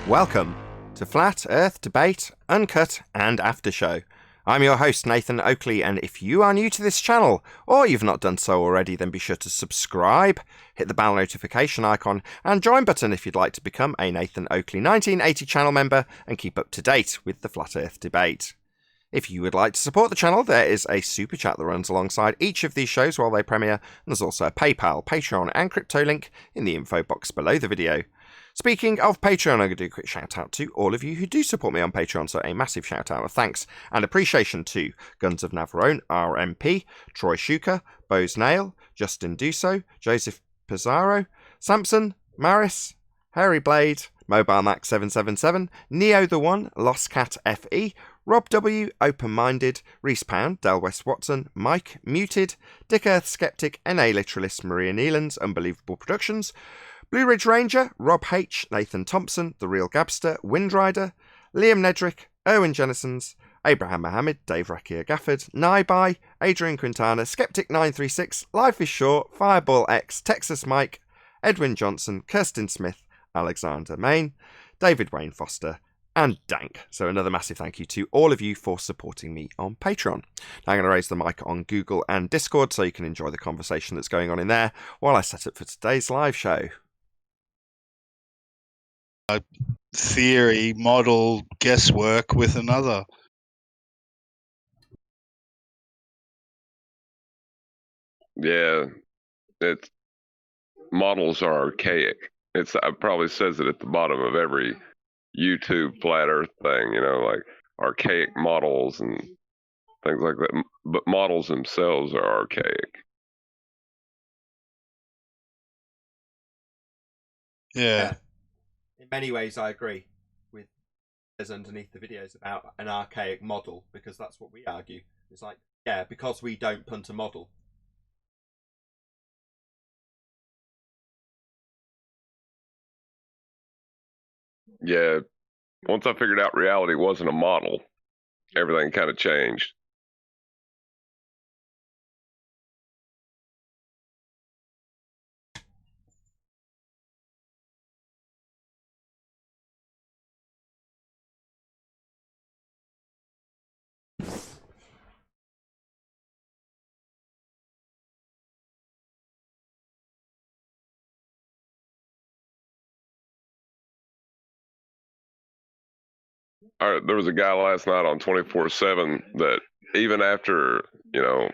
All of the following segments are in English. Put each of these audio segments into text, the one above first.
Welcome to Flat Earth Debate, Uncut and After Show. I'm your host, Nathan Oakley, and if you are new to this channel, or you've not done so already, then be sure to subscribe, hit the bell notification icon, and join button if you'd like to become a Nathan Oakley 1980 channel member and keep up to date with the Flat Earth Debate. If you would like to support the channel, there is a super chat that runs alongside each of these shows while they premiere, and there's also a PayPal, Patreon, and crypto link in the info box below the video. Speaking of Patreon, I'm going to do a quick shout out to all of you who do support me on Patreon, so a massive shout out of thanks and appreciation to Guns of Navarone, RMP, Troy Shuker, Bose Nail, Justin Duso, Joseph Pizarro, Samson, Maris, Harry Blade, Mobile Max 777, Neo the One, Lost Cat FE, Rob W, Open Minded, Reese Pound, Del West Watson, Mike, Muted, Dick Earth Skeptic, NA Literalist, Maria Nealons, Unbelievable Productions, Blue Ridge Ranger, Rob H, Nathan Thompson, The Real Gabster, Windrider, Liam Nedrick, Erwin Jennisons, Abraham Mohammed, Dave Rakia Gafford, Naibai, Adrian Quintana, Skeptic936, Life is Short, Fireball X, Texas Mike, Edwin Johnson, Kirsten Smith, Alexander Main, David Wayne Foster, and Dank. So another massive thank you to all of you for supporting me on Patreon. Now I'm going to raise the mic on Google and Discord so you can enjoy the conversation that's going on in there while I set up for today's live show. Theory, model, guesswork with another. Yeah, it's models are archaic. It probably says it at the bottom of every YouTube flat Earth thing, you know, like archaic models and things like that. But models themselves are archaic. Yeah. In many ways, I agree with there's underneath the videos about an archaic model, because that's what we argue. It's like, yeah, because we don't punt a model. Yeah, once I figured out reality wasn't a model, everything kind of changed. There was a guy last night on 24/7 that even after, you know,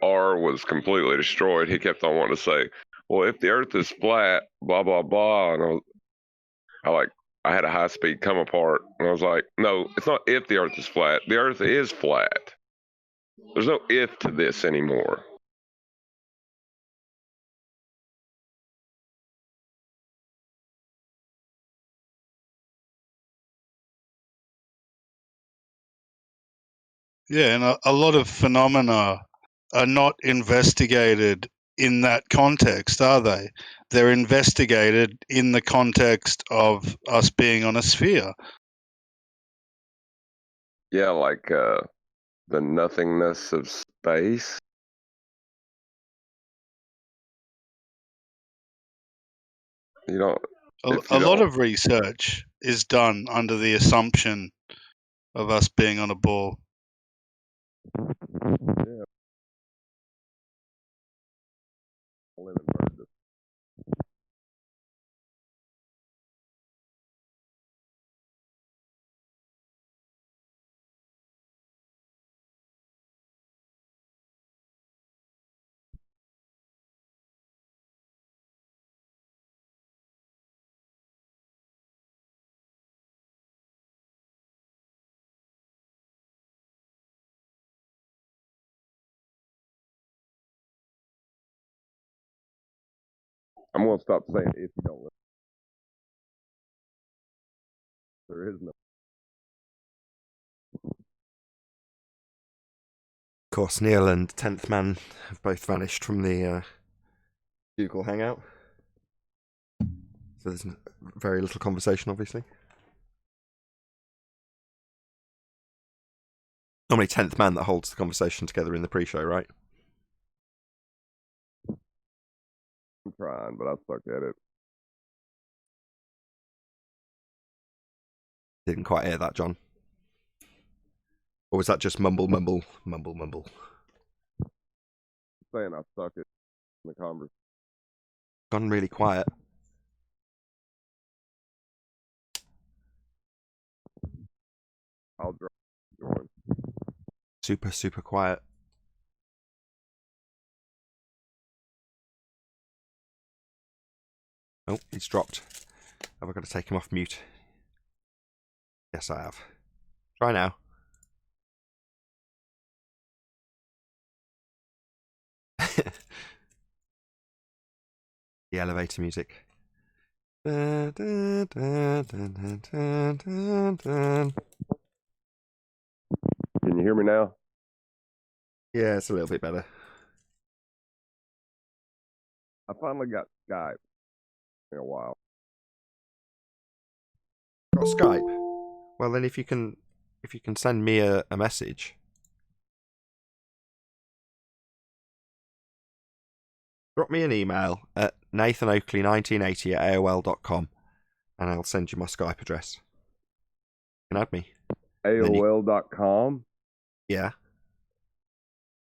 R was completely destroyed, he kept on wanting to say, well, if the Earth is flat, blah, blah, blah. And I had a high speed come apart, and I was like, no, it's not if the Earth is flat. The Earth is flat. There's no if to this anymore. Yeah, and a lot of phenomena are not investigated in that context, are they? They're investigated in the context of us being on a sphere. Yeah, like the nothingness of space. You don't. A lot of research is done under the assumption of us being on a ball. Yeah. I'm going to stop saying if you don't listen. There is no. Of course, Neil and 10th Man have both vanished from the Google Hangout. So there's very little conversation, obviously. Normally 10th Man that holds the conversation together in the pre-show, right? I'm trying, but I suck at it. Didn't quite hear that, John. Or was that just mumble, mumble, mumble, mumble? Saying I suck it in the conversation. Gone really quiet. I'll drop going. Super, super quiet. Oh, he's dropped. Have I got to take him off mute? Yes, I have. Try now. The elevator music. Dun, dun, dun, dun, dun, dun, dun, dun. Can you hear me now? Yeah, it's a little bit better. I finally got Skype in a while. Got Skype? Well, then if you can send me a message. Drop me an email at nathanoakley1980@aol.com and I'll send you my Skype address. You can add me. AOL.com? Yeah.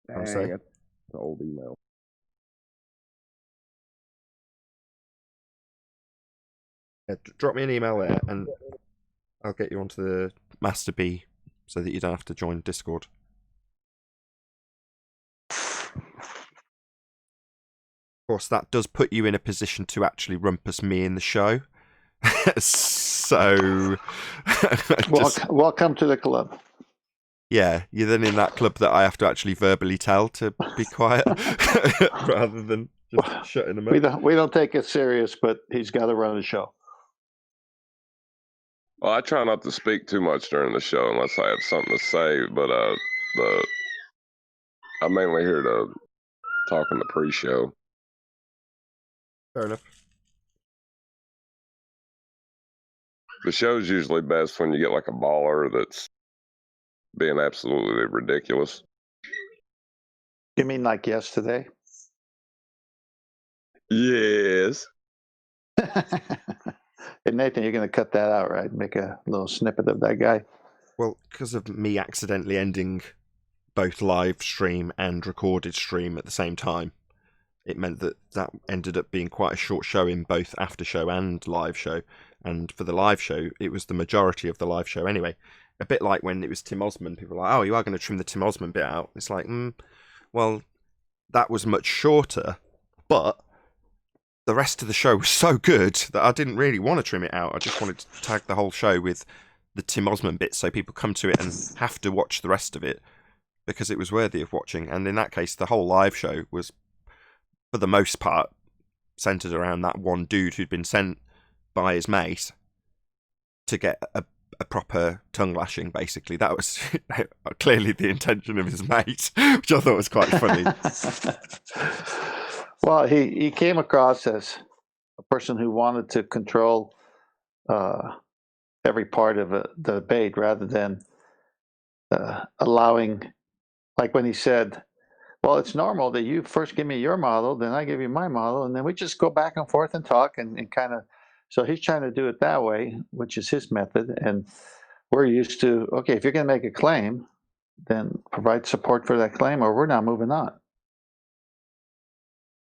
Dang, say. that's an old email. Yeah, drop me an email there and I'll get you onto the Master B so that you don't have to join Discord. Of course, that does put you in a position to actually rumpus me in the show. So... Welcome to the club. Yeah, you're then in that club that I have to actually verbally tell to be quiet rather than just shutting them up. We don't take it serious, but he's got to run the show. Well, I try not to speak too much during the show unless I have something to say, but I'm mainly here to talk in the pre-show. Fair enough. The show's usually best when you get like a baller that's being absolutely ridiculous. You mean like yesterday? Yes. Hey, Nathan, you're going to cut that out, right? Make a little snippet of that guy. Well, because of me accidentally ending both live stream and recorded stream at the same time, it meant that ended up being quite a short show in both after show and live show. And for the live show, it was the majority of the live show anyway. A bit like when it was Tim Osmond, people were like, oh, you are going to trim the Tim Osmond bit out. It's like, well, that was much shorter, but the rest of the show was so good that I didn't really want to trim it out. I just wanted to tag the whole show with the Tim Osmond bit so people come to it and have to watch the rest of it because it was worthy of watching. And in that case, the whole live show was, for the most part, centered around that one dude who'd been sent by his mate to get a proper tongue lashing, basically. That was clearly the intention of his mate, which I thought was quite funny. Well, he came across as a person who wanted to control every part of the debate rather than allowing, like when he said, well, it's normal that you first give me your model, then I give you my model, and then we just go back and forth and talk and kind of. So he's trying to do it that way, which is his method. And we're used to, okay, if you're going to make a claim, then provide support for that claim or we're not moving on.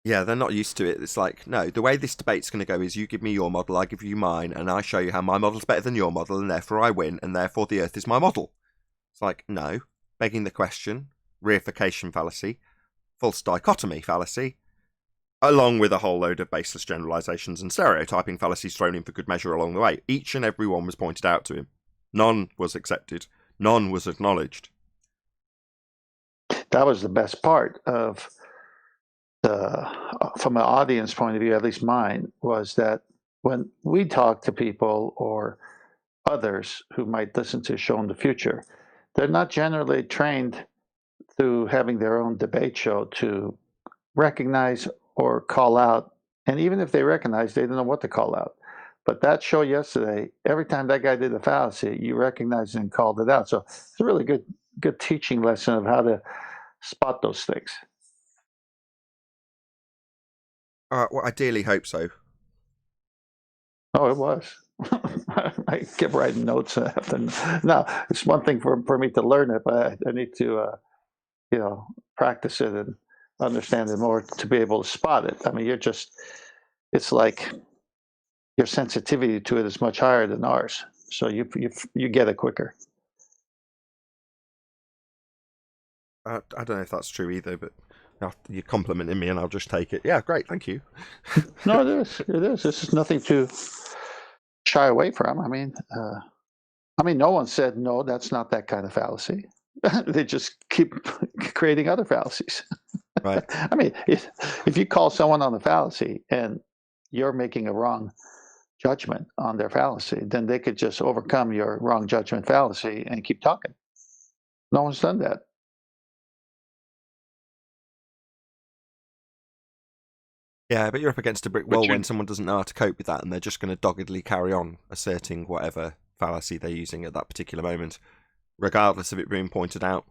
Yeah, they're not used to it. It's like, no, the way this debate's going to go is you give me your model, I give you mine, and I show you how my model's better than your model, and therefore I win, and therefore the Earth is my model. It's like, no, begging the question, reification fallacy, false dichotomy fallacy, along with a whole load of baseless generalizations and stereotyping fallacies thrown in for good measure along the way. Each and every one was pointed out to him. None was accepted. None was acknowledged. That was the best part of from an audience point of view, at least mine, was that when we talk to people or others who might listen to a show in the future, they're not generally trained through having their own debate show to recognize or call out. And even if they recognize, they don't know what to call out. But that show yesterday, every time that guy did a fallacy, you recognized it and called it out. So it's a really good teaching lesson of how to spot those things. Well, I dearly hope so. Oh, it was. I kept writing notes after. Now, it's one thing for me to learn it, but I need to, practice it and understand it more to be able to spot it. I mean, it's like your sensitivity to it is much higher than ours, so you get it quicker. I don't know if that's true either, but you're complimenting me and I'll just take it. Yeah, great, thank you. No, it is. It is. This is nothing to shy away from. I mean, no one said, no, that's not that kind of fallacy. They just keep creating other fallacies. Right. I mean, if you call someone on a fallacy and you're making a wrong judgment on their fallacy, then they could just overcome your wrong judgment fallacy and keep talking. No one's done that. Yeah, but you're up against a brick wall when someone doesn't know how to cope with that, and they're just going to doggedly carry on asserting whatever fallacy they're using at that particular moment, regardless of it being pointed out.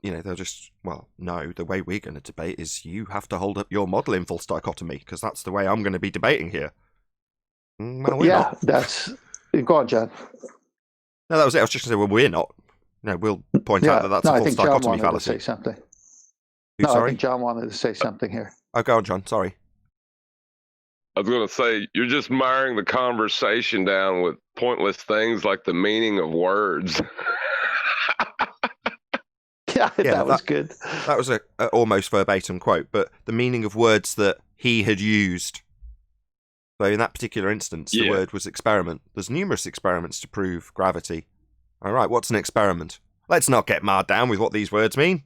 They'll just, no, the way we're going to debate is you have to hold up your model in false dichotomy, because that's the way I'm going to be debating here. Well, yeah, that's... Go on, John. No, that was it. I was just going to say, well, we're not. No, we'll point out that that's a false dichotomy fallacy. I think John wanted to say something. Sorry? I think John wanted to say something here. Oh, go on, John. Sorry. I was going to say, you're just miring the conversation down with pointless things like the meaning of words. Yeah, that was good. That was a almost verbatim quote, but the meaning of words that he had used. So in that particular instance, the word was experiment. There's numerous experiments to prove gravity. All right, what's an experiment? Let's not get marred down with what these words mean.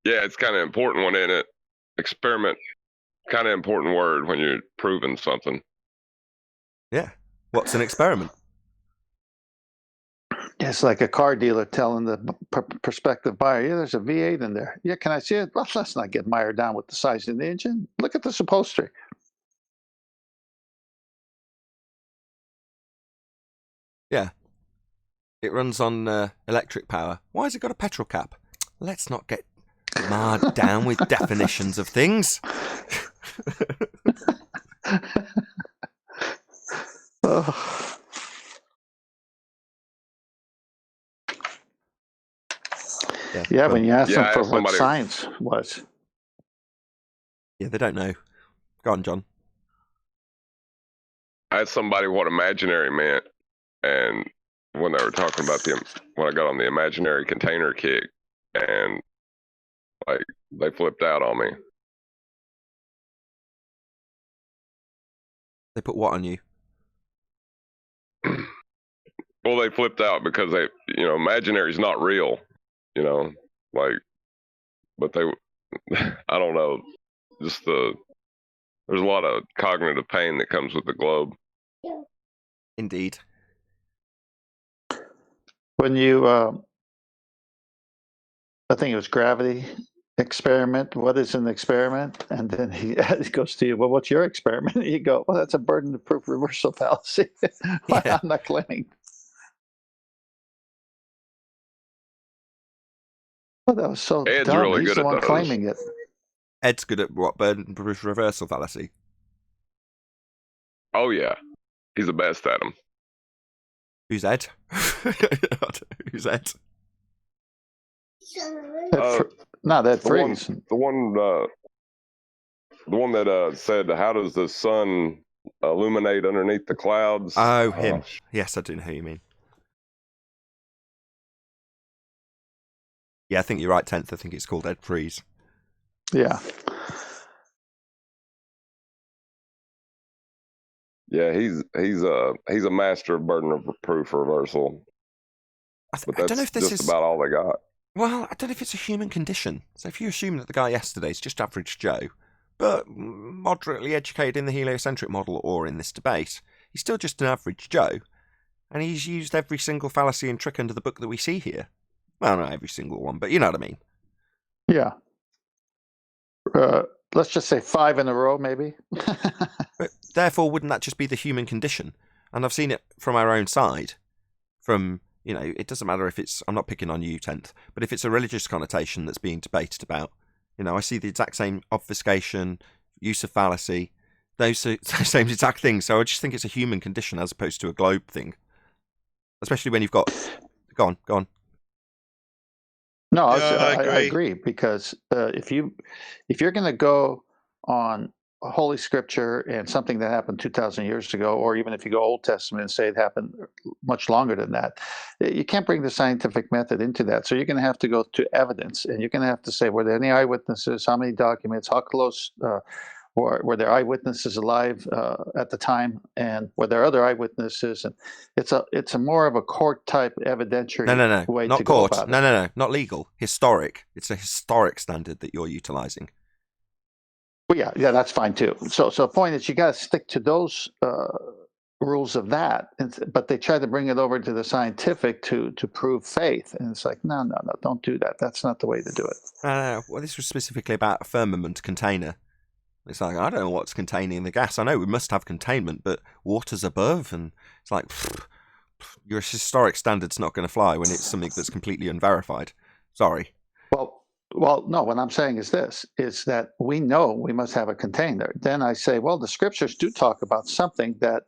Yeah, it's kind of important one, isn't it? Experiment, kind of important word when you're proving something. Yeah. What's an experiment? It's like a car dealer telling the prospective buyer, yeah, there's a V8 in there. Yeah, can I see it? Well, let's not get mired down with the size of the engine. Look at this upholstery. Yeah. It runs on electric power. Why has it got a petrol cap? Let's not get marred down with definitions of things. Oh. Yeah, when you ask them for what science was. Yeah, they don't know. Go on, John. I asked somebody what imaginary meant, and when they were talking about when I got on the imaginary container kick, and they flipped out on me. They put what on you? Well, they flipped out because imaginary is not real, but they, I don't know, just there's a lot of cognitive pain that comes with the globe. Indeed. When you, I think it was gravity experiment. What is an experiment? And then he goes to you, well, what's your experiment? And you go, well, that's a burden of proof reversal fallacy. I'm not claiming. Oh, that was so Ed's dumb. really He's good the at one those. claiming it. Ed's good at what? Burden proof reversal fallacy? Oh, yeah. He's the best at them. Who's Ed? Who's Ed? Not Ed Freeze. The one that said, how does the sun illuminate underneath the clouds? Oh, him. Yes, I do know who you mean. Yeah, I think you're right, 10th. I think it's called Ed Freeze. Yeah. Yeah, he's a master of burden of proof reversal. But that's I don't know if this is about all they got. Well, I don't know if it's a human condition. So if you assume that the guy yesterday is just average Joe, but moderately educated in the heliocentric model or in this debate, he's still just an average Joe, and he's used every single fallacy and trick under the book that we see here. Well, not every single one, but you know what I mean. Yeah. Let's just say 5 in a row, maybe. But therefore, wouldn't that just be the human condition? And I've seen it from our own side. From, it doesn't matter if it's, I'm not picking on you, 10th, but if it's a religious connotation that's being debated about, I see the exact same obfuscation, use of fallacy, those same exact things. So I just think it's a human condition as opposed to a globe thing. Especially when you've got... Go on. No, Yeah, I I agree. agree, because if you're going to go on Holy Scripture and something that happened 2,000 years ago, or even if you go Old Testament and say it happened much longer than that, you can't bring the scientific method into that. So you're going to have to go to evidence, and you're going to have to say, were there any eyewitnesses? How many documents? How close? Were there eyewitnesses alive at the time, and were there other eyewitnesses? And it's a more of a court type evidentiary No, way not to court. go about it. No, not legal. Historic. It's a historic standard that you're utilizing. Well, yeah, that's fine too. So the point is, you got to stick to those rules of that, but they try to bring it over to the scientific to prove faith, and it's like, no, don't do that. That's not the way to do it. Well, this was specifically about a firmament container. It's like, I don't know what's containing the gas. I know we must have containment, but water's above, and it's like, your historic standard's not going to fly when it's something that's completely unverified. Sorry. Well, no, what I'm saying is this, is that we know we must have a container. Then I say, well, the scriptures do talk about something that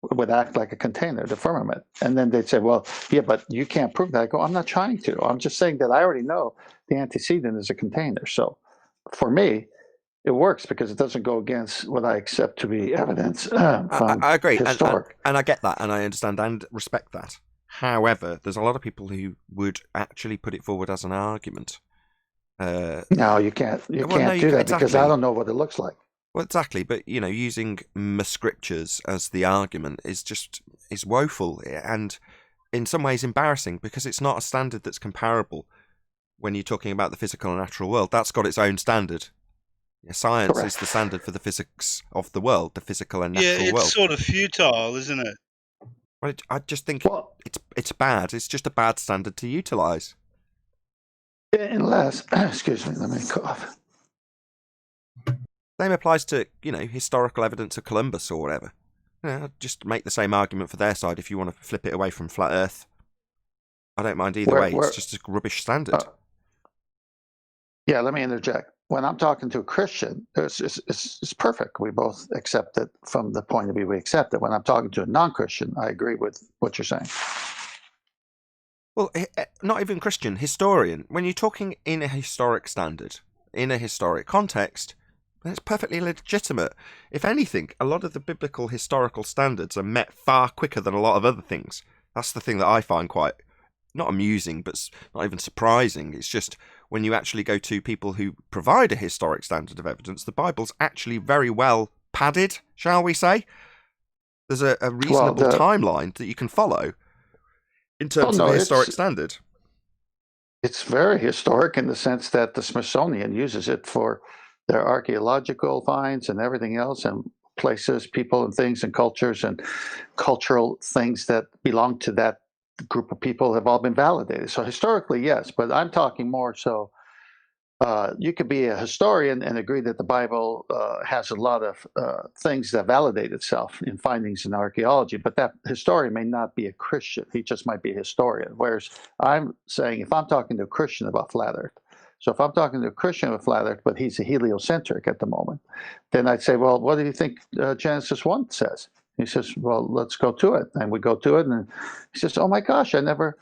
would act like a container, the firmament. And then they'd say, well, yeah, but you can't prove that. I go, I'm not trying to. I'm just saying that I already know the antecedent is a container. So for me, it works because it doesn't go against what I accept to be evidence from I agree, historic. and I get that, and I understand and respect that. However, there's a lot of people who would actually put it forward as an argument. No, you can't. You can't do that because I don't know what it looks like. Well, exactly, but using scriptures as the argument is woeful and in some ways embarrassing, because it's not a standard that's comparable when you're talking about the physical and natural world. That's got its own standard. Science Correct. is the standard for the physics of the world, the physical and natural Yeah, world. it's sort of futile, isn't it? Well, I just think it's bad. It's just a bad standard to utilize. Unless, excuse me, let me cough. Same applies to, historical evidence of Columbus or whatever. Just make the same argument for their side if you want to flip it away from flat Earth. I don't mind either way. It's just a rubbish standard. Yeah, let me interject. When I'm talking to a Christian, it's perfect. We both accept it from the point of view we accept it. When I'm talking to a non-Christian, I agree with what you're saying. Well, not even Christian, historian. When you're talking in a historic standard, in a historic context, then it's perfectly legitimate. If anything, a lot of the biblical historical standards are met far quicker than a lot of other things. That's the thing that I find quite, not amusing, but not even surprising. It's just when you actually go to people who provide a historic standard of evidence, the Bible's actually very well padded, shall we say. There's a reasonable timeline that you can follow in terms of the historic standard. It's very historic in the sense that the Smithsonian uses it for their archaeological finds and everything else, and places, people, and things, and cultures, and cultural things that belong to that group of people have all been validated. So historically, yes, but I'm talking more so you could be a historian and agree that the Bible has a lot of things that validate itself in findings in archaeology, but that historian may not be a Christian. He just might be a historian. Whereas I'm saying, if I'm talking to a Christian about flat Earth, so if I'm talking to a Christian about flat Earth, but he's a heliocentric at the moment, then I'd say, well, what do you think Genesis 1 says? He says, well, let's go to it. And we go to it, and he says, oh my gosh, I never,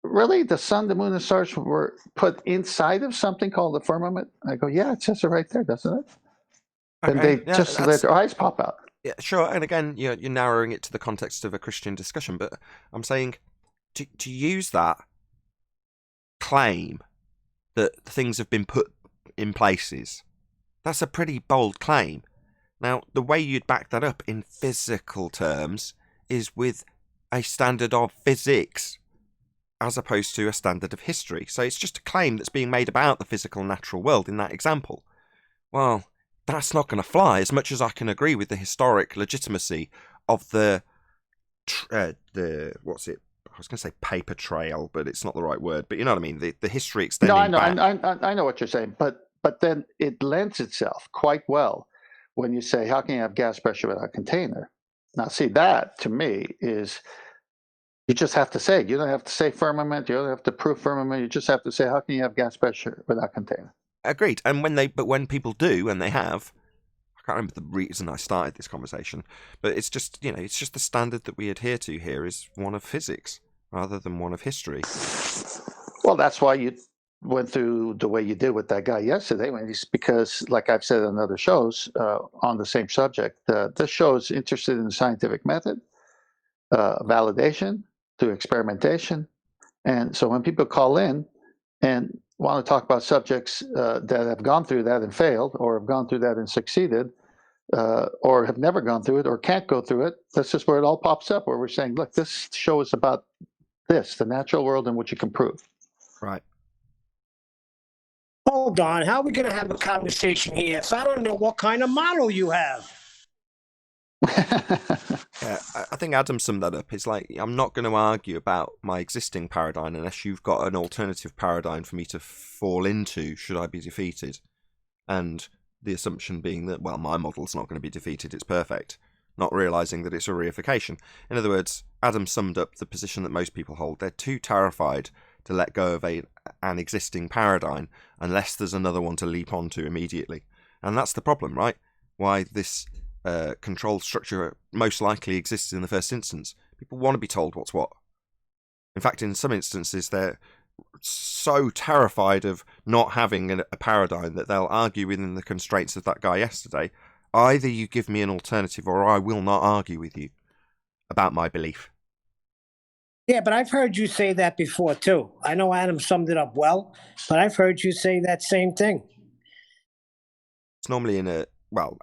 really? The sun, the moon, and stars were put inside of something called the firmament? I go, yeah, it says it right there, doesn't it? Okay. And they just let their eyes pop out. Yeah, sure. And again, you're narrowing it to the context of a Christian discussion, but I'm saying to use that claim that things have been put in places, that's a pretty bold claim. Now, the way you'd back that up in physical terms is with a standard of physics as opposed to a standard of history. So it's just a claim that's being made about the physical natural world in that example. Well, that's not going to fly, as much as I can agree with the historic legitimacy of the what's it? I was going to say paper trail, but it's not the right word. But you know what I mean? The history extending back. I know what you're saying, but then it lends itself quite well when you say, how can you have gas pressure without a container? Now, see, that to me is You just have to say it. You don't have to say firmament. You don't have to prove firmament. You just have to say, how can you have gas pressure without container? Agreed. And when people do, and they have, I can't remember the reason I started this conversation, but it's just, it's just the standard that we adhere to here is one of physics rather than one of history. Well, that's why you went through the way you did with that guy yesterday, because, like I've said on other shows on the same subject, this show is interested in the scientific method, validation through experimentation. And so when people call in and want to talk about subjects that have gone through that and failed, or have gone through that and succeeded, or have never gone through it or can't go through it, that's just where it all pops up, where we're saying, look, this show is about this, the natural world in which you can prove. Right. Hold on. How are we going to have a conversation here? So I don't know what kind of model you have. Yeah, I think Adam summed that up. It's like, I'm not going to argue about my existing paradigm unless you've got an alternative paradigm for me to fall into should I be defeated. And the assumption being that, well, my model's not going to be defeated, it's perfect. Not realising that it's a reification. In other words, Adam summed up the position that most people hold. They're too terrified to let go of an existing paradigm unless there's another one to leap onto immediately. And that's the problem, right? Why this controlled structure most likely exists in the first instance. People want to be told what's what. In fact, in some instances, they're so terrified of not having a paradigm that they'll argue within the constraints of that guy yesterday. Either you give me an alternative or I will not argue with you about my belief. Yeah, but I've heard you say that before, too. I know Adam summed it up well, but I've heard you say that same thing. It's normally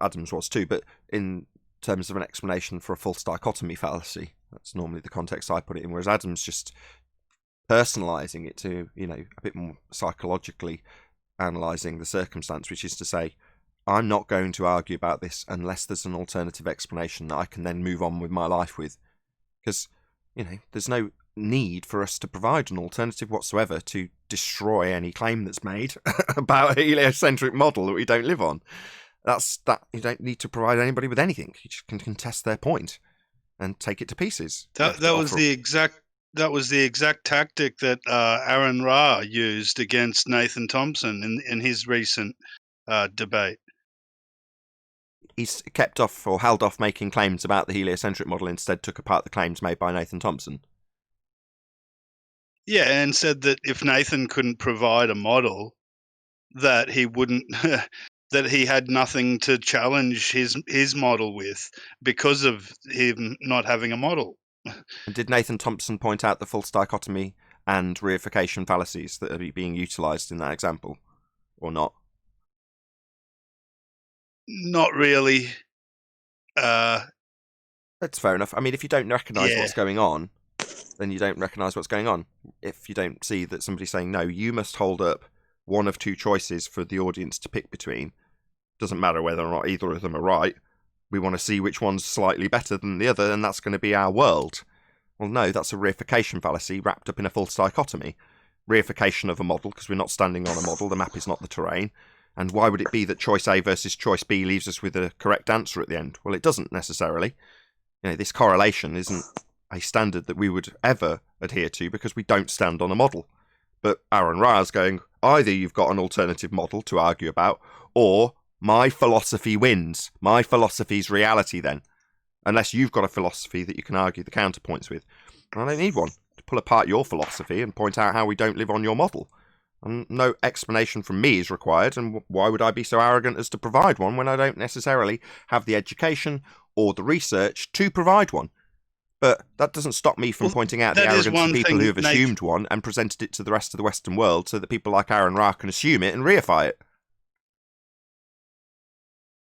Adams was too, but in terms of an explanation for a false dichotomy fallacy. That's normally the context I put it in, whereas Adams just personalising it to, a bit more psychologically analysing the circumstance, which is to say, I'm not going to argue about this unless there's an alternative explanation that I can then move on with my life with. Because, there's no need for us to provide an alternative whatsoever to destroy any claim that's made about a heliocentric model that we don't live on. You don't need to provide anybody with anything. You just can contest their point and take it to pieces. That was the exact tactic that Aaron Ra used against Nathan Thompson in his recent debate. He's kept off or held off making claims about the heliocentric model, instead took apart the claims made by Nathan Thompson. Yeah, and said that if Nathan couldn't provide a model, that he wouldn't, that he had nothing to challenge his model with because of him not having a model. And did Nathan Thompson point out the false dichotomy and reification fallacies that are being utilised in that example, or not? Not really. That's fair enough. I mean, if you don't recognise what's going on, then you don't recognise what's going on. If you don't see that somebody's saying, no, you must hold up one of two choices for the audience to pick between, doesn't matter whether or not either of them are right, we want to see which one's slightly better than the other, and that's going to be our world. Well, no, that's a reification fallacy wrapped up in a false dichotomy. Reification of a model, because we're not standing on a model, the map is not the terrain. And why would it be that choice A versus choice B leaves us with a correct answer at the end? Well, it doesn't necessarily. This correlation isn't a standard that we would ever adhere to because we don't stand on a model. But Aaron Ra's going, either you've got an alternative model to argue about, or my philosophy wins. My philosophy's reality then. Unless you've got a philosophy that you can argue the counterpoints with. I don't need one to pull apart your philosophy and point out how we don't live on your model. And no explanation from me is required, and why would I be so arrogant as to provide one when I don't necessarily have the education or the research to provide one? But that doesn't stop me from pointing out the arrogance of people who have assumed one and presented it to the rest of the Western world so that people like Aaron Ra can assume it and reify it.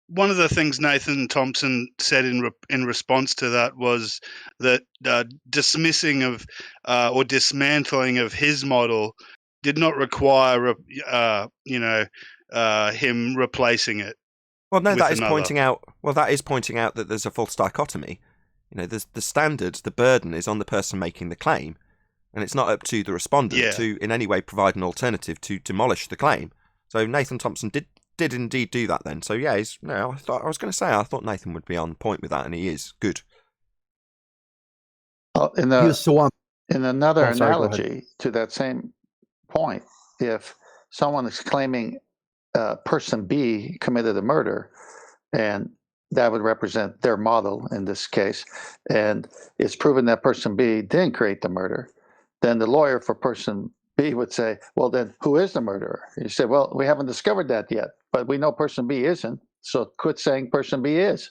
One of the things Nathan Thompson said in response to that was that dismissing of or dismantling of his model did not require, him replacing it. Well, no, that is pointing out. Well, that is pointing out that there's a false dichotomy. The standard, the burden is on the person making the claim, and it's not up to the respondent to in any way provide an alternative to demolish the claim. So Nathan Thompson did indeed do that then. So yeah, I thought Nathan would be on point with that, and he is good. He was so on In another Sorry, go ahead. analogy to that same point, if someone is claiming person B committed a murder, and that would represent their model in this case, and it's proven that person B didn't create the murder, then the lawyer for person B would say, well, then who is the murderer? You say, well, we haven't discovered that yet, but we know person B isn't, so quit saying person B is.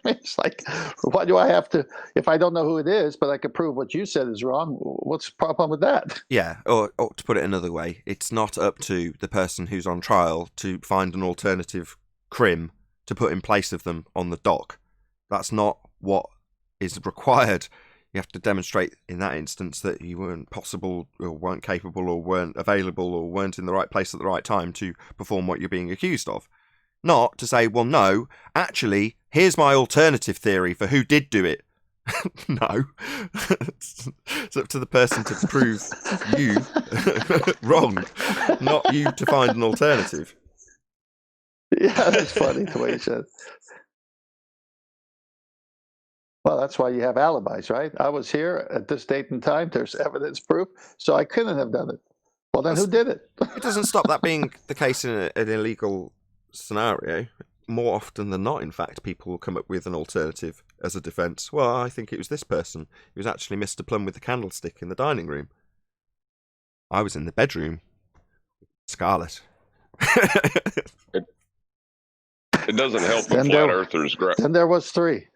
It's like, why do I have to, if I don't know who it is, but I can prove what you said is wrong, what's the problem with that? Yeah, or to put it another way, it's not up to the person who's on trial to find an alternative crim to put in place of them on the dock. That's not what is required. You have to demonstrate in that instance that you weren't possible or weren't capable or weren't available or weren't in the right place at the right time to perform what you're being accused of. Not to say, well, no, actually, here's my alternative theory for who did do it. No. It's up to the person to prove you wrong, not you to find an alternative. Yeah, that's funny the way you said. Well, that's why you have alibis, right? I was here at this date and time. There's evidence proof, so I couldn't have done it. Well, then who did it? It doesn't stop that being the case in an illegal scenario. More often than not, in fact, people will come up with an alternative as a defence. Well, I think it was this person. It was actually Mr. Plum with the candlestick in the dining room. I was in the bedroom. Scarlet. It doesn't help when flat earthers grab. Then there was 3.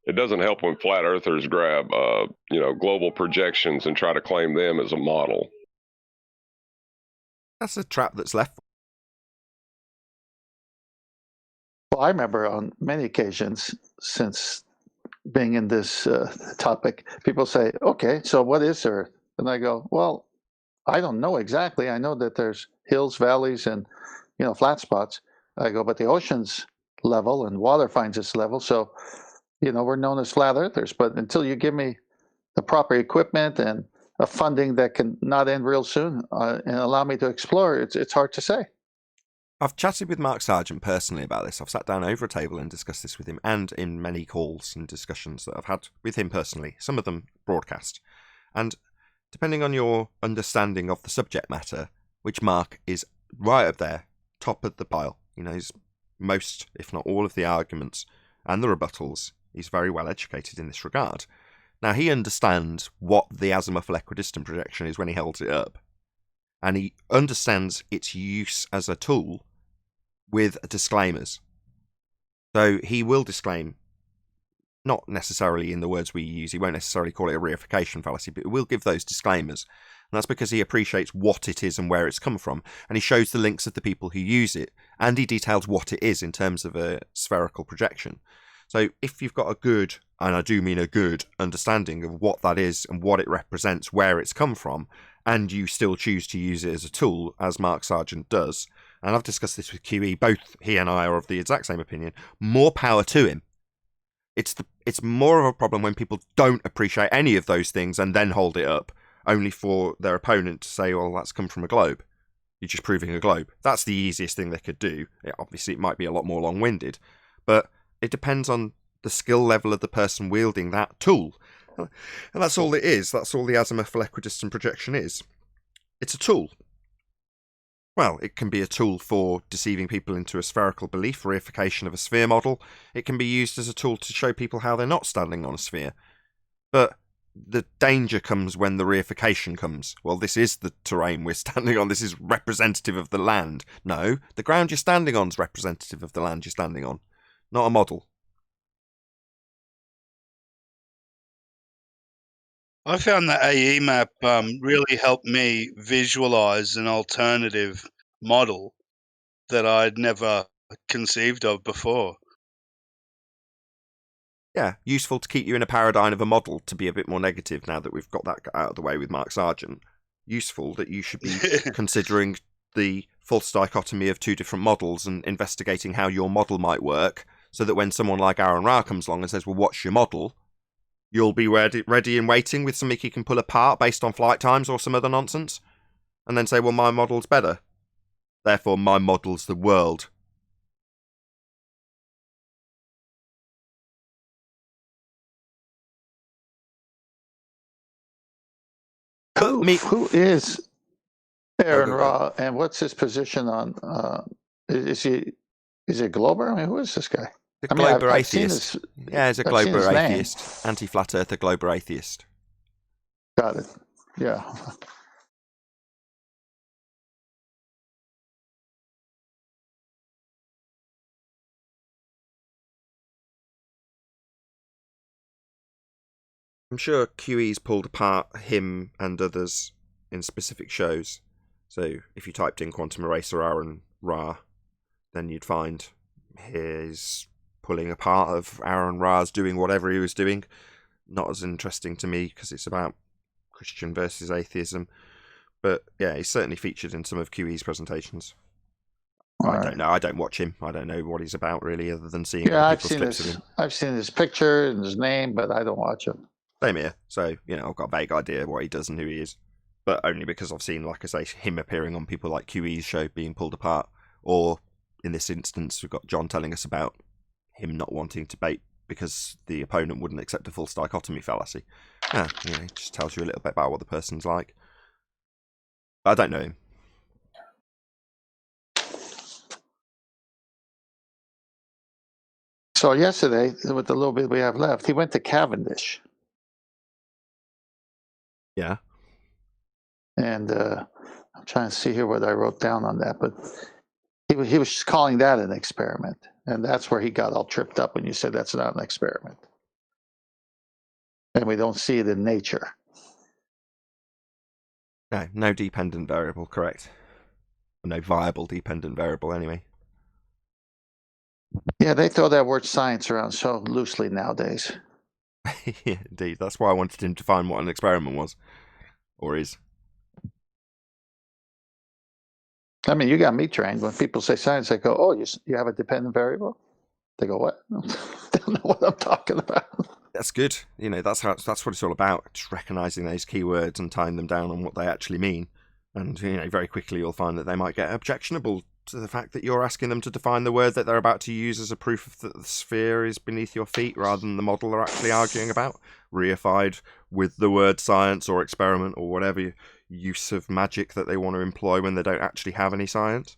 It doesn't help when flat earthers grab, global projections and try to claim them as a model. That's a trap that's left. Well, I remember on many occasions since being in this topic, people say, okay, so what is Earth? And I go, well, I don't know exactly. I know that there's hills, valleys, and, flat spots. I go, but the ocean's level and water finds its level. So, we're known as flat earthers. But until you give me the proper equipment and a funding that can not end real soon and allow me to explore, it's hard to say. I've chatted with Mark Sargent personally about this. I've sat down over a table and discussed this with him, and in many calls and discussions that I've had with him personally, some of them broadcast. And depending on your understanding of the subject matter, which Mark is right up there, top of the pile, he knows most, if not all, of the arguments and the rebuttals. He's very well educated in this regard. Now, he understands what the azimuthal equidistant projection is when he holds it up. And he understands its use as a tool with disclaimers. So he will disclaim, not necessarily in the words we use, he won't necessarily call it a reification fallacy, but he will give those disclaimers. And that's because he appreciates what it is and where it's come from. And he shows the links of the people who use it. And he details what it is in terms of a spherical projection. So if you've got a good, and I do mean a good, understanding of what that is and what it represents, where it's come from, and you still choose to use it as a tool, as Mark Sargent does, and I've discussed this with QE, both he and I are of the exact same opinion, more power to him. It's more of a problem when people don't appreciate any of those things and then hold it up, only for their opponent to say, well, that's come from a globe. You're just proving a globe. That's the easiest thing they could do. Obviously, it might be a lot more long-winded, but it depends on the skill level of the person wielding that tool. And that's all it is. That's all the azimuthal equidistant projection is. It's a tool. Well, it can be a tool for deceiving people into a spherical belief, reification of a sphere model. It can be used as a tool to show people how they're not standing on a sphere. But the danger comes when the reification comes. Well, this is the terrain we're standing on. This is representative of the land. No, the ground you're standing on is representative of the land you're standing on. Not a model. I found the AE map really helped me visualize an alternative model that I'd never conceived of before. Yeah, useful to keep you in a paradigm of a model, to be a bit more negative now that we've got that out of the way with Mark Sargent. Useful that you should be considering the false dichotomy of two different models and investigating how your model might work, so that when someone like Aaron Ra comes along and says, well, what's your model? You'll be ready and waiting with something you can pull apart based on flight times or some other nonsense. And then say, well, my model's better. Therefore, my model's the world. Who is Aaron go. Ra, and what's his position on? Is it Glober? I mean, who is this guy? The Glober atheist. Yeah, he's a I've seen Glober his name. atheist, anti-flat earther Glober atheist. Got it. Yeah. I'm sure QE's pulled apart him and others in specific shows. So if you typed in Quantum Eraser Aaron Ra, then you'd find his pulling apart of Aaron Ra's doing whatever he was doing. Not as interesting to me because it's about Christian versus atheism. But yeah, he's certainly featured in some of QE's presentations. I don't know. I don't watch him. I don't know what he's about really, other than seeing people's clips of him. I've seen his picture and his name, but I don't watch him. Same here. So, I've got a vague idea what he does and who he is. But only because I've seen, like I say, him appearing on people like QE's show being pulled apart. Or, in this instance, we've got John telling us about him not wanting to debate because the opponent wouldn't accept a false dichotomy fallacy. It just tells you a little bit about what the person's like. I don't know him. So yesterday, with the little bit we have left, he went to Cavendish. Yeah. And I'm trying to see here what I wrote down on that, but he was just calling that an experiment. And that's where he got all tripped up when you said that's not an experiment. And we don't see it in nature. No dependent variable, correct. No viable dependent variable, anyway. Yeah, they throw that word science around so loosely nowadays. Yeah, indeed. That's why I wanted him to find what an experiment was. Or is. I mean, you got me trained. When people say science, they go, "Oh, you have a dependent variable." They go, "What?" They don't know what I'm talking about. That's good. That's what it's all about. Just recognizing those keywords and tying them down on what they actually mean. And very quickly you'll find that they might get objectionable to the fact that you're asking them to define the word that they're about to use as a proof that the sphere is beneath your feet rather than the model they're actually arguing about, reified with the word science or experiment or whatever use of magic that they want to employ when they don't actually have any science.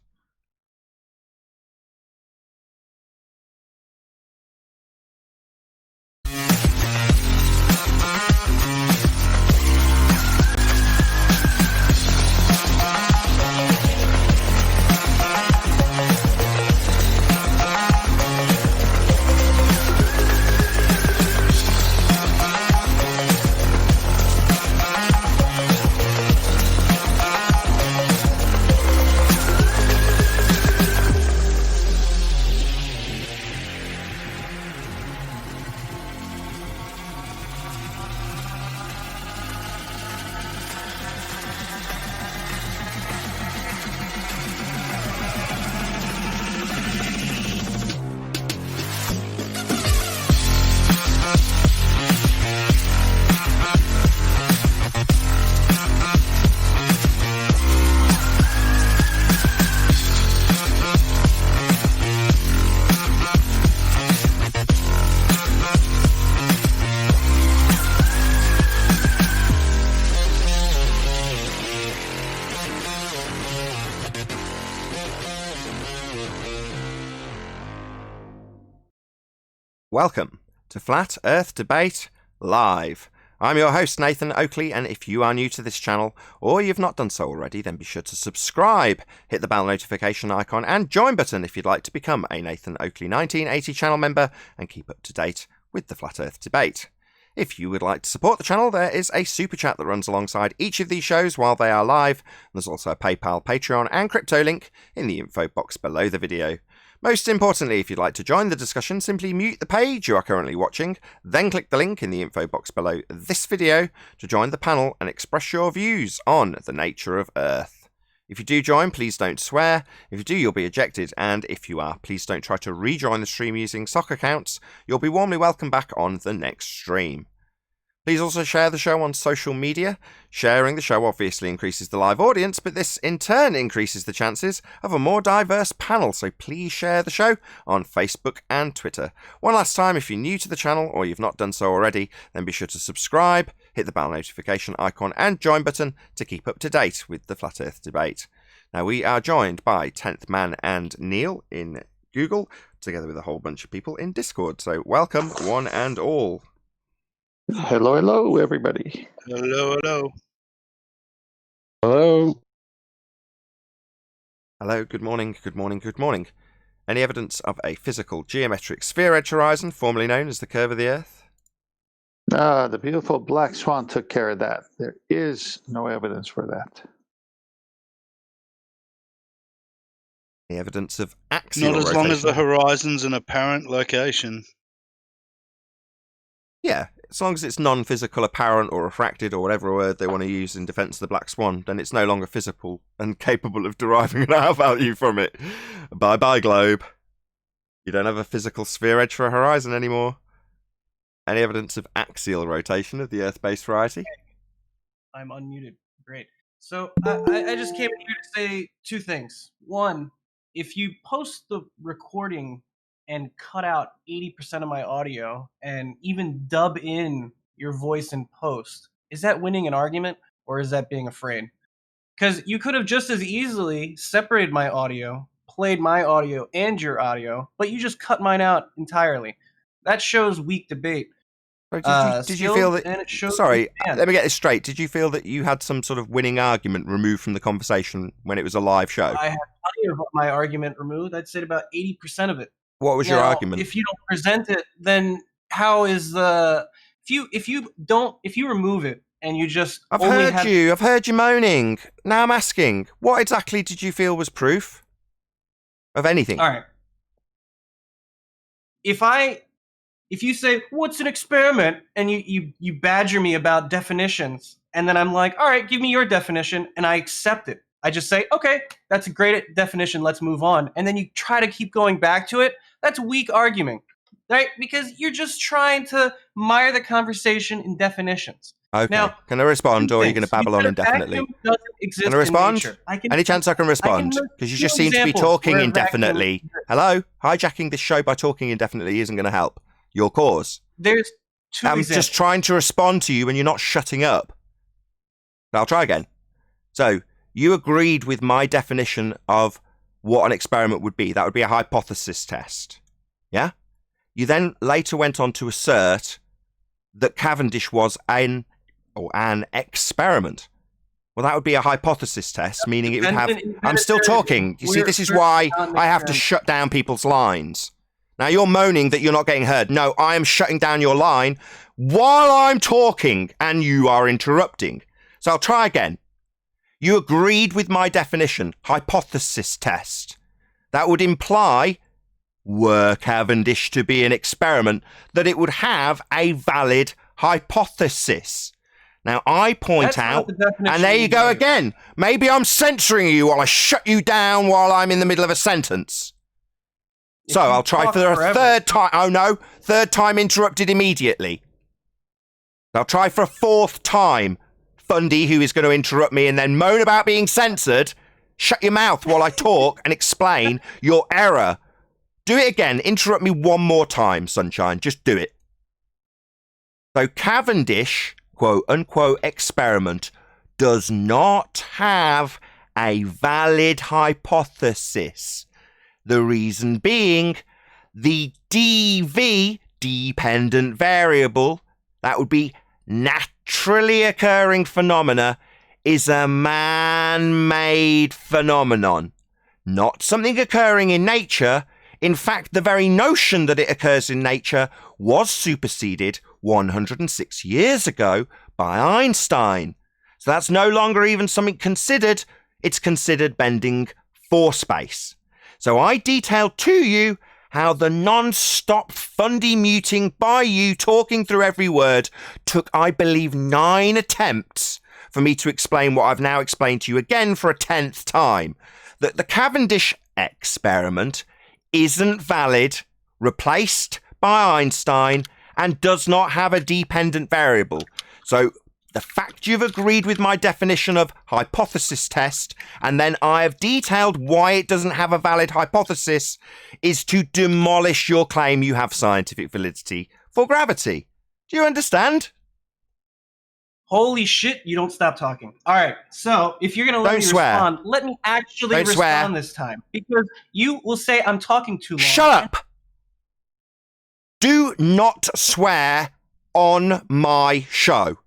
Welcome to Flat Earth Debate Live. I'm your host, Nathan Oakley, and if you are new to this channel, or you've not done so already, then be sure to subscribe, hit the bell notification icon, and join button if you'd like to become a Nathan Oakley 1980 channel member and keep up to date with the Flat Earth Debate. If you would like to support the channel, there is a super chat that runs alongside each of these shows while they are live. There's also a PayPal, Patreon, and crypto link in the info box below the video. Most importantly, if you'd like to join the discussion, simply mute the page you are currently watching, then click the link in the info box below this video to join the panel and express your views on the nature of Earth. If you do join, please don't swear. If you do, you'll be ejected. And if you are, please don't try to rejoin the stream using sock accounts. You'll be warmly welcomed back on the next stream. Please also share the show on social media. Sharing the show obviously increases the live audience, but this in turn increases the chances of a more diverse panel, so please share the show on Facebook and Twitter. One last time, if you're new to the channel or you've not done so already, then be sure to subscribe, hit the bell notification icon and join button to keep up to date with the Flat Earth debate. Now, we are joined by 10th Man and Neil in Google, together with a whole bunch of people in Discord. So welcome, one and all. Hello, hello, everybody. Hello, hello. Hello. Hello, good morning, good morning, good morning. Any evidence of a physical geometric sphere-edge horizon, formerly known as the curve of the Earth? The beautiful black swan took care of that. There is no evidence for that. Any evidence of axial Not as long as the rotation? horizon's an apparent location. Yeah, as long as it's non-physical, apparent, or refracted, or whatever word they want to use in defense of the black swan, then it's no longer physical and capable of deriving an R value from it. Bye-bye, globe. You don't have a physical sphere edge for a horizon anymore. Any evidence of axial rotation of the Earth-based variety? I'm unmuted. Great. So I just came in here to say two things. One, if you post the recording and cut out 80% of my audio and even dub in your voice in post, is that winning an argument or is that being afraid? Because you could have just as easily separated my audio, played my audio and your audio, but you just cut mine out entirely. That shows weak debate. Did you feel that? And it shows Sorry, let me get this straight. Did you feel that you had some sort of winning argument removed from the conversation when it was a live show? I had plenty of my argument removed. I'd say about 80% of it. What was your argument? If you don't present it, then how is the if you remove it and you just I've heard you moaning. Now I'm asking, what exactly did you feel was proof of anything? All right. If you say, what's an experiment? And you badger me about definitions, and then I'm like, all right, give me your definition, and I accept it. I just say, okay, that's a great definition, let's move on. And then you try to keep going back to it. That's weak arguing, right? Because you're just trying to mire the conversation in definitions. Okay. Now, can I respond, or are you going to babble on indefinitely? Can I respond? Any chance I can respond? Because you just seem to be talking indefinitely. Hello? Hijacking this show by talking indefinitely isn't going to help your cause. There's two I'm examples. just trying to respond to you and you're not shutting up. I'll try again. So, you agreed with my definition of what an experiment would be. That would be a hypothesis test. Yeah? You then later went on to assert that Cavendish was an experiment. Well, that would be a hypothesis test, meaning it would have... I'm still talking. You see, this is why I have to shut down people's lines. Now, you're moaning that you're not getting heard. No, I am shutting down your line while I'm talking and you are interrupting. So I'll try again. You agreed with my definition, hypothesis test. That would imply, were Cavendish to be an experiment, that it would have a valid hypothesis. Now, I point out, and there you go again. Maybe I'm censoring you while I shut you down while I'm in the middle of a sentence. So I'll try for a third time. Oh no, third time interrupted immediately. I'll try for a fourth time. Fundy, who is going to interrupt me and then moan about being censored. Shut your mouth while I talk and explain your error. Do it again. Interrupt me one more time, Sunshine. Just do it. So Cavendish, quote unquote, experiment does not have a valid hypothesis. The reason being, the DV, dependent variable, that would be naturally occurring phenomena, is a man-made phenomenon, not something occurring in nature. In fact, the very notion that it occurs in nature was superseded 106 years ago by Einstein. So that's no longer even something considered. It's considered bending for space. So I detailed to you how the non-stop Fundy muting by you talking through every word took, I believe, 9 attempts for me to explain what I've now explained to you again for a 10th time. That the Cavendish experiment isn't valid, replaced by Einstein, and does not have a dependent variable. So the fact you've agreed with my definition of hypothesis test, and then I have detailed why it doesn't have a valid hypothesis, is to demolish your claim you have scientific validity for gravity. Do you understand? Holy shit, you don't stop talking. All right, so if you're going to let Don't me swear. respond, let me actually Don't respond swear. this time. Because you will say I'm talking too long. Shut up! Do not swear on my show.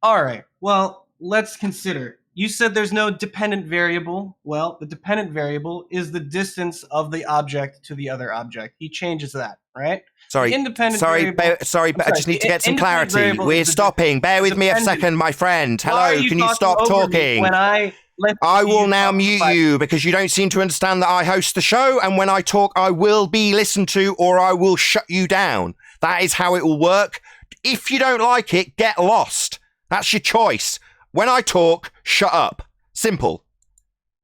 All right, well, let's consider. You said there's no dependent variable. Well, the dependent variable is the distance of the object to the other object. He changes that, right? Sorry, The independent sorry, variable, but I just need to get some independent clarity. variable We're is the stopping. Bear with me a dependent. second, my friend. Why are Hello, can you stop over me talking? When I will now mute you because you don't seem to understand that I host the show, and when I talk, I will be listened to or I will shut you down. That is how it will work. If you don't like it, get lost. That's your choice. When I talk, shut up. Simple.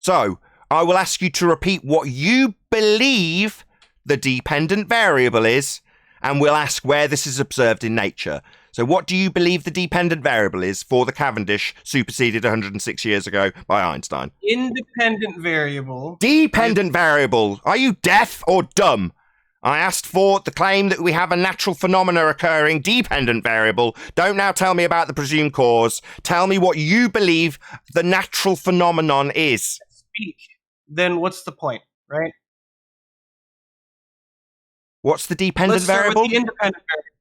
So, I will ask you to repeat what you believe the dependent variable is, and we'll ask where this is observed in nature. So what do you believe the dependent variable is for the Cavendish superseded 106 years ago by Einstein? Independent variable. Dependent variable. Are you deaf or dumb? I asked for the claim that we have a natural phenomena occurring, dependent variable. Don't now tell me about the presumed cause. Tell me what you believe the natural phenomenon is. Speak. Then what's the point, right? What's the dependent Let's start variable? with the independent variable.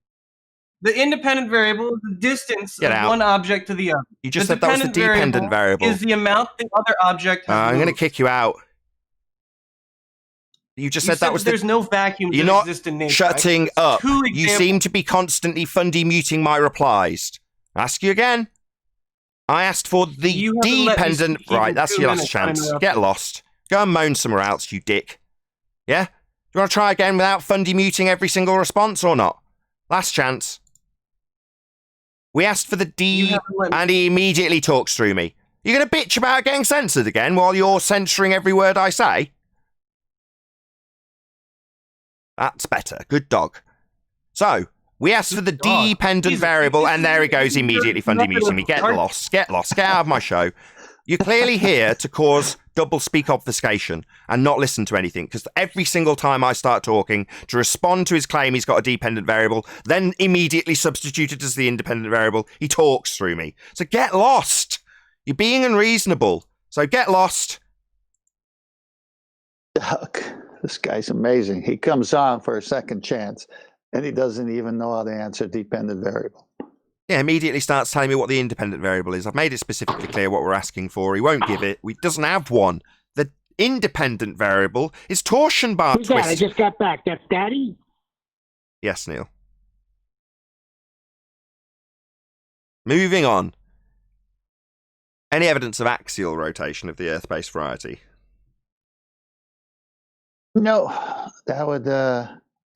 The independent variable is the distance Get of out. one object to the other. You just said that was the dependent variable. Is the amount the other object has I'm going to moved. kick you out. You just said that was there's no vacuums You're that not exist in nature. shutting up. Two You seem to be constantly fundy muting my replies. Ask you again. I asked for the dependent. Right, that's your last chance. Get lost. Go and moan somewhere else, you dick. Yeah? Do you want to try again without fundy muting every single response or not? Last chance. We asked for the D, and he immediately talks through me. You're going to bitch about getting censored again while you're censoring every word I say? That's better. Good dog. So, we asked for the dependent variable, and there he goes, immediately fundy muting me. Get lost. Get lost. Get out of my show. You're clearly here to cause double speak obfuscation and not listen to anything, because every single time I start talking to respond to his claim he's got a dependent variable, then immediately substituted as the independent variable, he talks through me. So get lost. You're being unreasonable. So get lost. Doug, this guy's amazing. He comes on for a second chance, and he doesn't even know how to answer dependent variable. Yeah, immediately starts telling me what the independent variable is. I've made it specifically clear what we're asking for. He won't give it. He doesn't have one. The independent variable is torsion bar Who's twist. that? I just got back. That's Daddy? Yes, Neil. Moving on. Any evidence of axial rotation of the Earth-based variety? No, that would,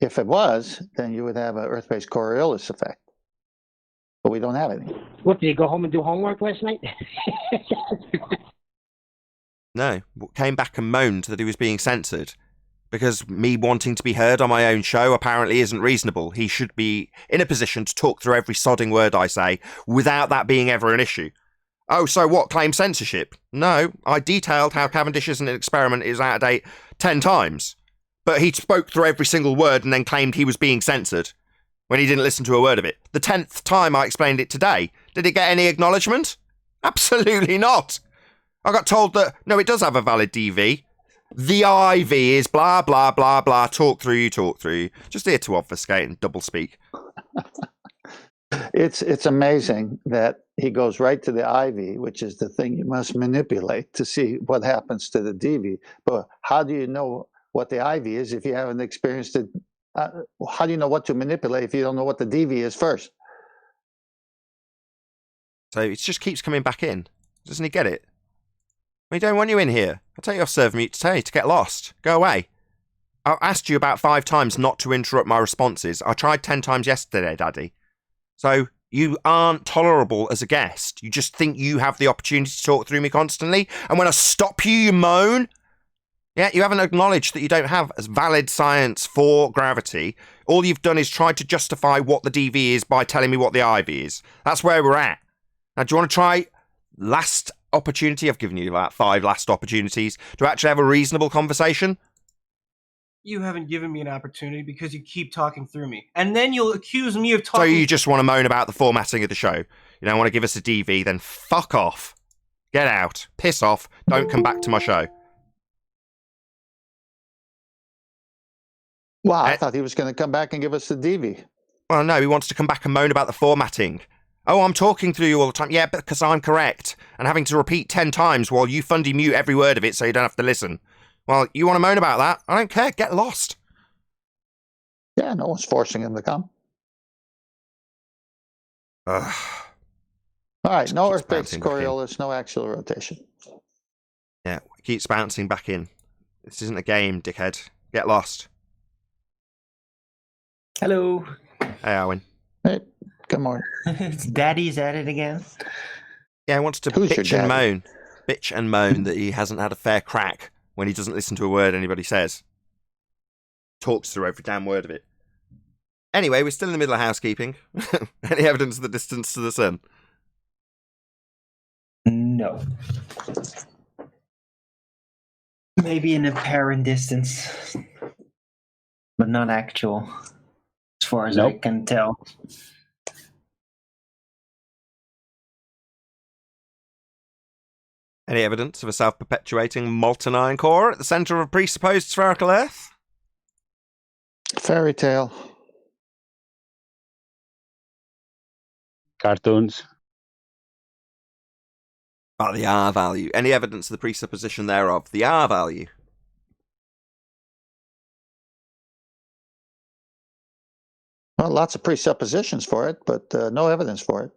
if it was, then you would have an Earth-based Coriolis effect. But we don't have any. What, did he go home and do homework last night? No. Came back and moaned that he was being censored. Because me wanting to be heard on my own show apparently isn't reasonable. He should be in a position to talk through every sodding word I say without that being ever an issue. Oh, so what? Claim censorship? No, I detailed how Cavendish isn't an experiment is out of date 10 times. But he spoke through every single word and then claimed he was being censored when he didn't listen to a word of it. The 10th time I explained it today. Did it get any acknowledgement? Absolutely not. I got told that, no, it does have a valid DV. The IV is blah, blah, blah, blah. Talk through you, talk through you. Just here to obfuscate and double speak. It's amazing that he goes right to the IV, which is the thing you must manipulate to see what happens to the DV. But how do you know what the IV is if you haven't experienced it? How do you know what to manipulate if you don't know what the DV is first? So it just keeps coming back in. Doesn't he get it? We don't want you in here. I'll take you off server mute today to get lost. Go away. I asked you about 5 times not to interrupt my responses. I tried 10 times yesterday, Daddy. So you aren't tolerable as a guest. You just think you have the opportunity to talk through me constantly. And when I stop you, you moan. Yeah, you haven't acknowledged that you don't have as valid science for gravity. All you've done is tried to justify what the DV is by telling me what the IV is. That's where we're at. Now, do you want to try last opportunity? I've given you about 5 last opportunities to actually have a reasonable conversation. You haven't given me an opportunity because you keep talking through me. And then you'll accuse me of So talking... you just want to moan about the formatting of the show? You don't want to give us a DV? Then fuck off. Get out. Piss off. Don't come back to my show. Wow, I thought he was going to come back and give us the DV. Well, no, he wants to come back and moan about the formatting. Oh, I'm talking through you all the time. Yeah, because I'm correct. And having to repeat 10 times while you fundy mute every word of it so you don't have to listen. Well, you want to moan about that? I don't care. Get lost. Yeah, no one's forcing him to come. Ugh. All right, no Keeps earthquakes, bouncing back in. Coriolis, no axial rotation. Yeah, it keeps bouncing back in. This isn't a game, dickhead. Get lost. Hello. Hey, Owen. Hey, good morning. It's Daddy's at it again. Yeah, he wants to Who's your bitch and daddy? moan. Bitch and moan that he hasn't had a fair crack when he doesn't listen to a word anybody says. Talks through every damn word of it. Anyway, we're still in the middle of housekeeping. Any evidence of the distance to the sun? No. Maybe an apparent distance, but not actual, as far as I can tell. Any evidence of a self-perpetuating molten iron core at the centre of a presupposed spherical Earth? Fairy tale. Cartoons. Oh, the R value. Any evidence of the presupposition thereof? The R value. Well, lots of presuppositions for it, but no evidence for it.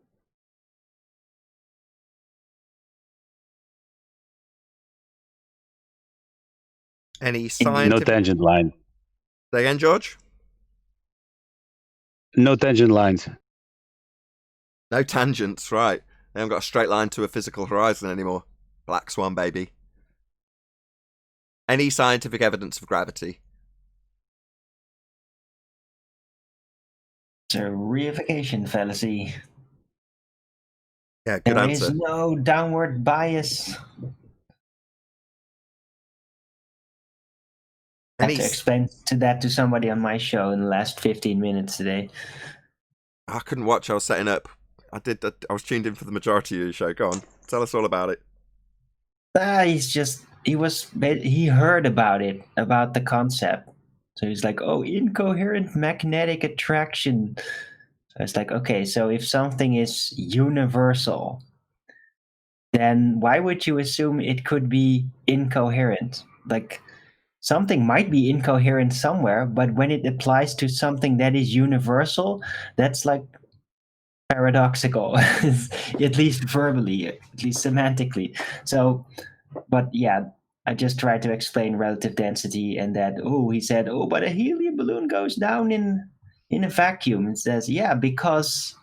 Any No scientific... tangent line. Say again, George? No tangent lines. No tangents, right. They haven't got a straight line to a physical horizon anymore. Black Swan, baby. Any scientific evidence of gravity? It's a reification fallacy. Yeah, good There answer. is no downward bias. I had to explain that to somebody on my show in the last 15 minutes today. I couldn't watch. I was setting up. I was tuned in for the majority of your show. Go on. Tell us all about it. He heard about it, about the concept. So he's like, oh, incoherent magnetic attraction. So it's like, okay, so if something is universal, then why would you assume it could be incoherent? Like, something might be incoherent somewhere, but when it applies to something that is universal, that's like paradoxical, at least verbally, at least semantically. So, but yeah, I just tried to explain relative density and that, he said, but a helium balloon goes down in a vacuum. It says, yeah, because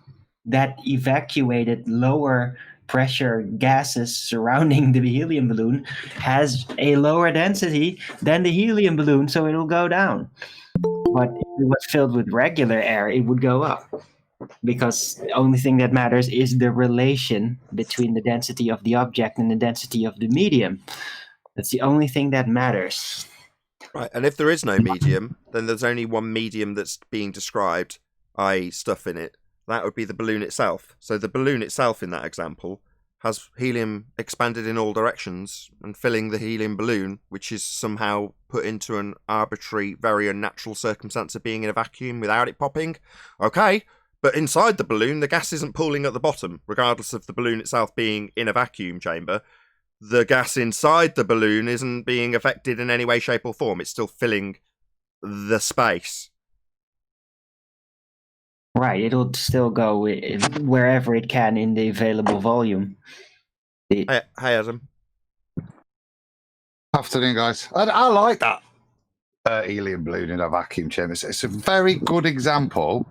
that evacuated lower pressure gases surrounding the helium balloon has a lower density than the helium balloon, so it'll go down. But if it was filled with regular air, it would go up. Because the only thing that matters is the relation between the density of the object and the density of the medium. That's the only thing that matters. Right, and if there is no medium, then there's only one medium that's being described, i.e. stuff in it. That would be the balloon itself. So the balloon itself in that example has helium expanded in all directions and filling the helium balloon, which is somehow put into an arbitrary, very unnatural circumstance of being in a vacuum without it popping. Okay, but inside the balloon, the gas isn't pooling at the bottom, regardless of the balloon itself being in a vacuum chamber. The gas inside the balloon isn't being affected in any way, shape, or form. It's still filling the space. Right, it'll still go wherever it can in the available volume. Hey, Adam. Afternoon, guys. I like that helium balloon in a vacuum chamber. It's a very good example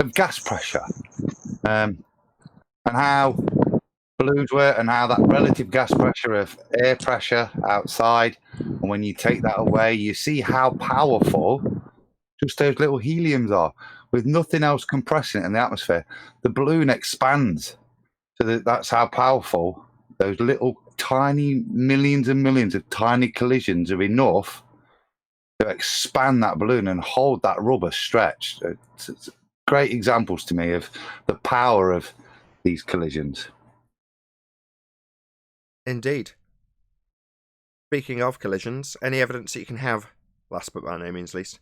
of gas pressure and how balloons work and how that relative gas pressure of air pressure outside, and when you take that away, you see how powerful just those little heliums are with nothing else compressing it in the atmosphere. The balloon expands. So that's how powerful those little tiny millions and millions of tiny collisions are enough to expand that balloon and hold that rubber stretched. It's great examples to me of the power of these collisions. Indeed. Speaking of collisions, any evidence that you can have, last but by no means least,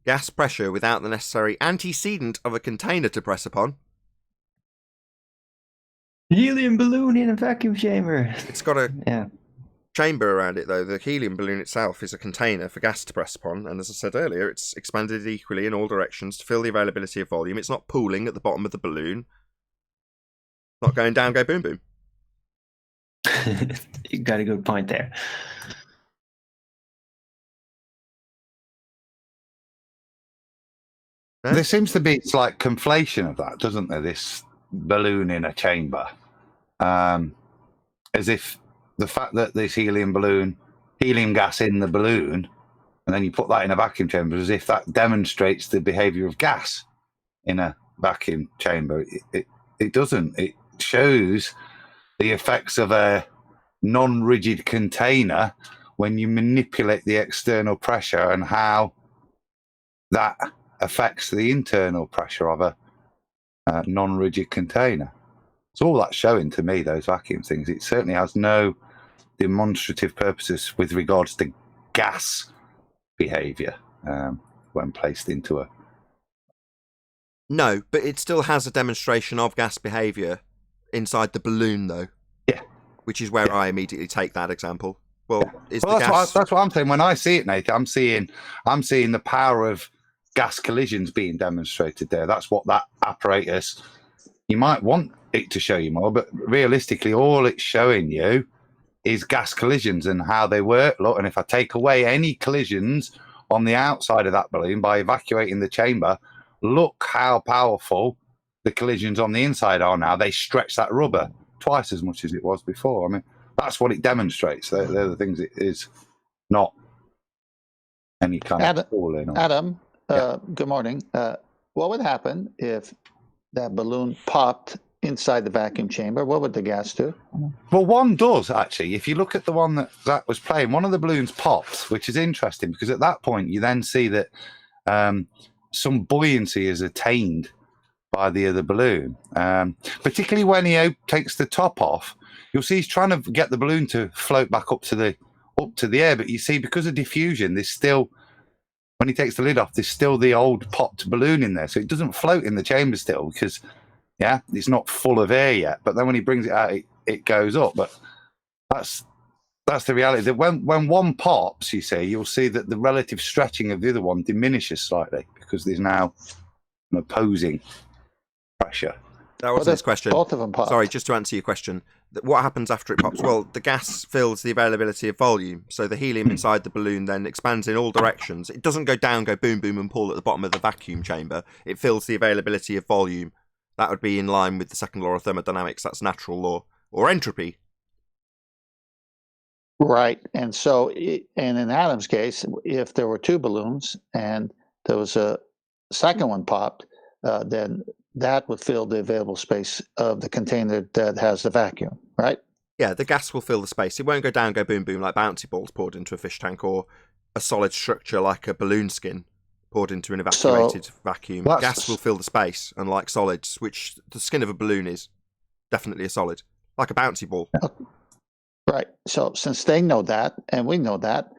gas pressure without the necessary antecedent of a container to press upon? Helium balloon in a vacuum chamber. It's got a chamber around it, though. The helium balloon itself is a container for gas to press upon, and as I said earlier, it's expanded equally in all directions to fill the availability of volume. It's not pooling at the bottom of the balloon. Not going down, go boom boom. You got a good point there. There seems to be a slight conflation of that, doesn't there? This balloon in a chamber. As if the fact that this helium gas in the balloon, and then you put that in a vacuum chamber, as if that demonstrates the behavior of gas in a vacuum chamber. It doesn't. It shows the effects of a non-rigid container when you manipulate the external pressure and how that affects the internal pressure of a non-rigid container. It's all that's showing to me, those vacuum things. It certainly has no demonstrative purposes with regards to gas behavior when placed into a... No, but it still has a demonstration of gas behavior inside the balloon, though. Yeah. Which is where I immediately take that example. Well, that's what I'm saying. When I see it, Nathan, I'm seeing the power of gas collisions being demonstrated there. That's what that apparatus, you might want it to show you more, but realistically, all it's showing you is gas collisions and how they work. Look, and if I take away any collisions on the outside of that balloon by evacuating the chamber, look how powerful the collisions on the inside are now. They stretch that rubber twice as much as it was before. I mean, that's what it demonstrates. They're the things it is, not any kind of falling. Adam, good morning. What would happen if that balloon popped inside the vacuum chamber? What would the gas do? Well, one does, actually. If you look at the one that was playing, one of the balloons popped, which is interesting because at that point you then see that some buoyancy is attained by the other balloon. Particularly when he takes the top off, you'll see he's trying to get the balloon to float back up to the air, but you see because of diffusion, there's still, when he takes the lid off, there's still the old popped balloon in there, so it doesn't float in the chamber still because it's not full of air yet. But then when he brings it out, it goes up. But that's the reality. That when one pops, you'll see that the relative stretching of the other one diminishes slightly because there's now an opposing pressure. That was his question. Both of them pop. Sorry, just to answer your question. What happens after it pops? Well, the gas fills the availability of volume, so the helium inside the balloon then expands in all directions. It doesn't go down, go boom, boom, and pull at the bottom of the vacuum chamber. It fills the availability of volume. That would be in line with the second law of thermodynamics. That's natural law. Or entropy. Right. And so, and in Adam's case, if there were two balloons and there was a second one popped, then that would fill the available space of the container that has the vacuum, right? Yeah, the gas will fill the space. It won't go down, go boom, boom like bouncy balls poured into a fish tank or a solid structure like a balloon skin poured into an evacuated vacuum. Gas will fill the space, unlike solids, which the skin of a balloon is definitely a solid, like a bouncy ball. Right. So since they know that, and we know that,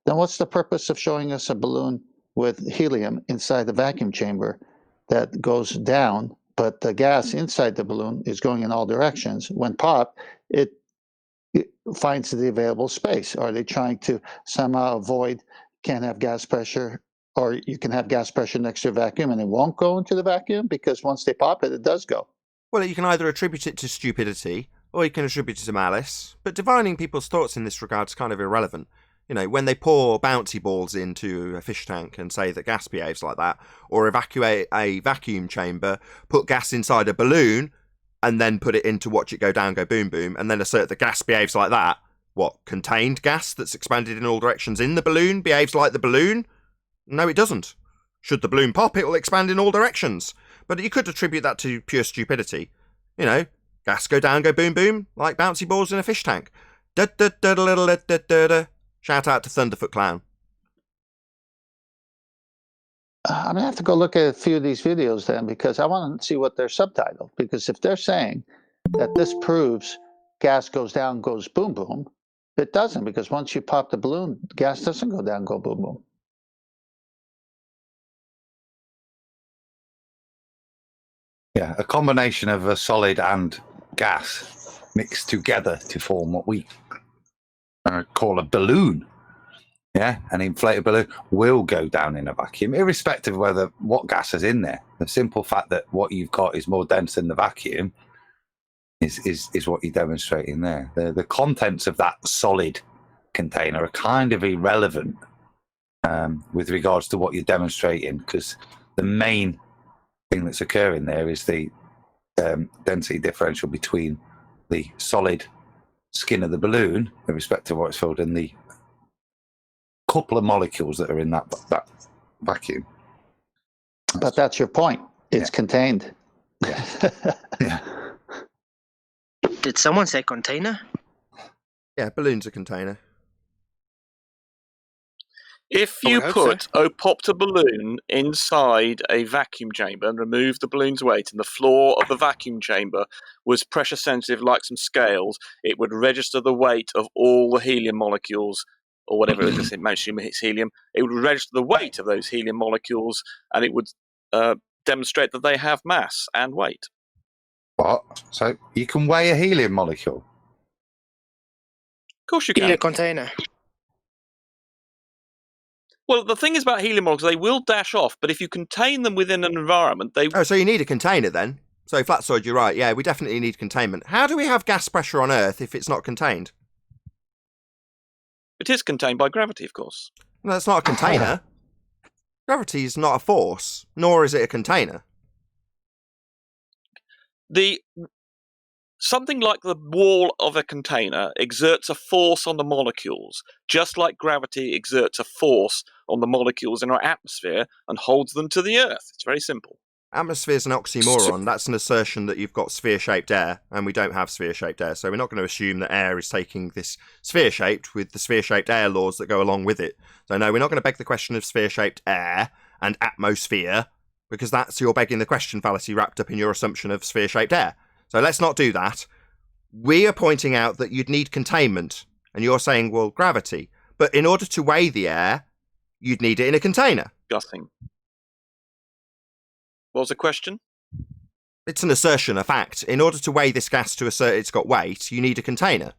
then what's the purpose of showing us a balloon with helium inside the vacuum chamber that goes down, but the gas inside the balloon is going in all directions? When popped, it finds the available space. Are they trying to somehow avoid, can't have gas pressure, or you can have gas pressure next to a vacuum and it won't go into the vacuum? Because once they pop it, it does go. Well, you can either attribute it to stupidity or you can attribute it to malice, but divining people's thoughts in this regard is kind of irrelevant. You know, when they pour bouncy balls into a fish tank and say that gas behaves like that, or evacuate a vacuum chamber, put gas inside a balloon, and then put it in to watch it go down, go boom, boom, and then assert that gas behaves like that, what, contained gas that's expanded in all directions in the balloon behaves like the balloon? No, it doesn't. Should the balloon pop, it will expand in all directions. But you could attribute that to pure stupidity. You know, gas go down, go boom, boom, like bouncy balls in a fish tank. Da-da-da-da-da-da-da-da. Shout out to Thunderfoot Clown. I'm going to have to go look at a few of these videos then, because I want to see what they're subtitled. Because if they're saying that this proves gas goes down, goes boom, boom, it doesn't, because once you pop the balloon, gas doesn't go down, go boom, boom. Yeah, a combination of a solid and gas mixed together to form what we call a balloon. Yeah, an inflated balloon will go down in a vacuum, irrespective of whether what gas is in there. The simple fact that what you've got is more dense than the vacuum is what you're demonstrating there. The contents of that solid container are kind of irrelevant with regards to what you're demonstrating, because the main thing that's occurring there is the density differential between the solid skin of the balloon, in respect to what it's filled, and the couple of molecules that are in that vacuum. But that's your point. It's contained. Yeah. Did someone say container? Yeah, balloon's a container. If I you would hope put or popped a balloon inside a vacuum chamber and removed the balloon's weight, and the floor of the vacuum chamber was pressure sensitive like some scales, it would register the weight of all the helium molecules, or whatever it is, it's helium. It would register the weight of those helium molecules, and it would demonstrate that they have mass and weight. What? So you can weigh a helium molecule? Of course you In can. a container. Well, the thing is about helium molecules, they will dash off, but if you contain them within an environment, they... Oh, so you need a container then? So, Flatsoid, you're right. Yeah, we definitely need containment. How do we have gas pressure on Earth if it's not contained? It is contained by gravity, of course. No, that's not a container. Gravity is not a force, nor is it a container. Something like the wall of a container exerts a force on the molecules, just like gravity exerts a force on the molecules in our atmosphere and holds them to the Earth. It's very simple. Atmosphere's an oxymoron. That's an assertion that you've got sphere-shaped air, and we don't have sphere-shaped air, so we're not going to assume that air is taking this sphere-shaped with the sphere-shaped air laws that go along with it. So no, we're not going to beg the question of sphere-shaped air and atmosphere, because that's your begging the question fallacy wrapped up in your assumption of sphere-shaped air. So let's not do that. We are pointing out that you'd need containment, and you're saying, well, gravity. But in order to weigh the air, you'd need it in a container. Discussing. What was the question? It's an assertion, a fact. In order to weigh this gas to assert it's got weight, you need a container.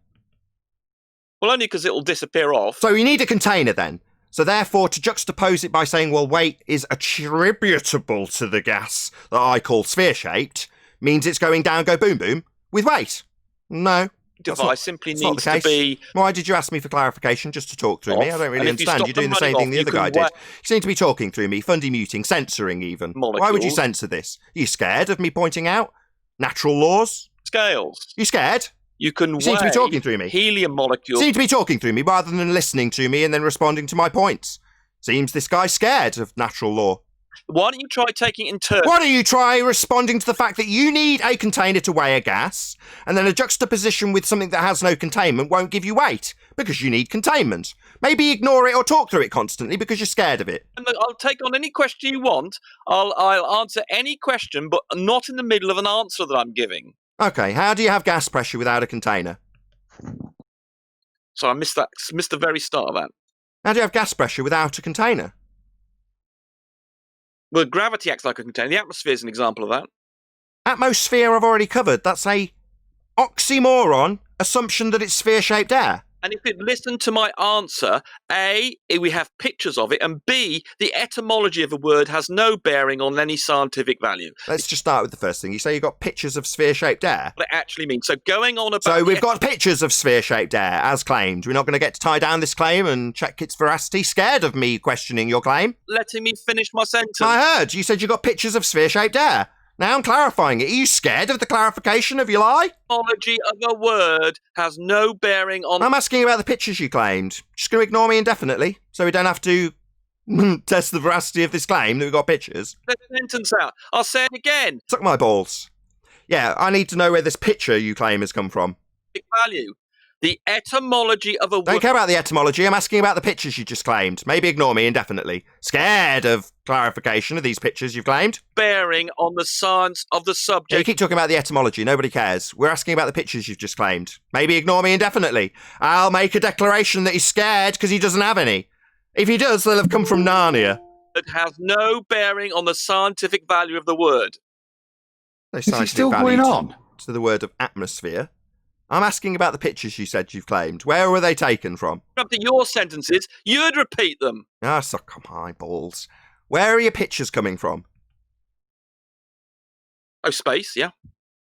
Well, only because it will disappear off. So you need a container then. So therefore, to juxtapose it by saying, well, weight is attributable to the gas that I call sphere-shaped, means it's going down, go boom, boom, with weight. No. Device simply needs to be... Why did you ask me for clarification just to talk through me? I don't really understand. You're doing the same thing the other guy did. You seem to be talking through me, fundy muting, censoring even. Molecules. Why would you censor this? Are you scared of me pointing out natural laws? Scales. You scared? You can seem to be talking through me. Helium molecules. You seem to be talking through me rather than listening to me and then responding to my points. Seems this guy's scared of natural law. Why don't you try taking it in turn? Why don't you try responding to the fact that you need a container to weigh a gas, and then a juxtaposition with something that has no containment won't give you weight, because you need containment. Maybe ignore it or talk through it constantly because you're scared of it. I'll take on any question you want. I'll answer any question, but not in the middle of an answer that I'm giving. Okay, how do you have gas pressure without a container? So I missed the very start of that. How do you have gas pressure without a container? Well, gravity acts like a container. The atmosphere is an example of that. Atmosphere I've already covered. That's a oxymoron assumption that it's sphere-shaped air. And if it listened to my answer, A, we have pictures of it, and B, the etymology of a word has no bearing on any scientific value. Let's just start with the first thing. You say you've got pictures of sphere-shaped air? What it actually means. So going on about... So we've got pictures of sphere-shaped air, as claimed. We're not going to get to tie down this claim and check its veracity. Scared of me questioning your claim? Letting me finish my sentence. I heard. You said you got pictures of sphere-shaped air. Now I'm clarifying it. Are you scared of the clarification of your lie? The etymology of a word has no bearing on... I'm asking about the pictures you claimed. Just going to ignore me indefinitely, so we don't have to test the veracity of this claim that we've got pictures? Let the sentence out. I'll say it again. Suck my balls. Yeah, I need to know where this picture you claim has come from. Value. The etymology of a Don't care about the etymology. I'm asking about the pictures you just claimed. Maybe ignore me indefinitely. Scared of clarification of these pictures you've claimed? bearing on the science of the Yeah, you subject. keep talking about the etymology. Nobody cares. We're asking about the pictures you've just claimed. Maybe ignore me indefinitely. I'll make a declaration that he's scared because he doesn't have any. If he does, they'll have come from Narnia. That has no bearing on the scientific value of the word. Is it still going on? To the word of atmosphere. I'm asking about the pictures you said you've claimed. Where were they taken from? Up to your sentences, you'd repeat them. Ah, suck on my balls. Where are your pictures coming from? Oh, space, yeah.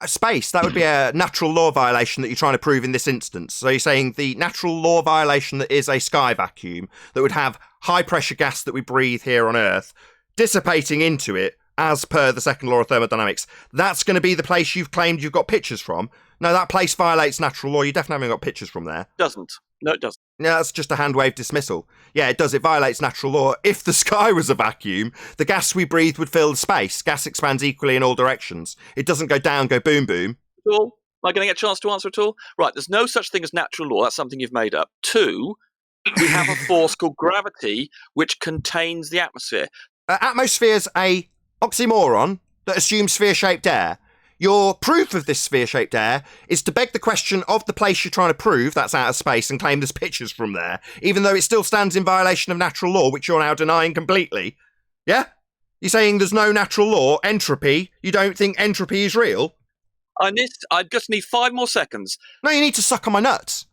Space, that would be a natural law violation that you're trying to prove in this instance. So you're saying the natural law violation that is a sky vacuum that would have high pressure gas that we breathe here on Earth dissipating into it as per the second law of thermodynamics, that's going to be the place you've claimed you've got pictures from. No, that place violates natural law. You definitely haven't got pictures from there. Doesn't. No, it doesn't. Yeah, that's just a hand wave dismissal. Yeah, it does. It violates natural law. If the sky was a vacuum, the gas we breathe would fill the space. Gas expands equally in all directions. It doesn't go down, go boom, boom. At all? Am I going to get a chance to answer at all? Right, there's no such thing as natural law. That's something you've made up. 2, we have a force called gravity, which contains the atmosphere. Atmosphere's a oxymoron that assumes sphere-shaped air. Your proof of this sphere-shaped air is to beg the question of the place you're trying to prove that's outer space and claim there's pictures from there, even though it still stands in violation of natural law, which you're now denying completely. Yeah? You're saying there's no natural law, entropy, you don't think entropy is real? I just need 5 more seconds. No, you need to suck on my nuts.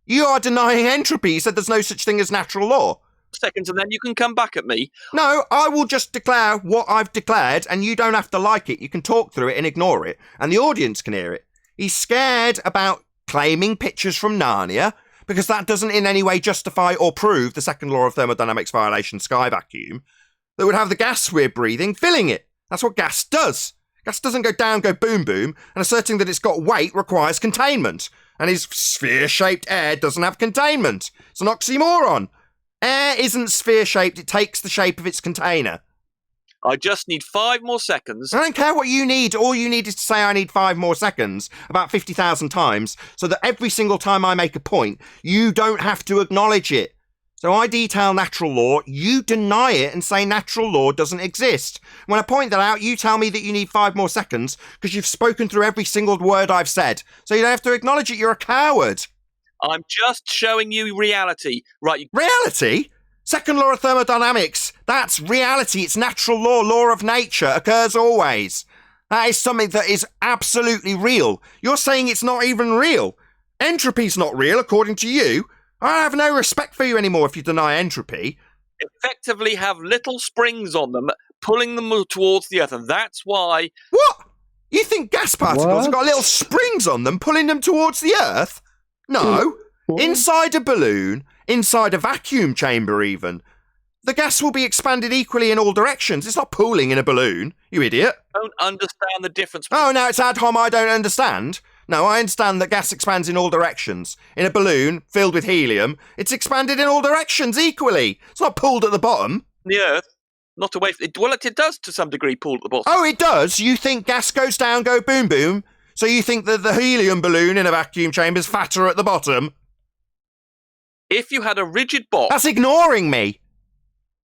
You are denying entropy. You said there's no such thing as natural law. Seconds, and then you can come back at me. No, I will just declare what I've declared, and you don't have to like it. You can talk through it and ignore it, and the audience can hear it. He's scared about claiming pictures from Narnia, because that doesn't in any way justify or prove the second law of thermodynamics violation sky vacuum that would have the gas we're breathing filling it. That's what gas does. Gas doesn't go down, go boom, boom, and asserting that it's got weight requires containment, and his sphere-shaped air doesn't have containment. It's an oxymoron. Air isn't sphere-shaped, it takes the shape of its container. I just need 5 more seconds. I don't care what you need. All you need is to say I need 5 more seconds about 50,000 times so that every single time I make a point, you don't have to acknowledge it. So I detail natural law, you deny it and say natural law doesn't exist. When I point that out, you tell me that you need 5 more seconds because you've spoken through every single word I've said. So you don't have to acknowledge it, you're a coward. I'm just showing you reality. Right. Reality? Second law of thermodynamics. That's reality. It's natural law. Law of nature occurs always. That is something that is absolutely real. You're saying it's not even real. Entropy's not real, according to you. I have no respect for you anymore if you deny entropy. Effectively have little springs on them, pulling them towards the earth, and that's why... What? You think gas particles have got little springs on them, pulling them towards the earth? No. Inside a balloon, inside a vacuum chamber even, the gas will be expanded equally in all directions. It's not pooling in a balloon, you idiot. I don't understand the difference. Oh, now it's ad hom I don't understand. No, I understand that gas expands in all directions. In a balloon filled with helium, it's expanded in all directions equally. It's not pooled at the bottom. The earth, not away from it. Well, it does to some degree pool at the bottom. Oh, it does? You think gas goes down, go boom, boom? So you think that the helium balloon in a vacuum chamber is fatter at the bottom? If you had a rigid box... That's ignoring me.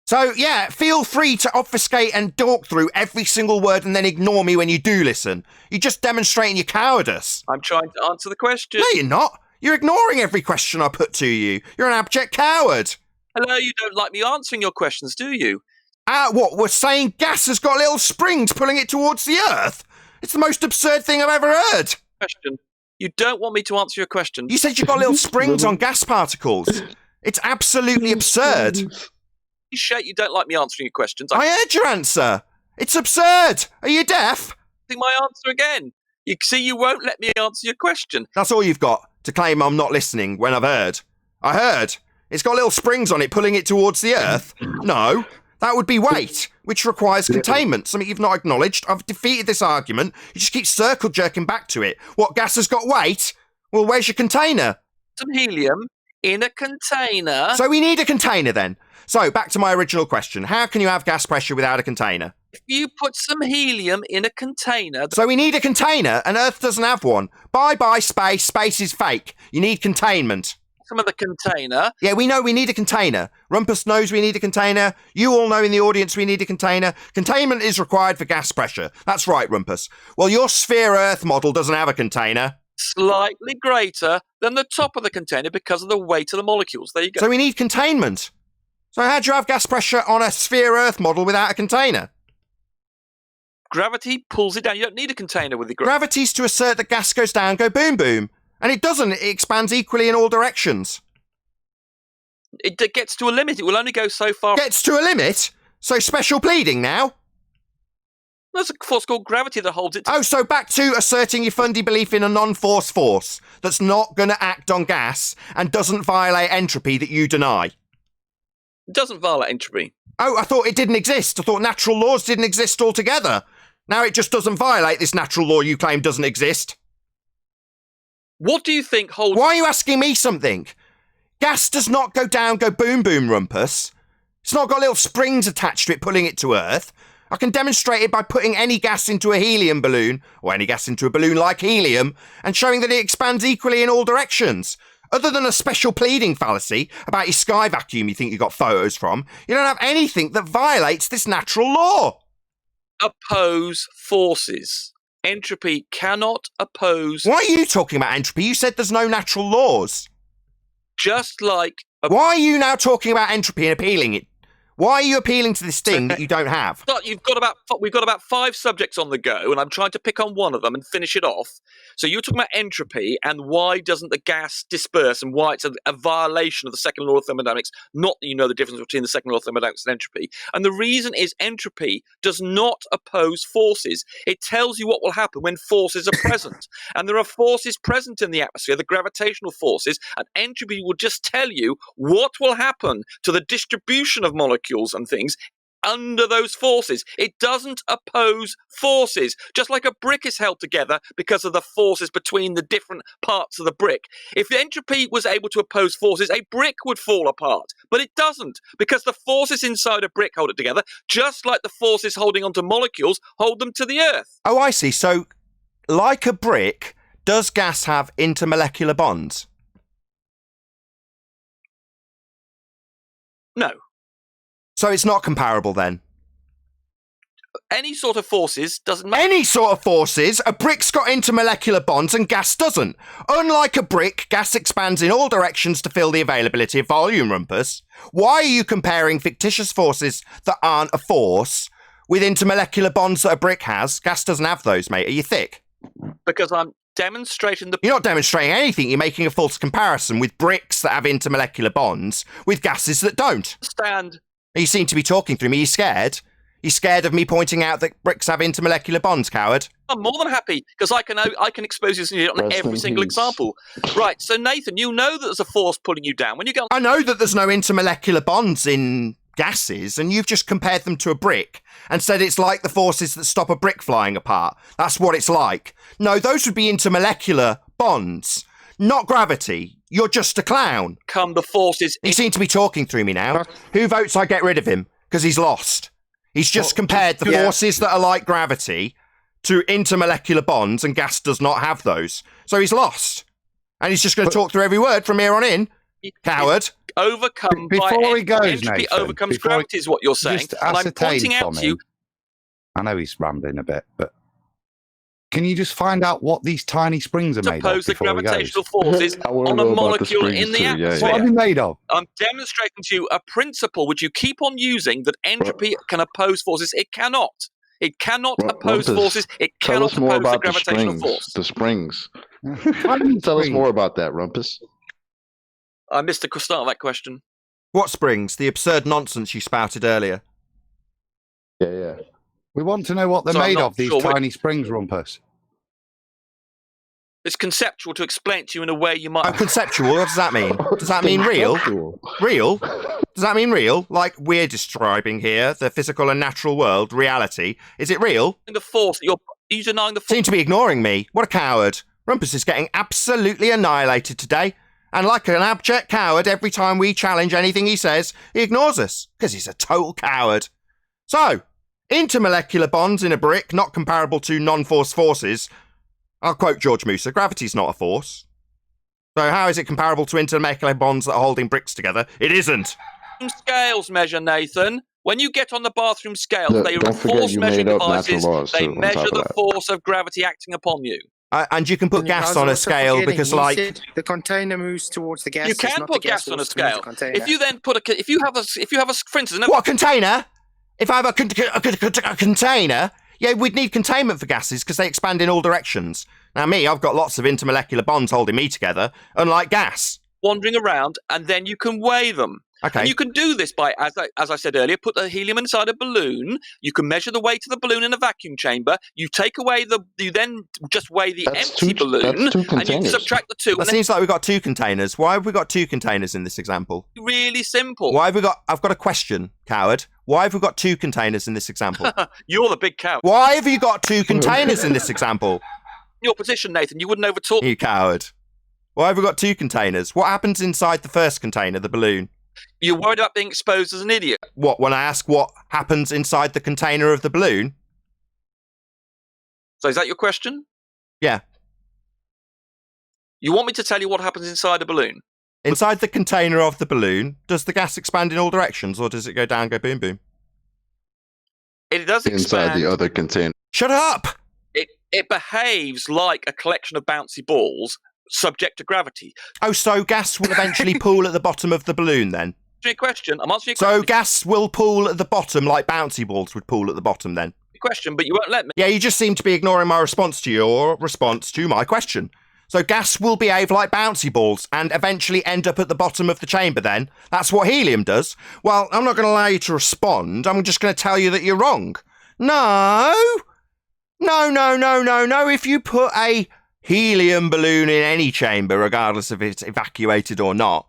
So, yeah, feel free to obfuscate and talk through every single word and then ignore me when you do listen. You're just demonstrating your cowardice. I'm trying to answer the question. No, you're not. You're ignoring every question I put to you. You're an abject coward. Hello, you don't like me answering your questions, do you? What, we're saying gas has got little springs pulling it towards the earth? It's the most absurd thing I've ever heard. Question. You don't want me to answer your question. You said you've got little springs on gas particles. It's absolutely absurd. You don't like me answering your questions. I heard your answer. It's absurd. Are you deaf? My answer again. You see, you won't let me answer your question. That's all you've got to claim I'm not listening when I've heard. I heard. It's got little springs on it pulling it towards the earth. No, that would be weight, which requires containment, something you've not acknowledged. I've defeated this argument. You just keep circle jerking back to it. What, gas has got weight? Well, where's your container? Some helium in a container. So we need a container then. So back to my original question. How can you have gas pressure without a container? If you put some helium in a container... So we need a container, and Earth doesn't have one. Bye-bye, space. Space is fake. You need containment. Some of the container... Yeah, we know we need a container. Rumpus knows we need a container. You all know in the audience we need a container. Containment is required for gas pressure. That's right, Rumpus. Well, your sphere Earth model doesn't have a container. Slightly greater than the top of the container because of the weight of the molecules. There you go. So we need containment. So how do you have gas pressure on a sphere Earth model without a container? Gravity pulls it down. You don't need a container with the Gravity's to assert that gas goes down, go boom boom. And it doesn't. It expands equally in all directions. It gets to a limit. It will only go so far. Gets to a limit? So special pleading now? There's a force called gravity that holds it. Oh, so back to asserting your fundy belief in a non-force force that's not going to act on gas and doesn't violate entropy that you deny. It doesn't violate entropy. Oh, I thought it didn't exist. I thought natural laws didn't exist altogether. Now it just doesn't violate this natural law you claim doesn't exist. What do you think holds... Why are you asking me something? Gas does not go down, go boom boom, Rumpus. It's not got little springs attached to it pulling it to Earth. I can demonstrate it by putting any gas into a helium balloon, or any gas into a balloon like helium, and showing that it expands equally in all directions. Other than a special pleading fallacy about your sky vacuum you think you got photos from, you don't have anything that violates this natural law. Oppose forces. Entropy cannot oppose... Why are you talking about entropy? You said there's no natural laws. Just like... Why are you now talking about entropy and appealing it? Why are you appealing to this thing that you don't have? We've got about 5 subjects on the go, and I'm trying to pick on one of them and finish it off. So you're talking about entropy and why doesn't the gas disperse and why it's a violation of the second law of thermodynamics, not that you know the difference between the second law of thermodynamics and entropy. And the reason is entropy does not oppose forces. It tells you what will happen when forces are present. And there are forces present in the atmosphere, the gravitational forces, and entropy will just tell you what will happen to the distribution of molecules and things under those forces. It doesn't oppose forces, just like a brick is held together because of the forces between the different parts of the brick. If entropy was able to oppose forces, a brick would fall apart, but it doesn't because the forces inside a brick hold it together, just like the forces holding onto molecules hold them to the Earth. Oh, I see. So, like a brick, does gas have intermolecular bonds? No. So it's not comparable then? Any sort of forces doesn't matter. Any sort of forces? A brick's got intermolecular bonds and gas doesn't. Unlike a brick, gas expands in all directions to fill the availability of volume, Rumpus. Why are you comparing fictitious forces that aren't a force with intermolecular bonds that a brick has? Gas doesn't have those, mate. Are you thick? Because I'm demonstrating the... You're not demonstrating anything. You're making a false comparison with bricks that have intermolecular bonds with gases that don't. Stand. You seem to be talking through me. You scared? You scared of me pointing out that bricks have intermolecular bonds, coward? I'm more than happy because I can expose you on every single example. Right, so Nathan, you know that there's a force pulling you down when you go. I know that there's no intermolecular bonds in gases, and you've just compared them to a brick and said it's like the forces that stop a brick flying apart. That's what it's like. No, those would be intermolecular bonds, not gravity. You're just a clown. Come the forces. You seem to be talking through me now. Who votes I get rid of him? Because he's lost. He's just compared the forces that are like gravity to intermolecular bonds, and gas does not have those. So he's lost. And he's just going to talk through every word from here on in. Coward. Overcome before he goes, entropy Nathan, overcomes gravity is what you're saying. Just And I'm ascertain pointing out from to you... him. I know he's rambling a bit, but can you just find out what these tiny springs are made of? Oppose the gravitational forces on a molecule in the atmosphere. What are they made of? I'm demonstrating to you a principle which you keep on using, that entropy can oppose forces. It cannot. It cannot oppose forces. It cannot oppose the gravitational force. The springs. Tell us more about that, Rumpus. I missed the start of that question. What springs? The absurd nonsense you spouted earlier. Yeah. We want to know what they're made of, these tiny springs, Rumpus. It's conceptual to explain to you in a way you might... Oh, conceptual? What does that mean? Does that mean real? Real? Does that mean real? Like we're describing here, the physical and natural world, reality. Is it real? The force, are you denying the force? Seem to be ignoring me. What a coward. Rumpus is getting absolutely annihilated today. And like an abject coward, every time we challenge anything he says, he ignores us. Because he's a total coward. So... Intermolecular bonds in a brick not comparable to non-force forces. I'll quote George Musa, gravity's not a force. So how is it comparable to intermolecular bonds that are holding bricks together? It isn't. Scales measure, Nathan. When you get on the bathroom scales, Yeah, they don't are forget force you measuring made up natural devices. laws, They too, on measure top of the that. force of gravity acting upon you. And you can put gas on a scale because, like, the container moves towards the gas. You can put gas on a scale. If you then put a, for instance, what, a container? If I have a container, yeah, we'd need containment for gases because they expand in all directions. Now, I've got lots of intermolecular bonds holding me together, unlike gas. Wandering around, and then you can weigh them. Okay. And you can do this by, as I said earlier, put the helium inside a balloon. You can measure the weight of the balloon in a vacuum chamber. You take away you then just weigh the empty balloon, and you subtract the two. That seems like we've got two containers. Why have we got two containers in this example? Really simple. Why have we got? I've got a question, coward. Why have we got two containers in this example? You're the big coward. Why have you got two containers in this example? Your position, Nathan. You wouldn't overtalk. You coward. Why have we got two containers? What happens inside the first container, the balloon? You're worried about being exposed as an idiot. What, when I ask what happens inside the container of the balloon? So is that your question? Yeah. You want me to tell you what happens inside a balloon? Inside the container of the balloon, does the gas expand in all directions, or does it go down, go boom, boom? It does expand. Inside the other container. Shut up! It behaves like a collection of bouncy balls subject to gravity. Oh, so gas will eventually pool at the bottom of the balloon then? I'm answering your question. So gas will pool at the bottom like bouncy balls would pool at the bottom then? Question, but you won't let me. Yeah, you just seem to be ignoring my response to your response to my question. So gas will behave like bouncy balls and eventually end up at the bottom of the chamber then? That's what helium does? Well, I'm not going to allow you to respond. I'm just going to tell you that you're wrong. No! No. If you put a helium balloon in any chamber, regardless if it's evacuated or not,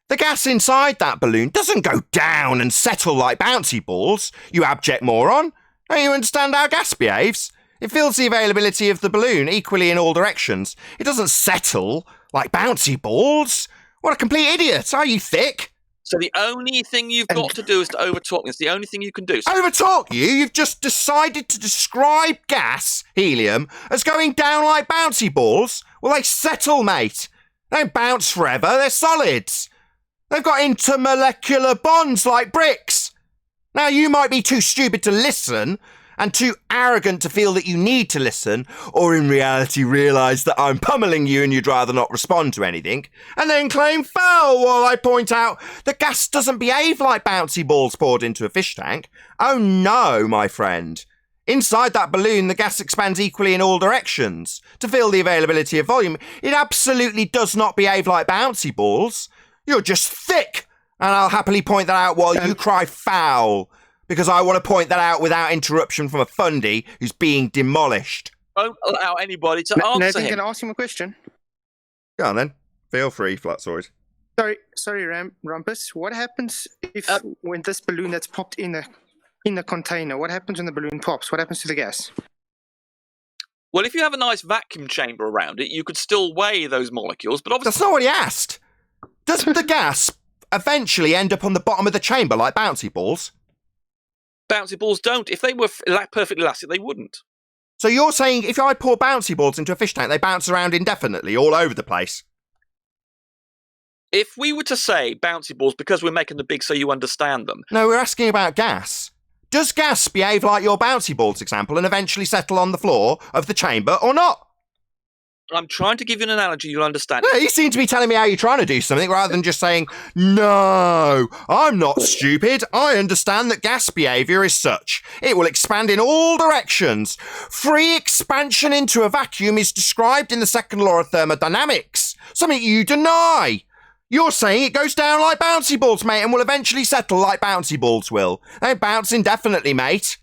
the gas inside that balloon doesn't go down and settle like bouncy balls, you abject moron. Don't you understand how gas behaves? It fills the availability of the balloon equally in all directions. It doesn't settle like bouncy balls. What a complete idiot. Are you thick? So the only thing you've got to do is to overtalk me. It's the only thing you can do. Overtalk you? You've just decided to describe gas, helium, as going down like bouncy balls? Well, they settle, mate. They don't bounce forever. They're solids. They've got intermolecular bonds like bricks. Now, you might be too stupid to listen and too arrogant to feel that you need to listen, or in reality realise that I'm pummeling you and you'd rather not respond to anything, and then claim foul while I point out that gas doesn't behave like bouncy balls poured into a fish tank. Oh no, my friend. Inside that balloon, the gas expands equally in all directions to fill the availability of volume. It absolutely does not behave like bouncy balls. You're just thick, and I'll happily point that out while you cry foul. Because I want to point that out without interruption from a fundy who's being demolished. Won't allow anybody to answer Nathan, him. can I ask him a question? Go on then. Feel free, Flatsword. Sorry, Rumpus. What happens if when this balloon that's popped in the container? What happens when the balloon pops? What happens to the gas? Well, if you have a nice vacuum chamber around it, you could still weigh those molecules. But obviously, that's not what he asked. Doesn't the gas eventually end up on the bottom of the chamber like bouncy balls? Bouncy balls don't. If they were perfectly elastic, they wouldn't. So you're saying if I pour bouncy balls into a fish tank, they bounce around indefinitely all over the place? If we were to say bouncy balls because we're making them big so you understand them. No, we're asking about gas. Does gas behave like your bouncy balls example and eventually settle on the floor of the chamber or not? I'm trying to give you an analogy you'll understand. Yeah, you seem to be telling me how you're trying to do something rather than just saying, no, I'm not stupid. I understand that gas behaviour is such. It will expand in all directions. Free expansion into a vacuum is described in the second law of thermodynamics, something you deny. You're saying it goes down like bouncy balls, mate, and will eventually settle like bouncy balls will. They don't bounce indefinitely, mate.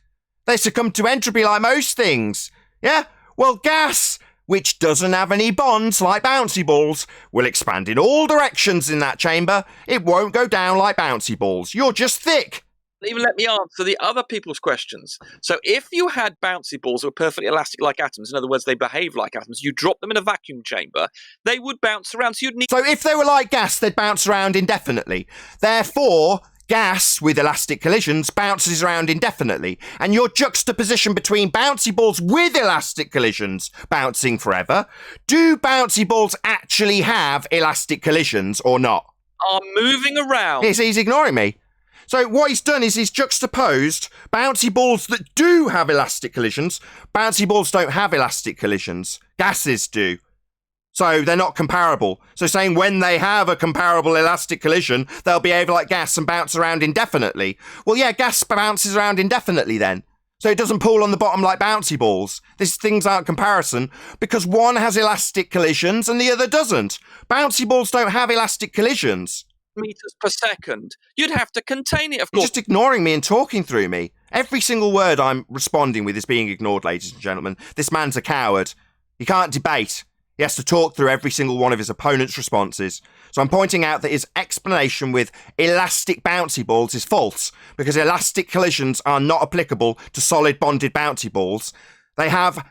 They succumb to entropy like most things. Yeah? Well, gas, which doesn't have any bonds like bouncy balls, will expand in all directions in that chamber. It won't go down like bouncy balls. You're just thick. Even let me answer the other people's questions. So if you had bouncy balls that were perfectly elastic like atoms, in other words, they behave like atoms, you drop them in a vacuum chamber, they would bounce around. So you'd need. So if they were like gas, they'd bounce around indefinitely. Therefore, gas with elastic collisions bounces around indefinitely, and your juxtaposition between bouncy balls with elastic collisions bouncing forever, do bouncy balls actually have elastic collisions or not? Are moving around. He's ignoring me. So what he's done is he's juxtaposed bouncy balls that do have elastic collisions. Bouncy balls don't have elastic collisions. Gases do. So they're not comparable. So saying when they have a comparable elastic collision, they'll behave like gas and bounce around indefinitely. Well, yeah, gas bounces around indefinitely then. So it doesn't pool on the bottom like bouncy balls. These things aren't comparison because one has elastic collisions and the other doesn't. Bouncy balls don't have elastic collisions. Meters per second. You'd have to contain it, of You're course. just ignoring me and talking through me. Every single word I'm responding with is being ignored, ladies and gentlemen. This man's a coward. He can't debate. He has to talk through every single one of his opponent's responses. So I'm pointing out that his explanation with elastic bouncy balls is false, because elastic collisions are not applicable to solid bonded bouncy balls. They have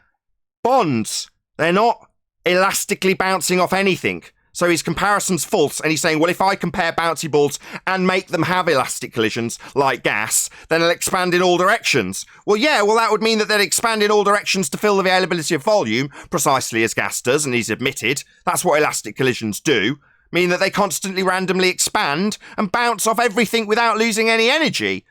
bonds. They're not elastically bouncing off anything. So his comparison's false, and he's saying, well, if I compare bouncy balls and make them have elastic collisions, like gas, then they'll expand in all directions. Well, yeah, that would mean that they'd expand in all directions to fill the availability of volume, precisely as gas does, and he's admitted. That's what elastic collisions do. Mean that they constantly randomly expand and bounce off everything without losing any energy.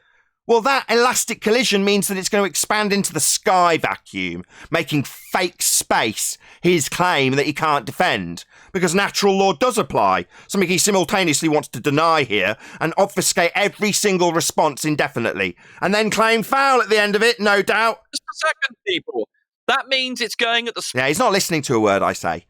Well, that elastic collision means that it's going to expand into the sky vacuum, making fake space his claim that he can't defend, because natural law does apply, something he simultaneously wants to deny here and obfuscate every single response indefinitely, and then claim foul at the end of it, no doubt. Just a second, people. That means it's going at the... Yeah, he's not listening to a word I say.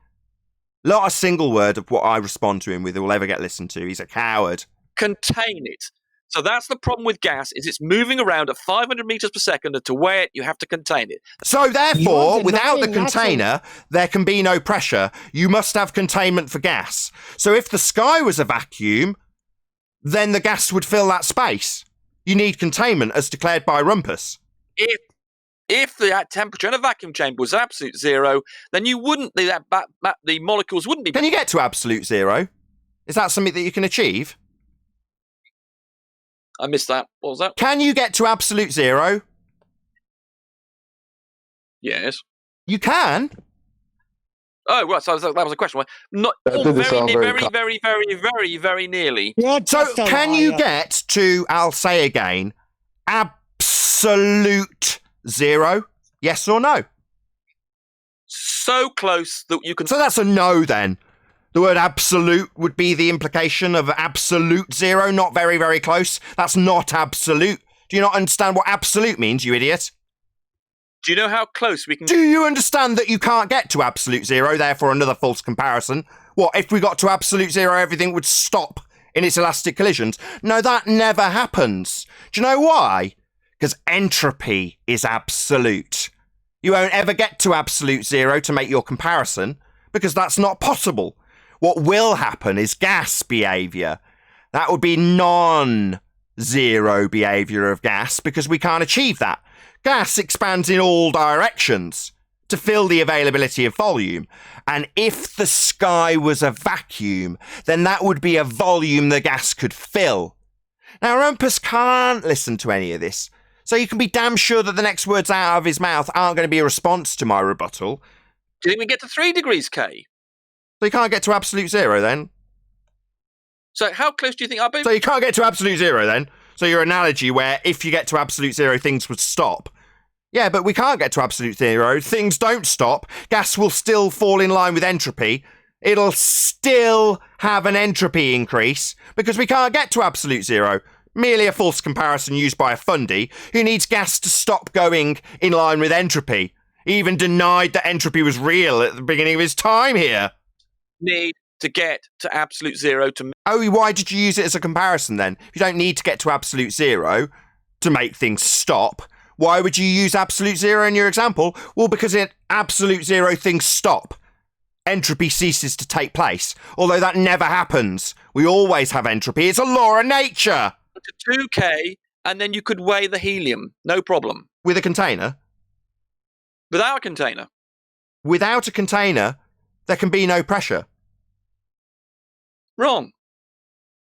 Not a single word of what I respond to him with will ever get listened to. He's a coward. Contain it. So that's the problem with gas, is it's moving around at 500 meters per second, and to weigh it, you have to contain it. So therefore, without the container, there can be no pressure. You must have containment for gas. So if the sky was a vacuum, then the gas would fill that space. You need containment, as declared by Rumpus. If the temperature in a vacuum chamber was absolute zero, then you wouldn't, the molecules wouldn't be... Can you get to absolute zero? Is that something that you can achieve? I missed that. What was that? Can you get to absolute zero? Yes. You can? Oh, right. So that was a question. Not very nearly. Yeah, so can you get to, I'll say again, absolute zero? Yes or no? So close that you can... So that's a no then. The word absolute would be the implication of absolute zero, not very, very close. That's not absolute. Do you not understand what absolute means, you idiot? Do you know how close we can... Do you understand that you can't get to absolute zero, therefore another false comparison? What, if we got to absolute zero, everything would stop in its elastic collisions? No, that never happens. Do you know why? Because entropy is absolute. You won't ever get to absolute zero to make your comparison, because that's not possible. What will happen is gas behaviour. That would be non-zero behaviour of gas, because we can't achieve that. Gas expands in all directions to fill the availability of volume. And if the sky was a vacuum, then that would be a volume the gas could fill. Now, Rumpus can't listen to any of this, so you can be damn sure that the next words out of his mouth aren't going to be a response to my rebuttal. Didn't we get to 3 degrees K? So you can't get to absolute zero then? So how close do you think I'll be? So you can't get to absolute zero then? So your analogy where if you get to absolute zero, things would stop. Yeah, but we can't get to absolute zero. Things don't stop. Gas will still fall in line with entropy. It'll still have an entropy increase because we can't get to absolute zero. Merely a false comparison used by a fundy who needs gas to stop going in line with entropy. He even denied that entropy was real at the beginning of his time here. Need to get to absolute zero to... Oh, why did you use it as a comparison then? If you don't need to get to absolute zero to make things stop, why would you use absolute zero in your example? Well, because at absolute zero, things stop. Entropy ceases to take place, although that never happens. We always have entropy. It's a law of nature. To 2K, and then you could weigh the helium. No problem. With a container? Without a container. Without a container, there can be no pressure. Wrong.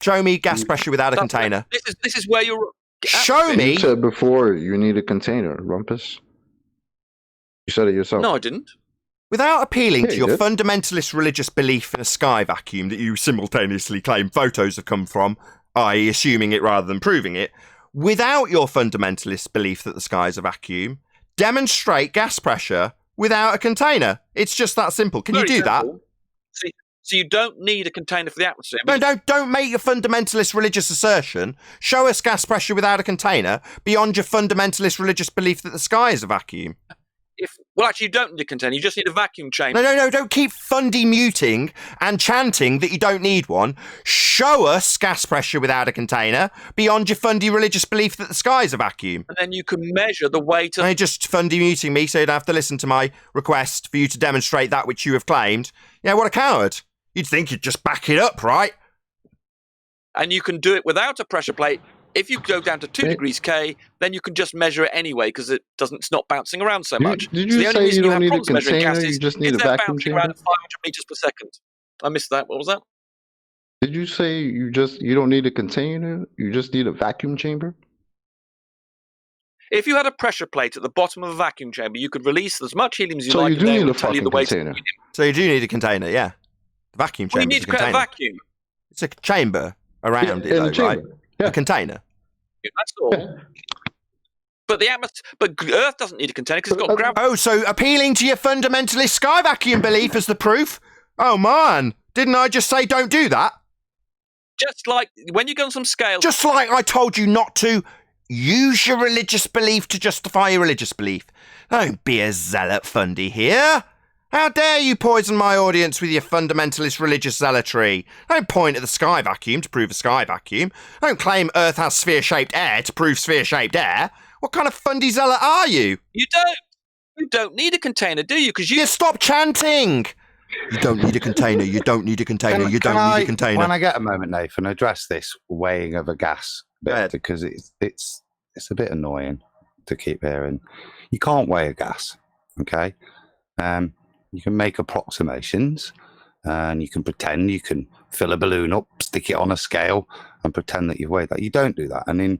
Show me gas pressure without a container. This is where you're. Show me. You said before you need a container, Rumpus. You said it yourself. No, I didn't. Without appealing Yeah, to you your did. fundamentalist religious belief in a sky vacuum that you simultaneously claim photos have come from, i.e. assuming it rather than proving it, without your fundamentalist belief that the sky is a vacuum, demonstrate gas pressure without a container. It's just that simple. Can Very you do simple. that? See, so you don't need a container for the atmosphere. No, don't make your fundamentalist religious assertion. Show us gas pressure without a container beyond your fundamentalist religious belief that the sky is a vacuum. Actually, you don't need a container. You just need a vacuum chamber. No, don't keep fundy muting and chanting that you don't need one. Show us gas pressure without a container beyond your fundy religious belief that the sky is a vacuum. And then you can measure the weight of... You're just fundy muting me so you'd have to listen to my request for you to demonstrate that which you have claimed. Yeah, what a coward. You'd think you'd just back it up, right? And you can do it without a pressure plate. If you go down to 2 degrees K, then you can just measure it anyway because it's not bouncing around so much. Did So you the only say reason you you don't have need a problems measuring container? gases You just need is a they're vacuum bouncing around chamber? at 500 meters per second. I missed that. What was that? Did you say you don't need a container? You just need a vacuum chamber? If you had a pressure plate at the bottom of a vacuum chamber, you could release as much helium as you So like. you do and need they a would tell you the fucking weight of container. the helium. So you do need a container, yeah. The vacuum Well, you chamber need is to a create a container. vacuum. It's a chamber around Yeah, it, in though, the right? chamber. Yeah. A container. That's all. But the atmosphere, but Earth doesn't need a container because it's got gravity. Oh, so appealing to your fundamentalist sky vacuum belief as the proof? Oh, man. Didn't I just say don't do that? Just like when you go on some scales. Just like I told you not to use your religious belief to justify your religious belief. Don't be a zealot fundy here. How dare you poison my audience with your fundamentalist religious zealotry? Don't point at the sky vacuum to prove a sky vacuum. Don't claim Earth has sphere-shaped air to prove sphere-shaped air. What kind of fundy zealot are you? You don't. You don't need a container, do you? Because you stop chanting. You don't need a container. You don't need a container. You don't need a container. When I get a moment, Nathan, address this weighing of a gas bit because it's a bit annoying to keep hearing. You can't weigh a gas, okay? You can make approximations, and you can pretend you can fill a balloon up, stick it on a scale, and pretend that you've weighed that. You don't do that, and in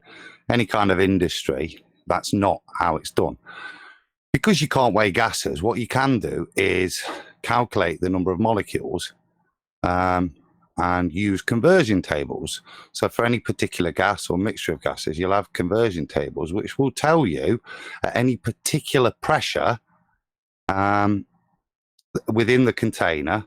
any kind of industry, that's not how it's done. Because you can't weigh gases, what you can do is calculate the number of molecules and use conversion tables. So for any particular gas or mixture of gases, you'll have conversion tables, which will tell you at any particular pressure within the container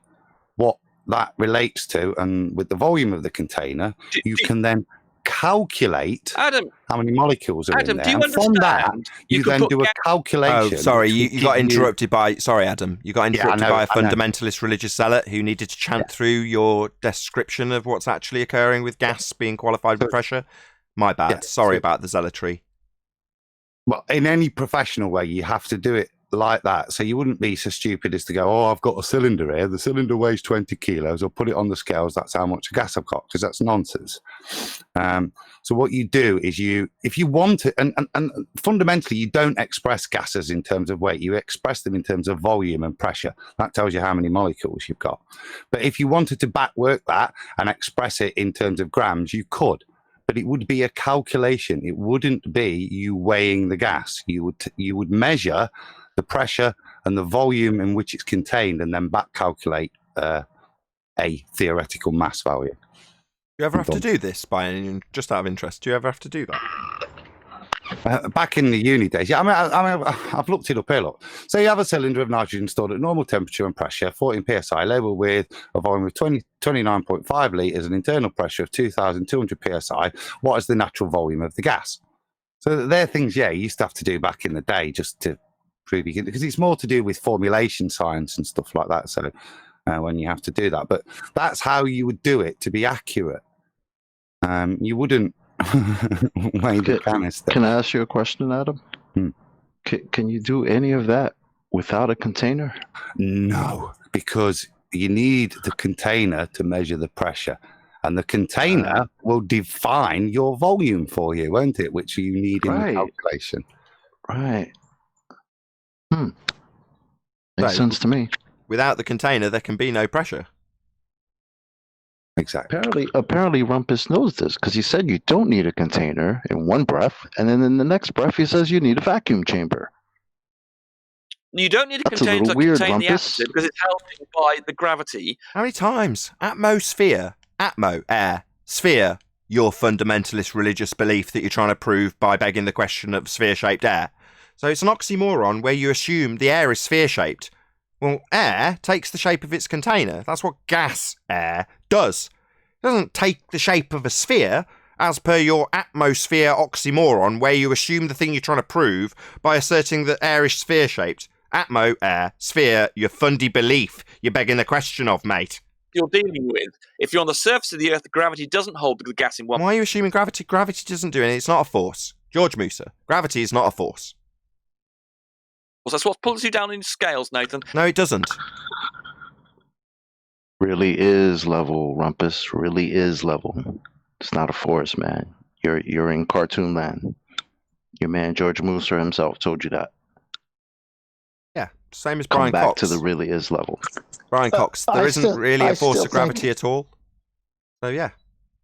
what that relates to, and with the volume of the container, you can then calculate Adam, how many molecules are Adam, in do there. you And from that, understand? you You could then put do a calculation. Oh, sorry, which you will got give interrupted by... Sorry, Adam. You got Yeah, I interrupted know, by a I know. fundamentalist religious zealot who needed to chant through your description of what's actually occurring with gas being qualified with pressure. My bad. Yeah, Sorry about the zealotry. Well, in any professional way, you have to do it like that. So you wouldn't be so stupid as to go, oh, I've got a cylinder here. The cylinder weighs 20 kilos. I'll put it on the scales. That's how much gas I've got, because that's nonsense. So what you do is if you want it, and fundamentally, you don't express gases in terms of weight. You express them in terms of volume and pressure. That tells you how many molecules you've got. But if you wanted to backwork that and express it in terms of grams, you could. But it would be a calculation. It wouldn't be you weighing the gas. You would measure the pressure and the volume in which it's contained, and then back calculate a theoretical mass value. Do you ever have to do this just out of interest? Do you ever have to do that? Back in the uni days, yeah. I mean, I've looked it up here. Look, so you have a cylinder of nitrogen stored at normal temperature and pressure, 14 psi, labelled with a volume of 29.5 litres, an internal pressure of 2,200 psi. What is the natural volume of the gas? So they're things, yeah, you used to have to do back in the day just to prove you can, because it's more to do with formulation science and stuff like that. So when you have to do that, but that's how you would do it to be accurate. You wouldn't weigh the canister. Can I ask you a question, Adam? Can you do any of that without a container? No, because you need the container to measure the pressure. And the container will define your volume for you, won't it? Which you need in the calculation. Right. Makes sense to me. Without the container, there can be no pressure. Exactly. Apparently, Rumpus knows this because he said you don't need a container in one breath, and then in the next breath he says you need a vacuum chamber. You don't need a That's a container little to weird, contain the Rumpus. atmosphere because it's held in by the gravity. How many times? Atmosphere, atmo, air, sphere, your fundamentalist religious belief that you're trying to prove by begging the question of sphere-shaped air. So it's an oxymoron where you assume the air is sphere-shaped. Well, air takes the shape of its container. That's what gas air does. It doesn't take the shape of a sphere, as per your atmosphere oxymoron, where you assume the thing you're trying to prove by asserting that air is sphere-shaped. Atmo, air, sphere, your fundy belief you're begging the question of, mate. You're dealing with. If you're on the surface of the Earth, the gravity doesn't hold the gas in one. Why are you assuming gravity? Gravity doesn't do anything. It's not a force. George Musa, gravity is not a force. Well, that's what pulls you down in scales, Nathan. No, it doesn't. Really is level, Rumpus. Really is level. It's not a force, man. You're in cartoon land. Your man George Musa himself told you that. Yeah, same as Come Brian back Cox. to the really is level. Brian Cox, there isn't really a force still of gravity at all. So yeah,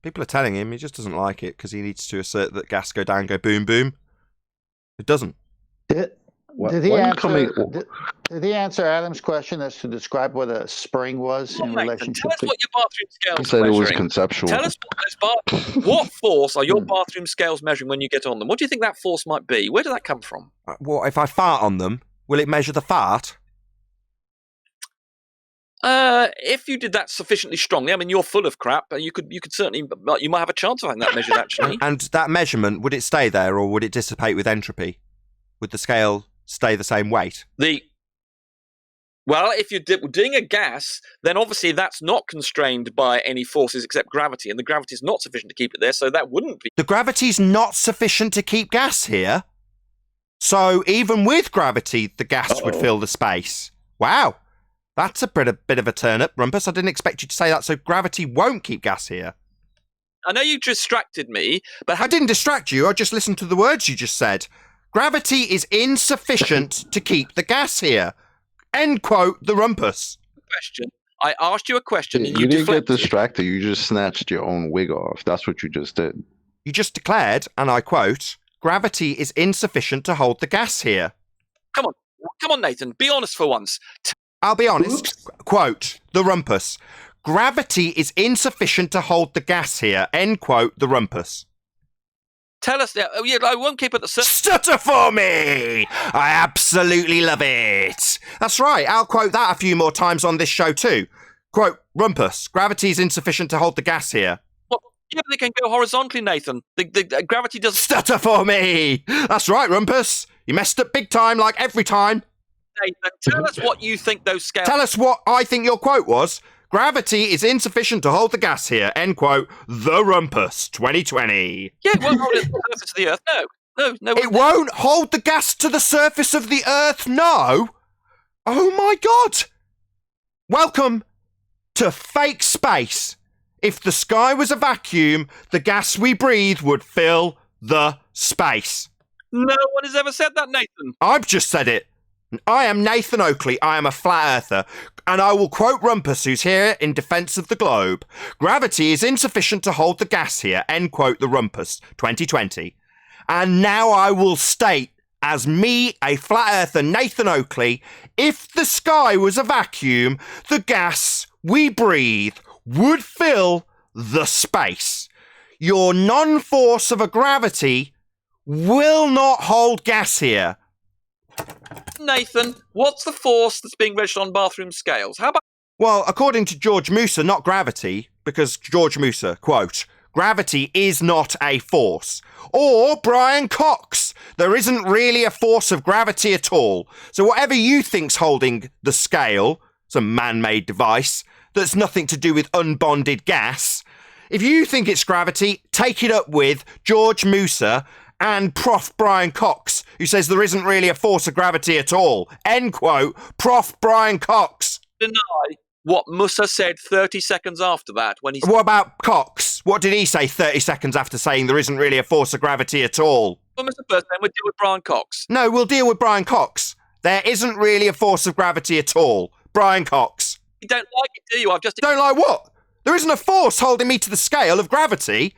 people are telling him he just doesn't like it because he needs to assert that gas go down, go boom, boom. It doesn't. Did he answer Adam's question as to describe what a spring was in relationship Tell us to... what your bathroom scales He said are it was measuring. conceptual. Tell us what force are your bathroom scales measuring when you get on them? What do you think that force might be? Where did that come from? Well, if I fart on them, will it measure the fart? If you did that sufficiently strongly, I mean, you're full of crap. You could certainly, you might have a chance of having that measured actually. And that measurement, would it stay there or would it dissipate with entropy? Would the scale stay the same weight? Well, if you're doing a gas, then obviously that's not constrained by any forces except gravity, and the gravity is not sufficient to keep it there, so that wouldn't be. The gravity's not sufficient to keep gas here. So even with gravity, the gas would fill the space. Wow. That's a bit of a turn-up, Rumpus. I didn't expect you to say that. So gravity won't keep gas here. I know you distracted me, but... I didn't distract you. I just listened to the words you just said. Gravity is insufficient to keep the gas here. End quote, the Rumpus. Question. I asked you a question and You didn't deflected. get distracted. You just snatched your own wig off. That's what you just did. You just declared, and I quote, gravity is insufficient to hold the gas here. Come on, Nathan. Be honest for once. I'll be honest. Quote, the Rumpus. Gravity is insufficient to hold the gas here. End quote, the Rumpus. Tell us. Oh, yeah, I won't keep it the... Stutter for me! I absolutely love it. That's right. I'll quote that a few more times on this show too. Quote, Rumpus. Gravity is insufficient to hold the gas here. Well, yeah, but they can go horizontally, Nathan. The gravity doesn't... Stutter for me! That's right, Rumpus. You messed up big time like every time. Nathan, tell us what you think those scales... Tell us what I think your quote was. Gravity is insufficient to hold the gas here. End quote. The Rumpus 2020. Yeah, it won't hold it to the surface of the Earth. No. It won't hold the gas to the surface of the Earth, no? Oh my God. Welcome to fake space. If the sky was a vacuum, the gas we breathe would fill the space. No one has ever said that, Nathan. I've just said it. I am Nathan Oakley, I am a flat earther, and I will quote Rumpus, who's here in defence of the globe. Gravity is insufficient to hold the gas here, end quote, the Rumpus, 2020. And now I will state, as me, a flat earther, Nathan Oakley, if the sky was a vacuum, the gas we breathe would fill the space. Your non-force of a gravity will not hold gas here. Nathan, what's the force that's being registered on bathroom scales? How about... Well, according to George Musa, not gravity, because George Musa, quote, gravity is not a force. Or Brian Cox, there isn't really a force of gravity at all. So whatever you think's holding the scale, some man-made device, that's nothing to do with unbonded gas, if you think it's gravity, take it up with George Musa and Prof. Brian Cox, who says there isn't really a force of gravity at all. End quote. Prof. Brian Cox. Deny what Musa said 30 seconds after that when he... What about Cox? What did he say 30 seconds after saying there isn't really a force of gravity at all? Well, Mr. First, then we'll deal with Brian Cox. No, we'll deal with Brian Cox. There isn't really a force of gravity at all. Brian Cox. You don't like it, do you? I've just... Don't like what? There isn't a force holding me to the scale of gravity.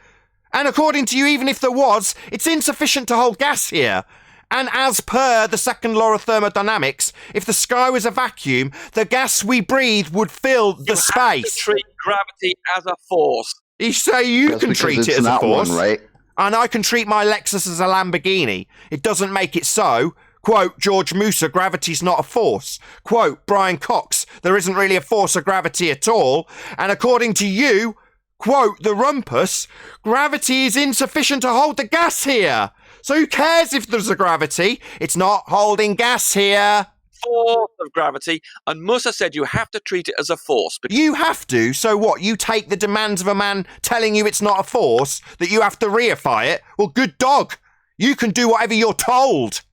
And according to you, even if there was, it's insufficient to hold gas here. And as per the second law of thermodynamics, if the sky was a vacuum, the gas we breathe would fill the space. Have to treat gravity as a force. You say you That's can because treat it's it as a not force. one, right? And I can treat my Lexus as a Lamborghini. It doesn't make it so. Quote, George Musa, gravity's not a force. Quote, Brian Cox, there isn't really a force of gravity at all. And according to you, quote, the rumpus, gravity is insufficient to hold the gas here. So who cares if there's a gravity? It's not holding gas here. Force of gravity, and Musa said you have to treat it as a force. You have to? So what, you take the demands of a man telling you it's not a force, that you have to reify it? Well, good dog. You can do whatever you're told.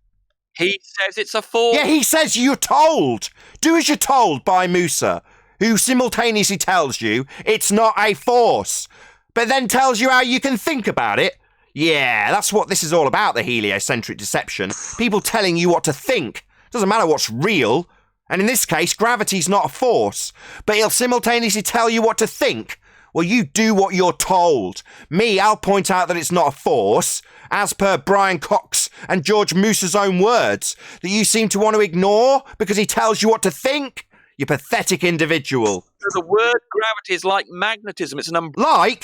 He says it's a force. Yeah, he says you're told. Do as you're told by Musa, who simultaneously tells you it's not a force, but then tells you how you can think about it. Yeah, that's what this is all about, the heliocentric deception. People telling you what to think. Doesn't matter what's real. And in this case, gravity's not a force, but he'll simultaneously tell you what to think. Well, you do what you're told. Me, I'll point out that it's not a force, as per Brian Cox and George Musa's own words, that you seem to want to ignore because he tells you what to think. You pathetic individual. The word gravity is like magnetism. It's an umbrella.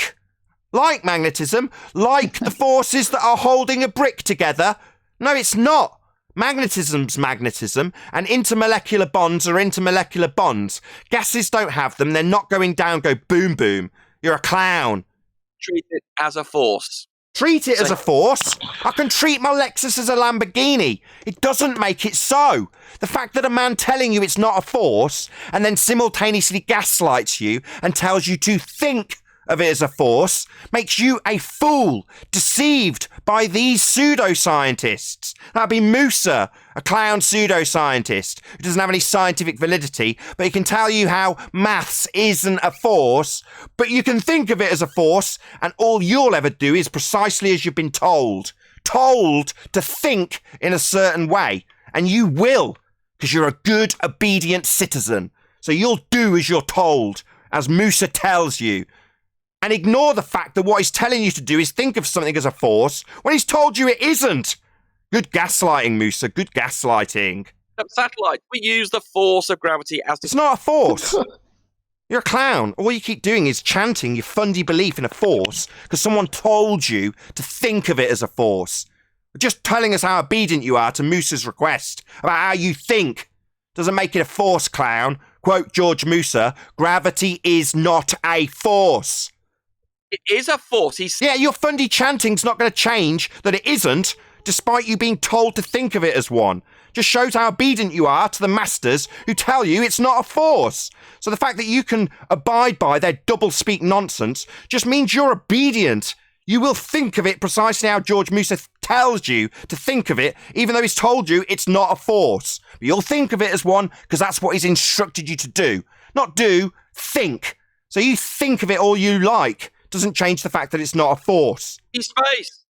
Like magnetism? Like the forces that are holding a brick together? No, it's not. Magnetism's magnetism, and intermolecular bonds are intermolecular bonds. Gases don't have them. They're not going down, go boom, boom. You're a clown. Treat it as a force. Treat it as a force? I can treat my Lexus as a Lamborghini. It doesn't make it so. The fact that a man telling you it's not a force and then simultaneously gaslights you and tells you to think of it as a force makes you a fool, deceived by these pseudoscientists. That'd be Musa, a clown pseudoscientist who doesn't have any scientific validity, but he can tell you how maths isn't a force, but you can think of it as a force, and all you'll ever do is precisely as you've been told. Told to think in a certain way, and you will, because you're a good, obedient citizen. So you'll do as you're told, as Musa tells you. And ignore the fact that what he's telling you to do is think of something as a force when he's told you it isn't. Good gaslighting, Musa. Good gaslighting. Satellite. We use the force of gravity as... It's not a force. You're a clown. All you keep doing is chanting your fundy belief in a force because someone told you to think of it as a force. Just telling us how obedient you are to Musa's request about how you think doesn't make it a force, clown. Quote George Musa, gravity is not a force. It is a force. Yeah, your fundy chanting's not going to change that it isn't, despite you being told to think of it as one. Just shows how obedient you are to the masters who tell you it's not a force. So the fact that you can abide by their double-speak nonsense just means you're obedient. You will think of it precisely how George Musa tells you to think of it, even though he's told you it's not a force. But you'll think of it as one because that's what he's instructed you to do. Not do, think. So you think of it all you like. Doesn't change the fact that it's not a force. Space.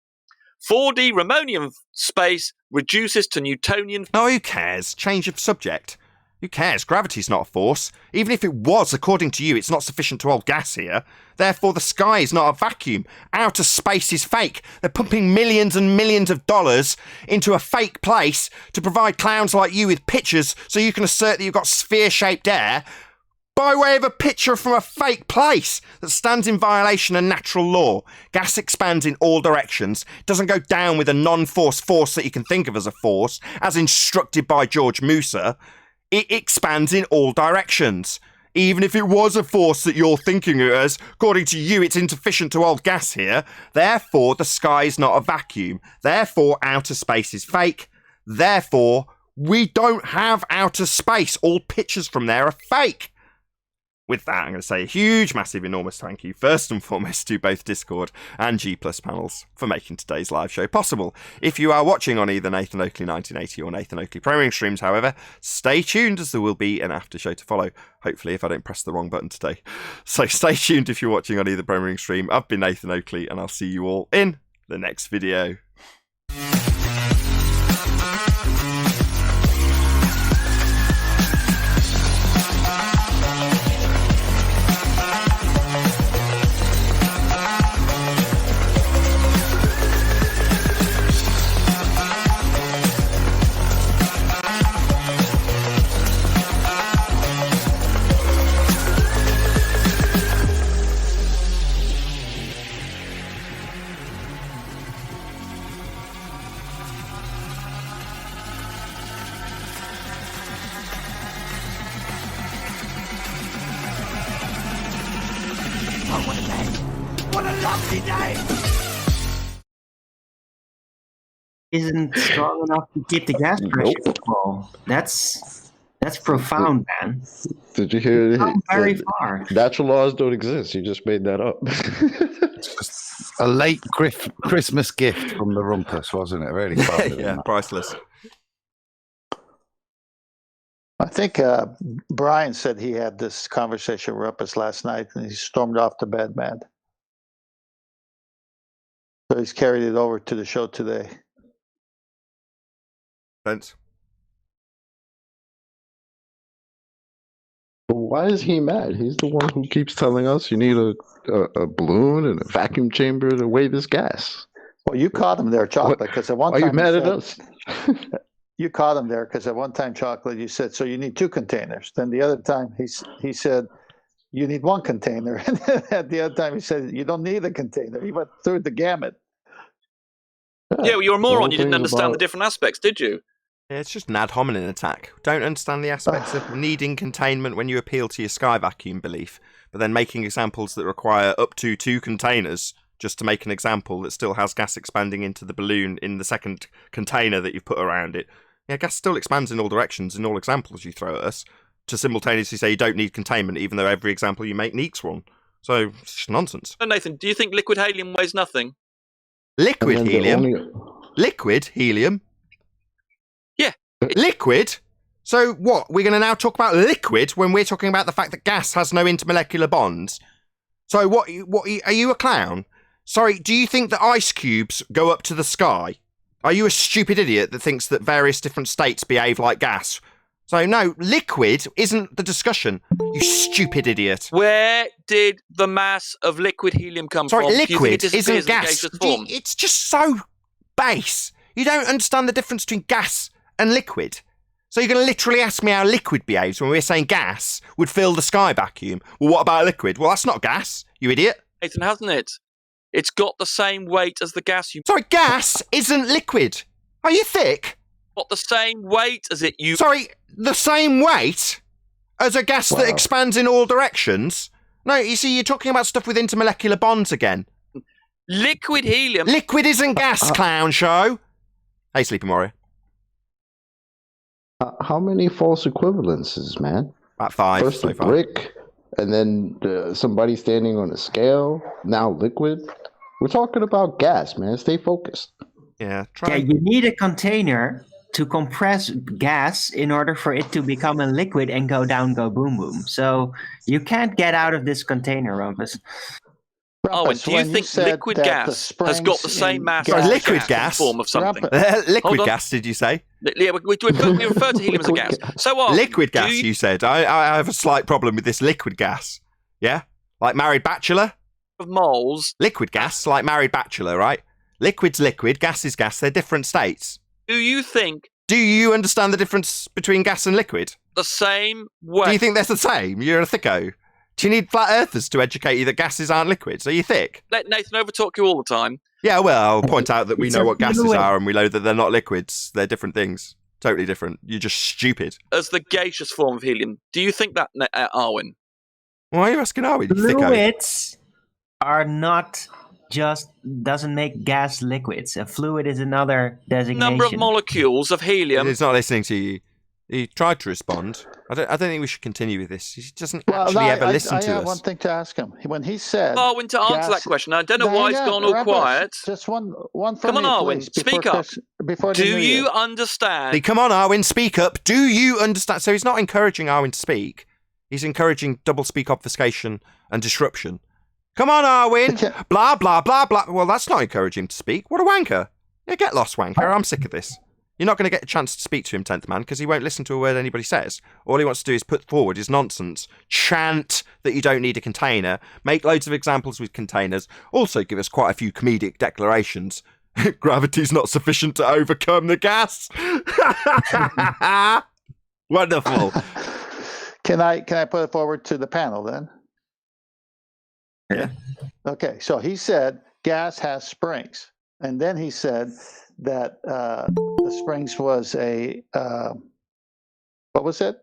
4D Ramonian space reduces to Newtonian... Oh, who cares? Change of subject. Who cares? Gravity's not a force. Even if it was, according to you, it's not sufficient to hold gas here. Therefore, the sky is not a vacuum. Outer space is fake. They're pumping millions and millions of dollars into a fake place to provide clowns like you with pictures so you can assert that you've got sphere-shaped air by way of a picture from a fake place that stands in violation of natural law. Gas expands in all directions. It doesn't go down with a non-force force that you can think of as a force, as instructed by George Musa. It expands in all directions. Even if it was a force that you're thinking it as, according to you, it's insufficient to hold gas here. Therefore, the sky is not a vacuum. Therefore, outer space is fake. Therefore, we don't have outer space. All pictures from there are fake. With that, I'm going to say a huge, massive, enormous thank you, first and foremost, to both Discord and G Plus panels for making today's live show possible. If you are watching on either Nathan Oakley 1980 or Nathan Oakley Premiering streams, however, stay tuned as there will be an after show to follow. Hopefully, if I don't press the wrong button today. So stay tuned if you're watching on either Premiering stream. I've been Nathan Oakley, and I'll see you all in the next video. Isn't strong enough to keep the gas pressure control. That's profound, man. Did you hear? Very far. Natural laws don't exist. You just made that up. A late Christmas gift from the rumpus, wasn't it? Really fun. Yeah, priceless. I think Brian said he had this conversation with Rumpus last night, and he stormed off to bed mad. So he's carried it over to the show today. Thanks. Why is he mad? He's the one who keeps telling us you need a balloon and a vacuum chamber to weigh this gas. Well, you caught him there, Chocolate, because at one time... Are you mad at us? You caught him there because at one time, Chocolate, you said, so you need 2 containers. Then the other time, he said, you need 1 container. And then at the other time, he said, you don't need a container. He went through the gamut. Yeah, well, you're a moron. You didn't understand the different aspects, did you? Yeah, it's just an ad hominem attack. Don't understand the aspects of needing containment when you appeal to your sky vacuum belief, but then making examples that require up to 2 containers just to make an example that still has gas expanding into the balloon in the second container that you've put around it. Yeah, gas still expands in all directions in all examples you throw at us, to simultaneously say you don't need containment, even though every example you make needs one. So, it's nonsense. So, Nathan, do you think liquid helium weighs nothing? Liquid helium? Liquid helium? Yeah. Liquid? So what, we're going to now talk about liquid when we're talking about the fact that gas has no intermolecular bonds? So what are you a clown? Sorry, do you think that ice cubes go up to the sky? Are you a stupid idiot that thinks that various different states behave like gas? So no, liquid isn't the discussion, you stupid idiot. Where did the mass of liquid helium come from? Sorry, liquid isn't gas. Gaseous form? It's just so base. You don't understand the difference between gas and liquid. So you're going to literally ask me how liquid behaves when we're saying gas would fill the sky vacuum. Well, what about liquid? Well, that's not gas, you idiot. Nathan, hasn't it? It's got the same weight as the gas you... Sorry, gas isn't liquid. Are you thick? Got the same weight as it you... Sorry, the same weight as a gas that expands in all directions? No, you see, you're talking about stuff with intermolecular bonds again. Liquid helium... Liquid isn't gas, clown show. Hey, Sleepy Warrior. How many false equivalences, man? About 5 First so a far. brick, and then somebody standing on a scale, now liquid. We're talking about gas, man. Stay focused. Yeah, you need a container to compress gas in order for it to become a liquid and go down, go boom, boom. So you can't get out of this container, Rumpus. Oh, and do you think liquid gas has got the same mass as liquid gas form of something? Liquid gas, did you say? Yeah, we refer to helium as a gas. So what? Liquid gas, you said. I have a slight problem with this liquid gas. Yeah? Like married bachelor? Of moles. Liquid gas, like married bachelor, right? Liquid's liquid, gas is gas. They're different states. Do you think... Do you understand the difference between gas and liquid? The same way. Do you think they're the same? You're a thicko. Do you need flat earthers to educate you that gases aren't liquids? Are you thick? Let Nathan overtalk you all the time. Yeah, well, I'll point out that we know what gases are and we know that they're not liquids. They're different things. Totally different. You're just stupid. As the gaseous form of helium. Do you think that, Arwen? Why are you asking Arwen, you thicko? Fluids are not just doesn't make gas liquids. A fluid is another designation. Number of molecules of helium. He's not listening to you. He tried to respond. I don't think we should continue with this. He doesn't actually ever listen to us. I have one thing to ask him. When he said... Arwen, to answer that question. I don't know why he's gone all quiet. Just one from Come on, Arwen, please, speak up. Do you understand? Come on, Arwen, speak up. Do you understand? So he's not encouraging Arwen to speak. He's encouraging double-speak obfuscation and disruption. Come on, Arwen. Blah, blah, blah, blah. Well, that's not encouraging him to speak. What a wanker. Yeah, get lost, wanker. I'm sick of this. You're not going to get a chance to speak to him, 10th man, because he won't listen to a word anybody says. All he wants to do is put forward his nonsense, chant that you don't need a container, make loads of examples with containers, also give us quite a few comedic declarations. Gravity's not sufficient to overcome the gas. Wonderful. Can I put it forward to the panel then? Yeah. Okay, so he said gas has springs. And then he said that the springs was a, what was it?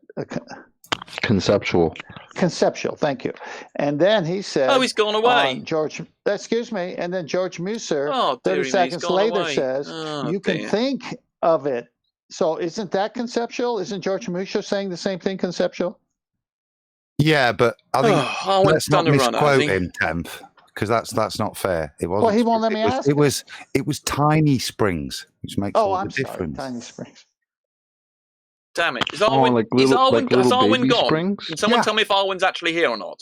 Conceptual. Conceptual, thank you. And then he said, Oh, he's gone away. Excuse me. And then George Musser, Oh, 30 dearie me, he's seconds gone later, away. says, Oh, you can dear. think of it. So isn't that conceptual? Isn't George Musser saying the same thing, conceptual? Yeah, but I think Owen's let's not done a run, misquote has he? him, Tenth, because that's not fair. It wasn't. Well, he won't let me ask it was tiny springs, which makes all I'm the sorry, difference. Tiny Springs. Damn it. Is Arwen, like has little Arwen baby gone? springs? Can someone Yeah. tell me if Arwen's actually here or not?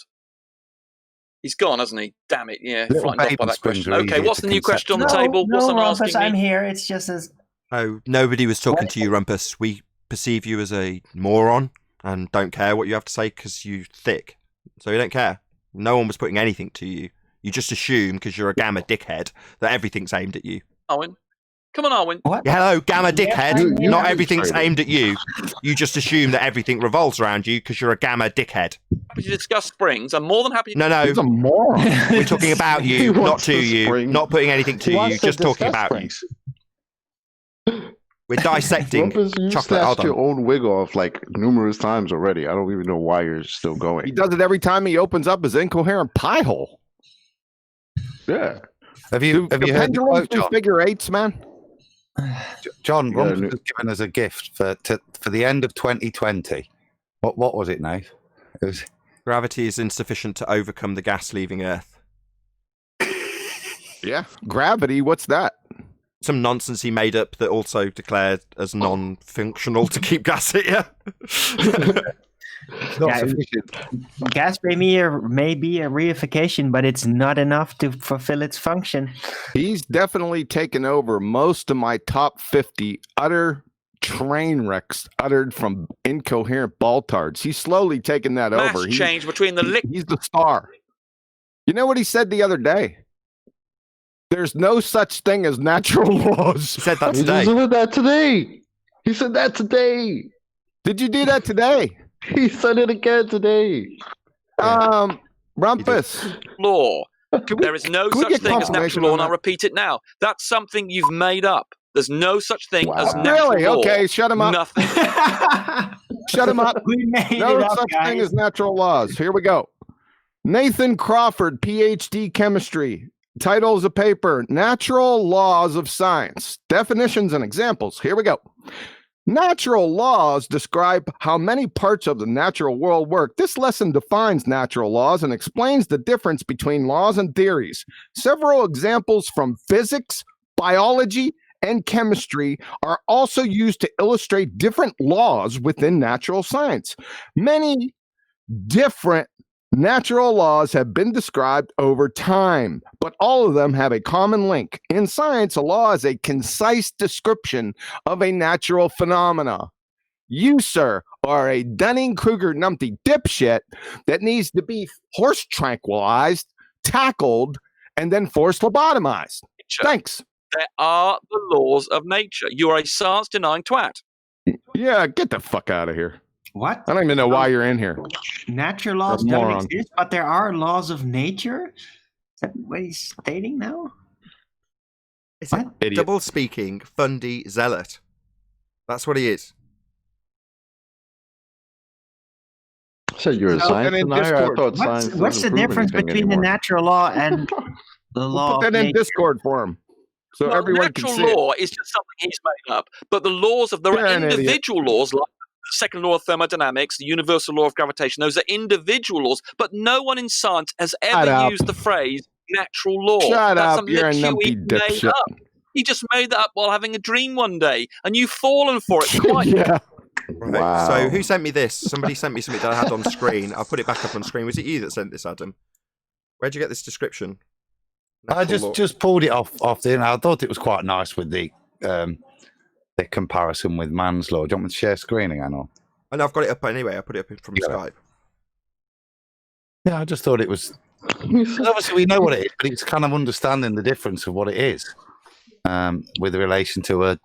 He's gone, hasn't he? Damn it, yeah. Little Frightened off by baby that springs question. are Okay, easier what's to the new question on the No, table? What's no, someone Rumpus, asking me? I'm here. It's just as Oh, nobody was talking to you, Rumpus. We perceive you as a moron and don't care what you have to say because you're thick. So we don't care. No one was putting anything to you. You just assume, because you're a gamma dickhead, that everything's aimed at you. Arwen? Come on, Arwen. what? Yeah, hello, gamma dickhead. you Not did everything's say that. aimed at you. You just assume that everything revolves around you because you're a gamma dickhead. Happy to discuss springs. I'm more than happy to. No, He's a moron. we're talking about He you, not wants to the you. spring. Not putting anything to He you, wants to just talking discuss about springs. you. We're dissecting Rumpus, you chocolate. Hold snatched your on. own wig off like numerous times already. I don't even know why you're still He going. does it every time he opens up his incoherent pie hole. Yeah. Have you heard the pendulums quote, do John? figure eights, man? John, Yeah, Rumpus has given us a gift for the end of 2020. What was it, Nate? It was Gravity is insufficient to overcome the gas leaving Earth. Yeah. Gravity, what's that? Some nonsense he made up that also declared as non-functional to keep gas here. not Yeah, sufficient. gas may be a reification, but it's not enough to fulfill its function. He's definitely taken over most of my top 50 utter train wrecks uttered from incoherent baltards. He's slowly taken that Mass over. change between the He's the star. You know what he said the other day? There's no such thing as natural laws. He said that He today. just said that today. He said that today. Did you do that today? He said it again today. Rumpus. law. There is no can we such get thing as confirmation natural law, on and I'll that? repeat it now. That's something you've made up. There's no such thing as Wow. natural Really? law. Okay, shut him up. Nothing. Shut him up. We made No it up, such thing guys. as natural laws. Here we go. Nathan Crawford, PhD chemistry. Titles of paper, Natural Laws of Science. Definitions and examples. Here we go. Natural laws describe how many parts of the natural world work. This lesson defines natural laws and explains the difference between laws and theories. Several examples from physics, biology, and chemistry are also used to illustrate different laws within natural science. Many different natural laws have been described over time, but all of them have a common link. In science, a law is a concise description of a natural phenomena. You, sir, are a Dunning-Kruger numpty dipshit that needs to be horse tranquilized, tackled, and then forced lobotomized. Thanks. There are the laws of nature. You are a science-denying twat. Yeah, get the fuck out of here. What? I don't even know why you're in here. Natural laws You're a don't moron. exist, but there are laws of nature? Is that what he's stating now? It's a double speaking, fundy zealot. That's what he is. So you're a science denier? I thought science What's the doesn't prove difference anything between the anymore. natural law and the law Put of that in nature? Discord for him so Well, everyone can natural see law it. is just something he's made up. But the laws of there You're are an idiot. individual laws, like the second law of thermodynamics, the universal law of gravitation. Those are individual laws, but no one in science has Shut ever up. used the phrase natural law. Shut That's up, something you're that a QE numpty made dipshit. up. He just made that up while having a dream one day, and you've fallen for it quite. Yeah. Right. Wow. So who sent me this? Somebody sent me something that I had on screen. I'll put it back up on screen. Was it you that sent this, Adam? Where'd you get this description? I Natural law. just pulled it off the internet. I thought it was quite nice with the comparison with man's law. Do you want me to share screen again? Or? And I've got it up anyway. I put it up from Skype. Yeah, I just thought it was. 'Cause obviously, we know what it is, but it's kind of understanding the difference of what it is with relation to a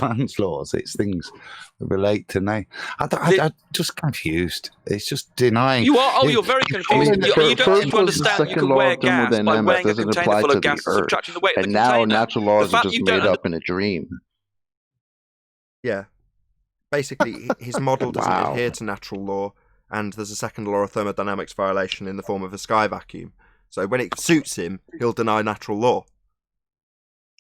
man's laws. It's things that relate to now. I'm just confused. It's just denying. You are. Oh, you're very confused. You don't seem to understand that you can wear gas by weighing a doesn't container apply full to of the gas and earth. subtracting the weight of And the now container. natural laws The are fact just you don't made up in a dream. Yeah. basically his model doesn't Wow. adhere to natural law, and there's a second law of thermodynamics violation in the form of a sky vacuum. So when it suits him, he'll deny natural law.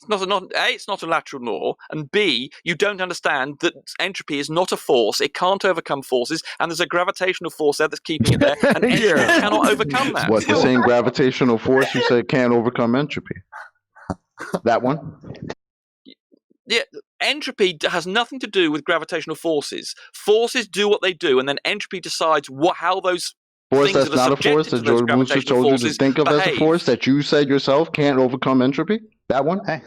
It's not a lateral law, and B, you don't understand that entropy is not a force. It can't overcome forces, and there's a gravitational force there that's keeping it there, and entropy cannot overcome that. What, the same gravitational force you said can't overcome entropy? That one? Yeah, entropy has nothing to do with gravitational forces. Forces do what they do, and then entropy decides how those Force things that's that are not a force subjected that to those George Mooser gravitational told you to forces think of as a behave. force that you said yourself can't overcome entropy? That one? Hey,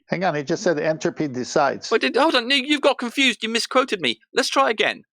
hang on, he just said entropy decides. Hold on, you've got confused. You misquoted me. Let's try again.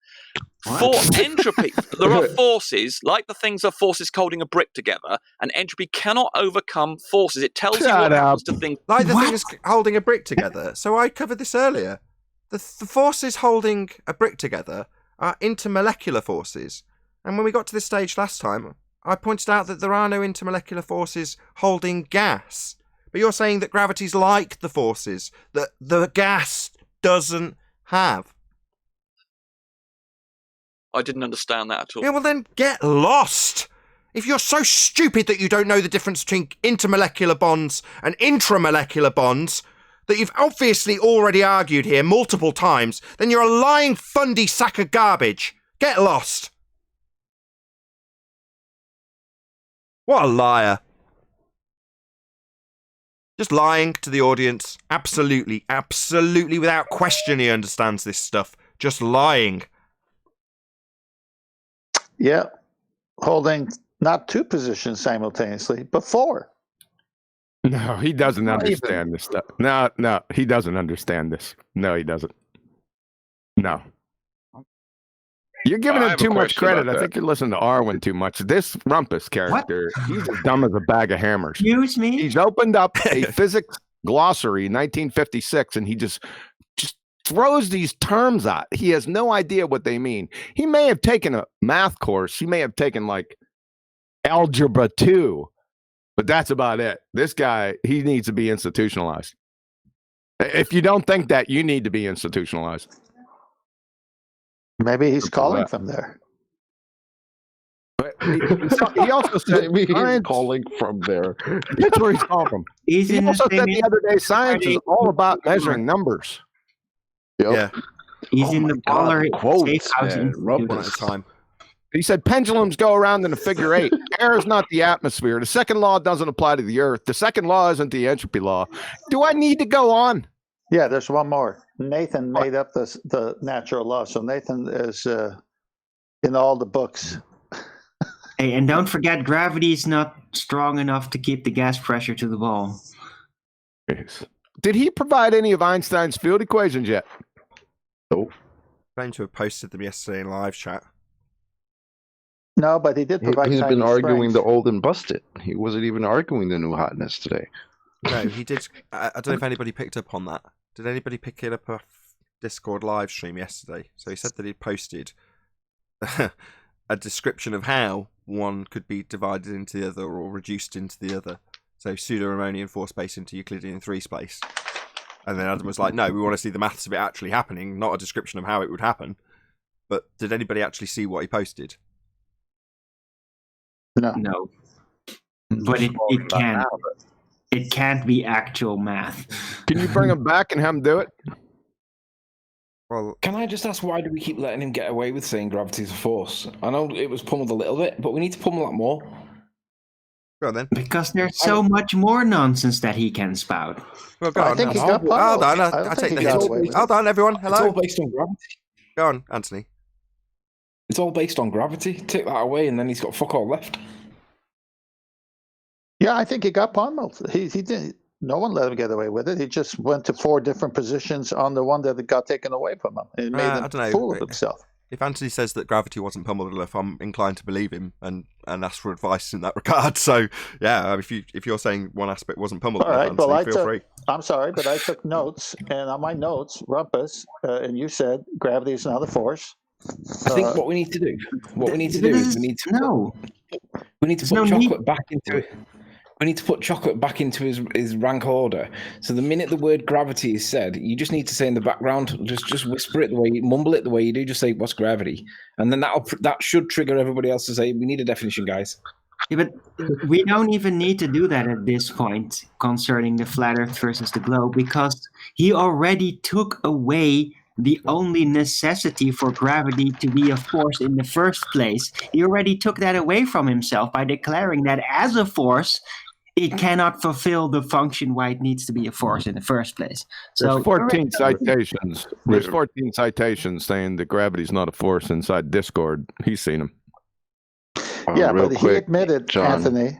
For entropy, there are forces, like the things are forces holding a brick together, and entropy cannot overcome forces. It tells you what happens to things. Like the things holding a brick together. So I covered this earlier. The forces holding a brick together are intermolecular forces. And when we got to this stage last time, I pointed out that there are no intermolecular forces holding gas. But you're saying that gravity's like the forces that the gas doesn't have. I didn't understand that at all. Yeah, well then get lost. If you're so stupid that you don't know the difference between intermolecular bonds and intramolecular bonds, that you've obviously already argued here multiple times, then you're a lying fundy sack of garbage. Get lost. What a liar. Just lying to the audience. Absolutely, absolutely without question he understands this stuff. Just lying. Yeah, holding not 2 positions simultaneously, but 4. No, he doesn't Not understand this stuff. No, he doesn't understand this. No, he doesn't. No. You're giving I him have a too much question credit. about I that. think you're listening to Arwen too much. This Rumpus character, he's as dumb as a bag of hammers. Excuse me? He's opened up a physics glossary in 1956, and he just throws these terms out. He has no idea what they mean. He may have taken a math course. He may have taken like algebra 2, but that's about it. This guy, he needs to be institutionalized. If you don't think that, you need to be institutionalized. Maybe he's calling from there. But he also said Maybe he's science- calling from there. That's where he's calling from. He's He in also the said the other day, science is all about measuring numbers. Yep. Yeah. He's in the baller safe house man. institute. One at a time. He said pendulums go around in a figure 8. Air is not the atmosphere. The second law doesn't apply to the earth. The second law isn't the entropy law. Do I need to go on? Yeah, there's one more. Nathan made up the natural law. So Nathan is in all the books. Hey, and don't forget, gravity is not strong enough to keep the gas pressure to the ball. Did he provide any of Einstein's field equations yet? Nope. Claimed to have posted them yesterday in live chat. No, but he did provide. He's been tiny arguing springs. the old and busted. He wasn't even arguing the new hotness today. No, he did. I don't know if anybody picked up on that. Did anybody pick it up off Discord live stream yesterday? So he said that he'd posted a description of how one could be divided into the other or reduced into the other. So pseudo-Riemannian 4 space into Euclidean 3 space. And then Adam was like, no, we want to see the maths of it actually happening, not a description of how it would happen. But did anybody actually see what he posted? No. But it can't. It can't be actual math. Can you bring him back and have him do it? Well, can I just ask, why do we keep letting him get away with saying gravity's a force? I know it was pummeled a little bit, but we need to pummel that more. Go on then. Because there's so much more nonsense that he can spout. Well, go on. I think he got Hold on, I I take think the he got hint. away with it. Hold on, everyone. Hello. It's all based on gravity. Go on, Anthony. It's all based on gravity. Take that away, and then he's got fuck all left. Yeah, I think he got pummeled. He did. No one let him get away with it. He just went to 4 different positions on the one that got taken away from him. It made him I don't know. fool of himself. If Anthony says that gravity wasn't pummeled enough, I'm inclined to believe him and ask for advice in that regard. So, yeah, if you're saying one aspect wasn't pummeled All enough, right, Anthony, well, feel free. I'm sorry, but I took notes, and on my notes, Rumpus, and you said gravity is not a force. I think what we need to do, is we need to No. We need to There's put no chocolate need. back into it. We need to put chocolate back into his rank order. So the minute the word gravity is said, you just need to say in the background, just whisper it the way you mumble it the way you do. Just say, "What's gravity?" And then that should trigger everybody else to say, "We need a definition, guys." Yeah, but we don't even need to do that at this point concerning the flat Earth versus the globe, because he already took away the only necessity for gravity to be a force in the first place. He already took that away from himself by declaring that as a force, it cannot fulfill the function why it needs to be a force in the first place. So There's 14 citations. There's 14 citations saying that gravity's not a force inside Discord. He's seen them. Yeah, real but quick, he admitted, John. Anthony.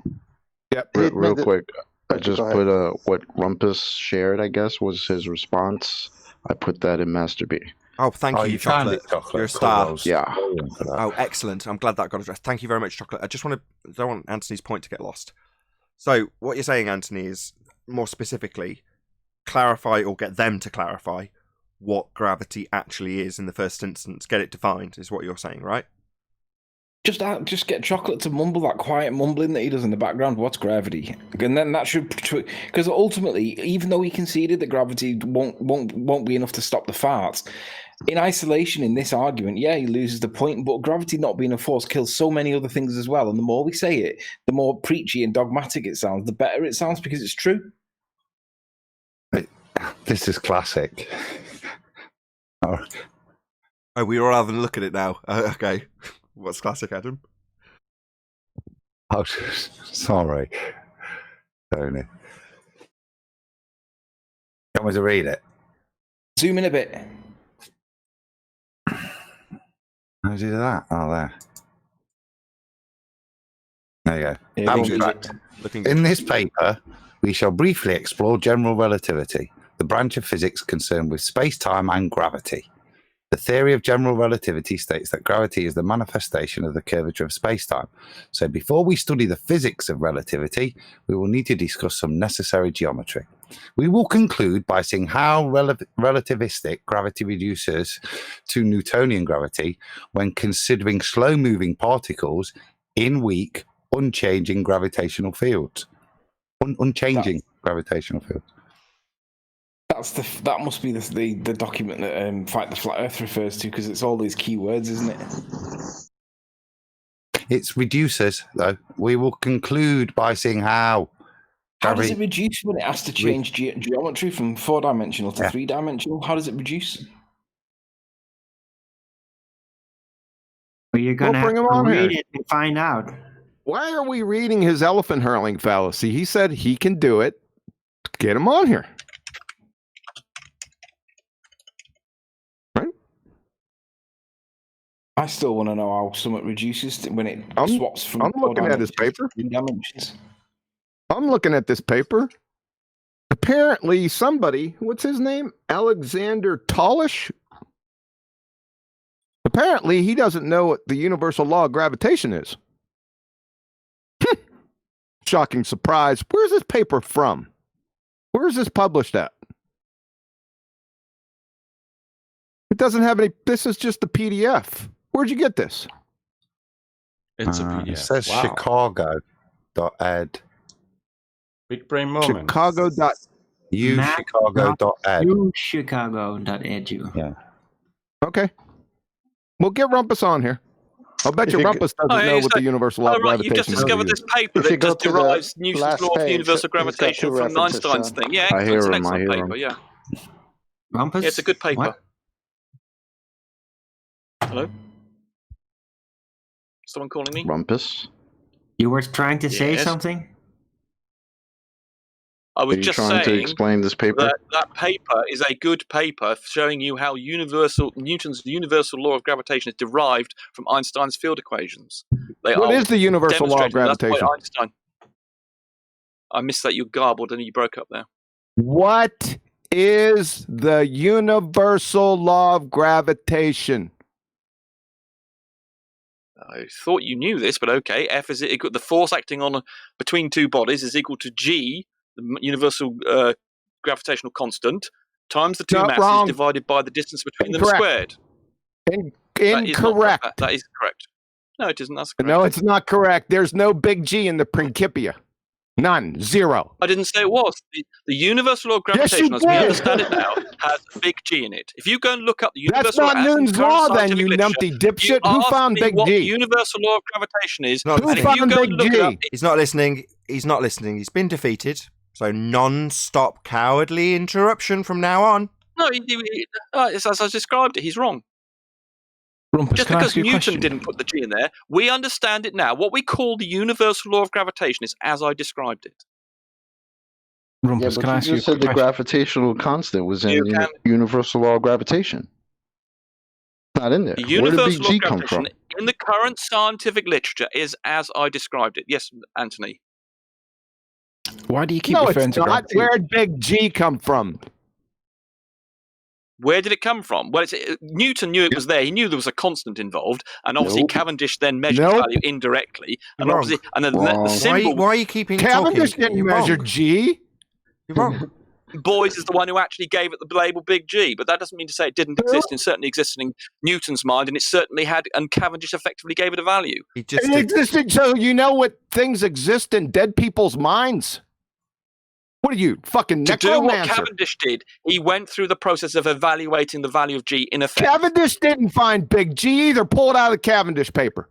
Yep. He Real admitted- quick, I just Go ahead. put what Rumpus shared, I guess, was his response. I put that in Master B. Oh, thank you, Chocolate. You're a star. Yeah. Oh, excellent. I'm glad that got addressed. Thank you very much, Chocolate. I don't want Anthony's point to get lost. So, what you're saying, Anthony, is more specifically clarify or get them to clarify what gravity actually is in the first instance. Get it defined, is what you're saying, right? Just get Chocolate to mumble that quiet mumbling that he does in the background. What's gravity? And then that should, because ultimately, even though he conceded that gravity won't be enough to stop the farts, in isolation in this argument, yeah, he loses the point. But gravity not being a force kills so many other things as well. And the more we say it, the more preachy and dogmatic it sounds, the better it sounds because it's true. This is classic. Oh, we all have a look at it now. Okay. What's classic, Adam? Oh, sorry, Tony. You want me to read it? Zoom in a bit. How do you do that? Oh, there. There you go. Yeah, Abstract. In this paper, we shall briefly explore general relativity, the branch of physics concerned with space-time and gravity. The theory of general relativity states that gravity is the manifestation of the curvature of space-time. So before we study the physics of relativity, we will need to discuss some necessary geometry. We will conclude by seeing how relativistic gravity reduces to Newtonian gravity when considering slow-moving particles in weak, unchanging gravitational fields. Unchanging gravitational fields. That must be the document that Fight the Flat Earth refers to, because it's all these key words, isn't it? It's reduces, though. We will conclude by seeing how. How does it reduce when it has to change geometry from 4-dimensional to 3-dimensional? How does it reduce? Well, you're going to have to read it and find out. Why are we reading his elephant hurling fallacy? He said he can do it. Get him on here. I still want to know how something reduces when it swaps from. I'm looking at his paper. Dimensions. I'm looking at this paper. Apparently, somebody, what's his name? Alexander Tallish? Apparently, he doesn't know what the universal law of gravitation is. Shocking surprise. Where's this paper from? Where is this published at? It doesn't have any. This is just the PDF. Where'd you get this? It's a PDF. It says Wow. chicago.ed. Big brain moment. Chicago.ed. Chicago.edu. Yeah. Okay. We'll get Rumpus on here. I'll bet you Rumpus doesn't know what the universal law of gravitation You've just discovered is. this paper that just derives Newton's law of universal gravitation from Einstein's thing. Yeah, I hear it's an him, I excellent hear paper, him. yeah. Rumpus? Yeah, it's a good paper. What? Hello? Someone calling me? Rumpus? You were trying to say Yes. something? I was Are you just trying to saying explain this paper? that paper is a good paper showing you how Newton's universal law of gravitation is derived from Einstein's field equations. What is the universal law of demonstrated. That's gravitation? by Einstein. I missed that. You garbled and you broke up there. What is the universal law of gravitation? I thought you knew this, but okay. F is equal. The force acting on between two bodies is equal to G, the universal gravitational constant, times the two Not masses wrong. divided by the distance between them Incorrect. squared. Incorrect. That is correct. No, it isn't. That's correct. No, it's not correct. There's no big G in the Principia. None. Zero. I didn't say it was. The universal law of gravitation, as we understand it now, has a big G in it. If you go and look up the universal That's not Newton's law, then, you numpty dipshit. Who found Big what G? The universal law of gravitation is. Who found Big G? He's not listening. He's not listening. He's been defeated. So non-stop cowardly interruption from now on. No, it's as I described it. He's wrong. Rumpus, Just can I because ask you a Newton question? didn't put the G in there, we understand it now. What we call the universal law of gravitation is as I described it. Rumpus, Yeah, can I but ask you you a just said quick the question? gravitational constant was in You the can- universal law of gravitation. It's not in there. The Where did Big universal law G of come gravitation from? in the current scientific literature is as I described it. Yes, Anthony. Why do you keep No, referring it's to not. gravity? Where'd Big G come from? Where did it come from? Well, Newton knew it was there. He knew there was a constant involved, and obviously Nope. Cavendish then measured Nope. value indirectly. And You're obviously, and then Wrong. the symbol Why are you keeping Cavendish talking? didn't You're measure wrong. G. You're wrong. Boyce is the one who actually gave it the label Big G, but that doesn't mean to say it didn't exist. It certainly existed in Newton's mind, and it certainly had, and Cavendish effectively gave it a value. He just It did. existed so you know what things exist in dead people's minds. What are you, fucking To do what necromancer? Cavendish did, he went through the process of evaluating the value of G in effect. Cavendish didn't find Big G either. Pull it out of the Cavendish paper.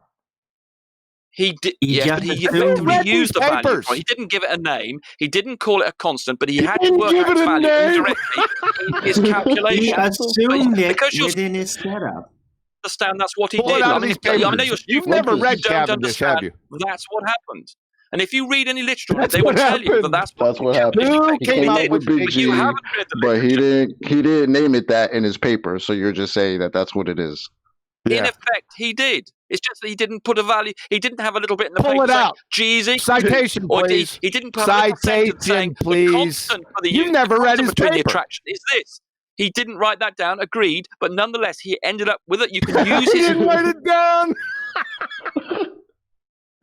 He did, He yes, just but he assumed effectively read these used the value. papers. For it. He didn't give it a name. He didn't call it a constant, but he had to didn't work give out it its a value name. indirectly in his He calculations. assumed it Because you're within his setup. understand that's what he Pull it did. out I of mean, these I know papers. you're You've stupid. never You read don't Cavendish, have understand you? That's what happened. And if you read any literature, That's they will what tell you that happened. that's That's what happened. Who He came came up up with with Big Big G, you haven't read the but literature. he didn't name it that in his paper. So you're just saying that that's what it is. In Yeah. effect, he did. It's just that he didn't put a value. He didn't have a little bit in the Pull paper it saying out. G is equal Citation, to, or please. he didn't have a little sentence saying Citation, please. the constant for the You've never the read constant his between the paper. attraction is this. He didn't write that down. Agreed, but nonetheless, he ended up with it. You can use He his. didn't write it down.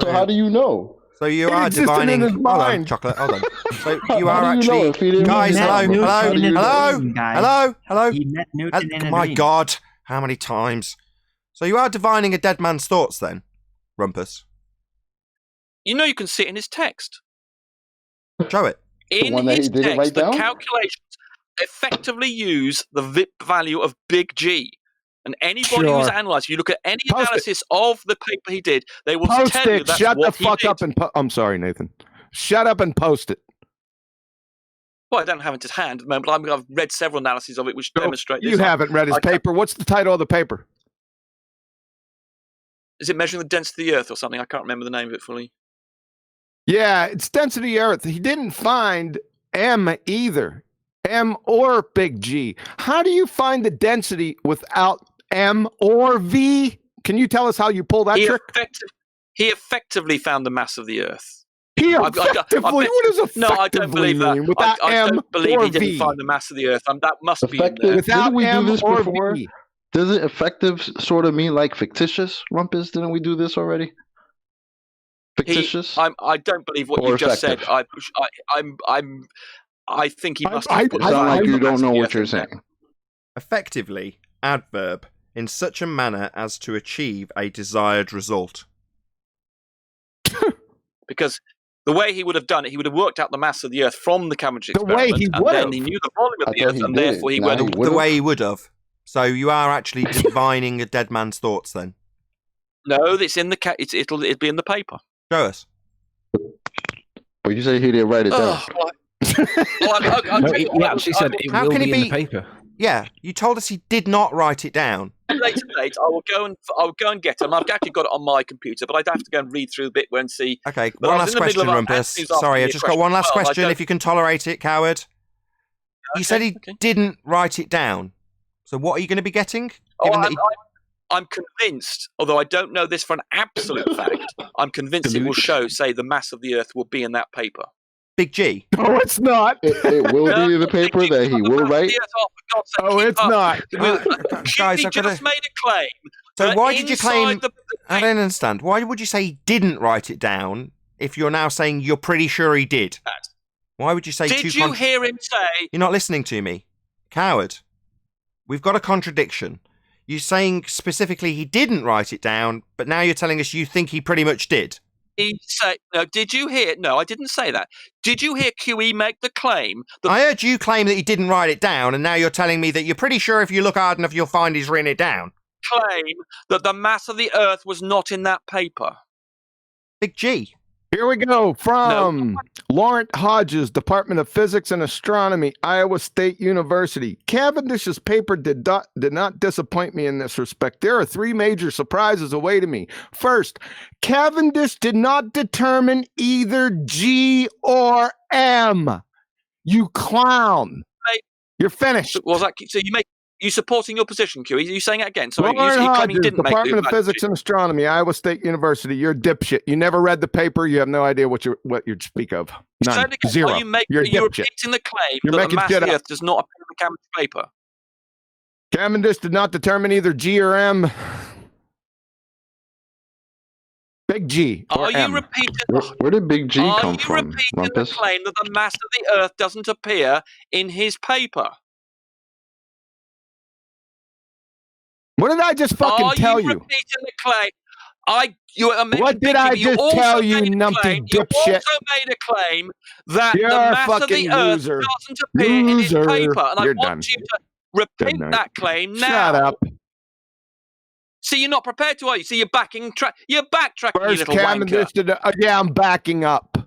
So how do you know? So you It are existed in divining. his Hold on, mind. chocolate. Hold on. So you How are do you know actually, if he didn't guys. mean Hello, that? hello, How do you hello, know? hello, hello. He met Newton in a My dream. God, how many times? So you are divining a dead man's thoughts, then, Rumpus? You know, you can see it in his text. Show it. In one that he his didn't write text, the down? calculations effectively use the VIP value of Big G. And anybody who's Sure. analysed, you look at any Post it. analysis of the paper he did, they will Post tell you it. that's Shut the what he fuck did. up and I'm sorry, Nathan. Shut up and post it. Well, I don't have it at hand at the moment, but I've read several analyses of it which demonstrate this. You haven't read his I can't- paper. What's the title of the paper? Is it measuring the density of the Earth or something? I can't remember the name of it fully. Yeah, it's density Earth. He didn't find M either. M or Big G. How do you find the density without M or V? Can you tell us how you pull that He, trick? he effectively found the mass of the Earth. He I effectively. bet- What does effectively No, I don't believe that. mean? Without I M don't believe or he didn't V. find the mass of the Earth. That must be in Effective. there. Without Didn't we M do this or before? V. Doesn't effective sort of mean like fictitious, Rumpus? Didn't we do this already? Fictitious? I don't believe what Or you just said. effective? I think he must I- have put It the sounds value like of you the don't mass know of the what Earth you're in there. saying. Effectively, adverb in such a manner as to achieve a desired result. Because the way he would have done it, he would have worked out the mass of the Earth from the Cavendish The way experiment, he and would then have. he knew the volume of I the thought Earth, he and did. therefore he Now went. he The would've. way he would have. So you are actually divining a dead man's thoughts, then. No, it's in the it'll be in the paper. Show us. Well, you say he didn't write it down. Oh, well, No, he actually said it How will can be he in be- the paper. Yeah, you told us he did not write it down. later date, I will go and get them. I've actually got it on my computer, but I'd have to go and read through the bit and see. Okay, But one I was last in the middle question, of Rumpus. Anthony's asking Sorry, me I've a just got one last question. Well, I question. don't- If you can tolerate it, coward. You said he didn't write it down. So what are you going to be getting? Given that he- I'm convinced, although I don't know this for an absolute fact, I'm convinced it will say the mass of the Earth will be in that paper. Big G. No, it's not. It will be in the paper that he will write. Oh, it's not. Guys, I've got just to... made a claim. So that why did you claim... inside I don't understand. Why would you say he didn't write it down if you're now saying you're pretty sure he did? Why would you say Did you hear him say... You're not listening to me. Coward. We've got a contradiction. You're saying specifically he didn't write it down, but now you're telling us you think he pretty much did. he say? No, did you hear? No, I didn't say that. Did you hear QE make the claim that I heard you claim that he didn't write it down, and now you're telling me that you're pretty sure if you look hard enough, you'll find he's written it down. claim that the mass of the Earth was not in that paper? Big G. Here we go from Laurent Hodges, Department of Physics and Astronomy, Iowa State University. Cavendish's paper did not disappoint me in this respect. There are 3 major surprises awaiting me. First, Cavendish did not determine either G or M. You clown. You're finished. Was that so? You supporting your position, QE? Are you saying it again? Sorry, Laurent you claim Hodges, he didn't Department make of Physics and Astronomy, Iowa State University. You're a dipshit. You never read the paper. You have no idea what you speak of. None. Zero. Are you You're a dipshit. repeating the claim You're that the making mass shit of the up. Earth does not appear in the Cavendish paper? Cavendish did not determine either G or M. Big G. Or Are you M. repeating? Where did Big G Are come you from, repeating the Rumpus? claim that the mass of the Earth doesn't appear in his paper? What did I just fucking tell Are you? you repeating the claim? You are What did I just tell you, numpty You dipshit? also made a claim that You're the a mass of the fucking Earth loser. doesn't appear in his Loser. paper, and You're I want done. you to repeat night. that claim now. Shut up. See, you're not prepared to, are you? See, you're backtracking, you First, little wanker. Cavendish did. Yeah, I'm backing up.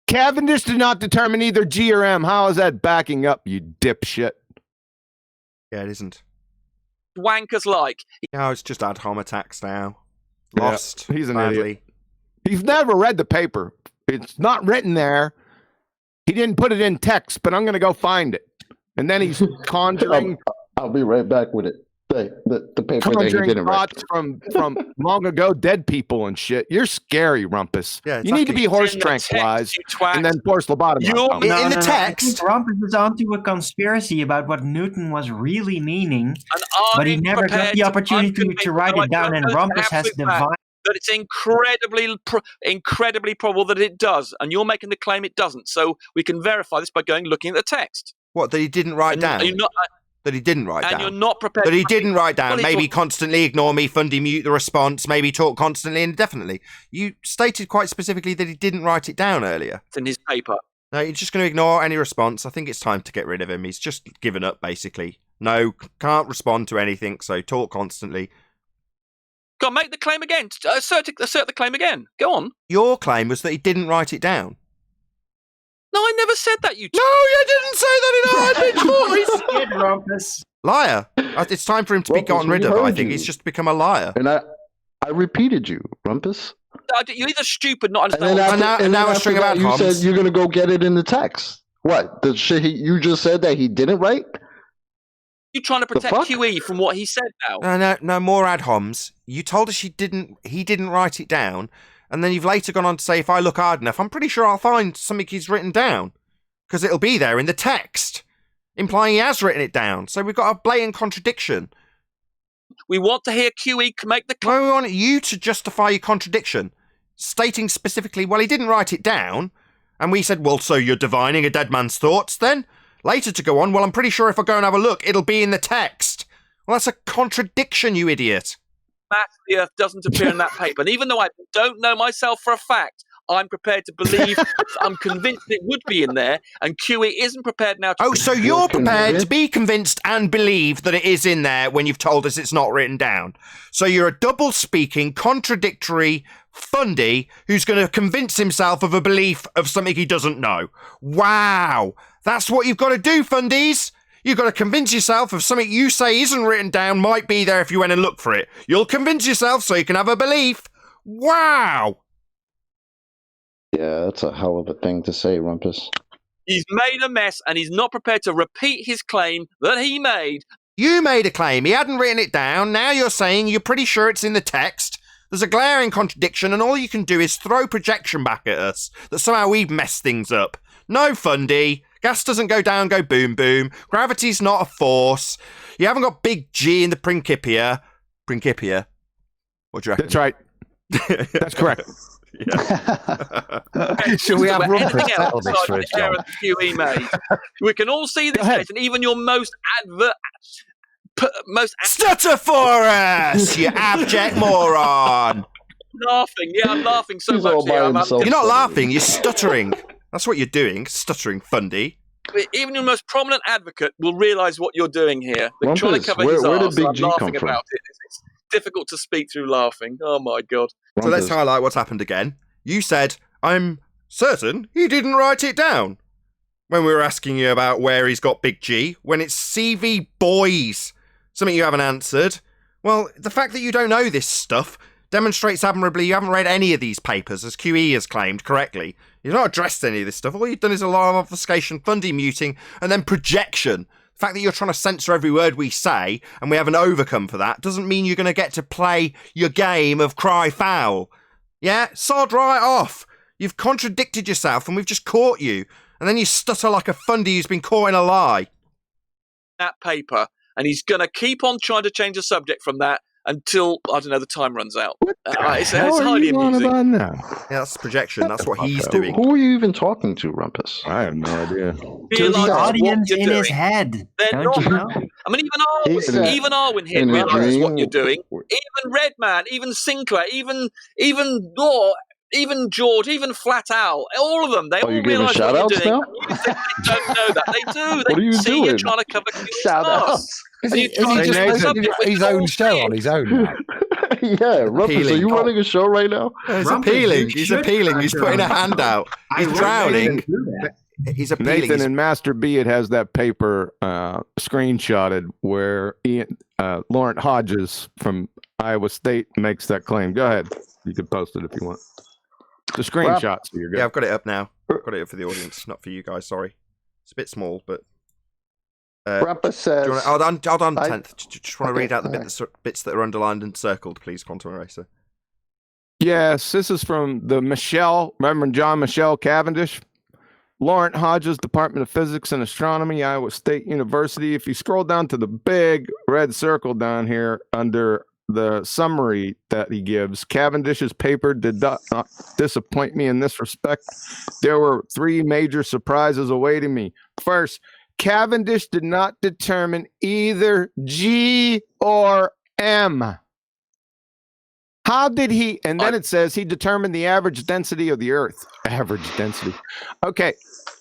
Cavendish did not determine either G or M. How is that backing up, you dipshit? Yeah, it isn't. Wankers like. No, it's just ad hom attacks now. Yeah, Lost. he's an badly. idiot. He's never read the paper. It's not written there. He didn't put it in text, but I'm going to go find it. And then he's conjuring. I'll be right back with it. The paper that he Conjuring didn't write. thoughts from long ago dead people and shit. You're scary, Rumpus. Yeah, you need to be exactly. horse In the text, tranquilized you twat. and then force lobotomy. No, in the I text. think Rumpus is onto a conspiracy about what Newton was really meaning, And but he I'm never got prepared the opportunity unconvinced to write by it down, and those Rumpus has absolute facts divine. that it's incredibly probable that it does, and you're making the claim it doesn't. So we can verify this by looking at the text. What, that he didn't write down? And you're not, That he didn't write and down? you're not prepared. That he to- didn't write down. Well, Maybe it's- constantly ignore me, Fundy mute the response, maybe talk constantly and indefinitely. You stated quite specifically that he didn't write it down earlier. It's in his paper. No, you're just going to ignore any response. I think it's time to get rid of him. He's just given up, basically. No, can't respond to anything, so talk constantly. Go on, make the claim again. Assert the claim again. Go on. Your claim was that he didn't write it down. No, I never said that. You. No, you didn't say that in a high-pitched voice. Kid Rumpus. Liar. It's time for him to be Rumpus, gotten rid we of. I heard think you. he's just become a liar. And I repeated you, Rumpus. You're either stupid, not And understand. then And now a after string of that, ad you homs. said you're gonna go get it in the text. What? The shit you just said that he didn't write? You're trying to protect fuck? QE from what he said now. No, more ad homs. You told us he didn't write it down, and then you've later gone on to say if I look hard enough, I'm pretty sure I'll find something he's written down. Because it'll be there in the text, implying he has written it down. So we've got a blatant contradiction. We want to hear QE make the claim. No, we want you to justify your contradiction, stating specifically, well, he didn't write it down. And we said, well, so you're divining a dead man's thoughts then? Later to go on, well, I'm pretty sure if I go and have a look, it'll be in the text. Well, that's a contradiction, you idiot. Mass of the Earth doesn't appear in that paper. And even though I don't know myself for a fact, I'm prepared to believe, I'm convinced it would be in there, and QE isn't prepared now to... Oh, so you're prepared to be convinced and believe that it is in there when you've told us it's not written down. So you're a double-speaking, contradictory Fundy who's going to convince himself of a belief of something he doesn't know. Wow. That's what you've got to do, Fundies. You've got to convince yourself of something you say isn't written down might be there if you went and look for it. You'll convince yourself so you can have a belief. Wow. Yeah, that's a hell of a thing to say, Rumpus. He's made a mess, and he's not prepared to repeat his claim that he made. You made a claim. He hadn't written it down. Now you're saying you're pretty sure it's in the text. There's a glaring contradiction, and all you can do is throw projection back at us that somehow we've messed things up. No, Fundy. Gas doesn't go down, go boom, boom. Gravity's not a force. You haven't got big G in the Principia. Principia? What do you reckon? That's right. That's correct. Should we have room to anything settle else this besides first, the error John? that QE made? We can all see this case, and even your most Stutter for us, you abject moron! laughing. Yeah, I'm laughing so He's much all by here. himself. You're not laughing, you're stuttering. That's what you're doing, stuttering Fundy. Even your most prominent advocate will realise what you're doing here. They're trying to Rumpus, cover his where did arse. Big I'm G come laughing from? about it. It's difficult to speak through laughing. Oh my god. So let's Rumpus. highlight what's happened again. You said, I'm certain he didn't write it down. When we were asking you about where he's got Big G, when it's CV Boys, something you haven't answered. Well, the fact that you don't know this stuff demonstrates admirably you haven't read any of these papers, as QE has claimed correctly. You've not addressed any of this stuff. All you've done is alarm obfuscation, Fundy muting, and then projection. The fact that you're trying to censor every word we say, and we haven't overcome for that, doesn't mean you're going to get to play your game of cry foul. Yeah? Sod right off. You've contradicted yourself, and we've just caught you. And then you stutter like a Fundy who's been caught in a lie. That paper, and he's going to keep on trying to change the subject from that until, I don't know, the time runs out. It's highly amusing. Yeah, that's projection. That's what he's doing. Who are you even talking to, Rumpus? I have no idea. To the audience in his head. They're Don't you not. know? I mean, even Arwin here in a realises what dream. you're doing. Even Redman, even Sinclair, even Law, even George, even Flat Owl, all of them, they all you giving realise what you're shout-outs doing. now? And you think they don't know that. They do. They What are you see doing? you're trying to cover Shout-outs. And you try to change the subject, which his is all own show on his own now. Yeah, Rumpus, are Appealing. you running a show right now? He's Rumpus, appealing. you He's should appealing. He's putting a hand out. He's drowning. He's appealing. Nathan and Master B, it has that paper screenshotted where Laurent Hodges from Iowa State makes that claim. Go ahead. You can post it if you want. The screenshot, so you're good. Yeah, I've got it up now. I've got it up for the audience, not for you guys. Sorry. It's a bit small, but... Rumpus says... hold on, 10th. Just want to read out the bits that are underlined and circled, please, Quantum Eraser. Yes, this is from the Reverend John Michelle Cavendish. Laurent Hodges, Department of Physics and Astronomy, Iowa State University. If you scroll down to the big red circle down here under the summary that he gives, Cavendish's paper did not disappoint me in this respect. There were 3 major surprises awaiting me. First, Cavendish did not determine either G or M. How did he? And then it says he determined the average density of the Earth. Average density. Okay.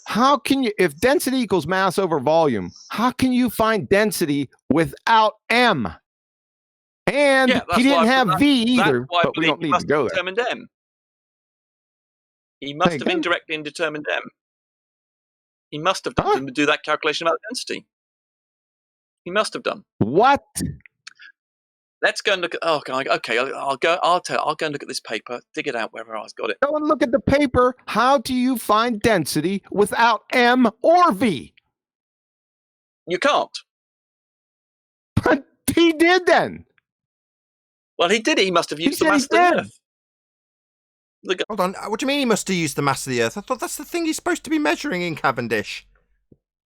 How can you, if density equals mass over volume, how can you find density without M? And he didn't have V either, but we don't need to go there. Determined M. He must have indirectly determined M. He must have done to do that calculation about density. He must have done. What? Let's go and look at. Oh, okay. I'll go and look at this paper. Dig it out wherever I've got it. Go and look at the paper. How do you find density without M or V? You can't. But he did then. Well, he did it. He must have used the mass of the Earth. Hold on. What do you mean he must have used the mass of the Earth? I thought that's the thing he's supposed to be measuring in Cavendish.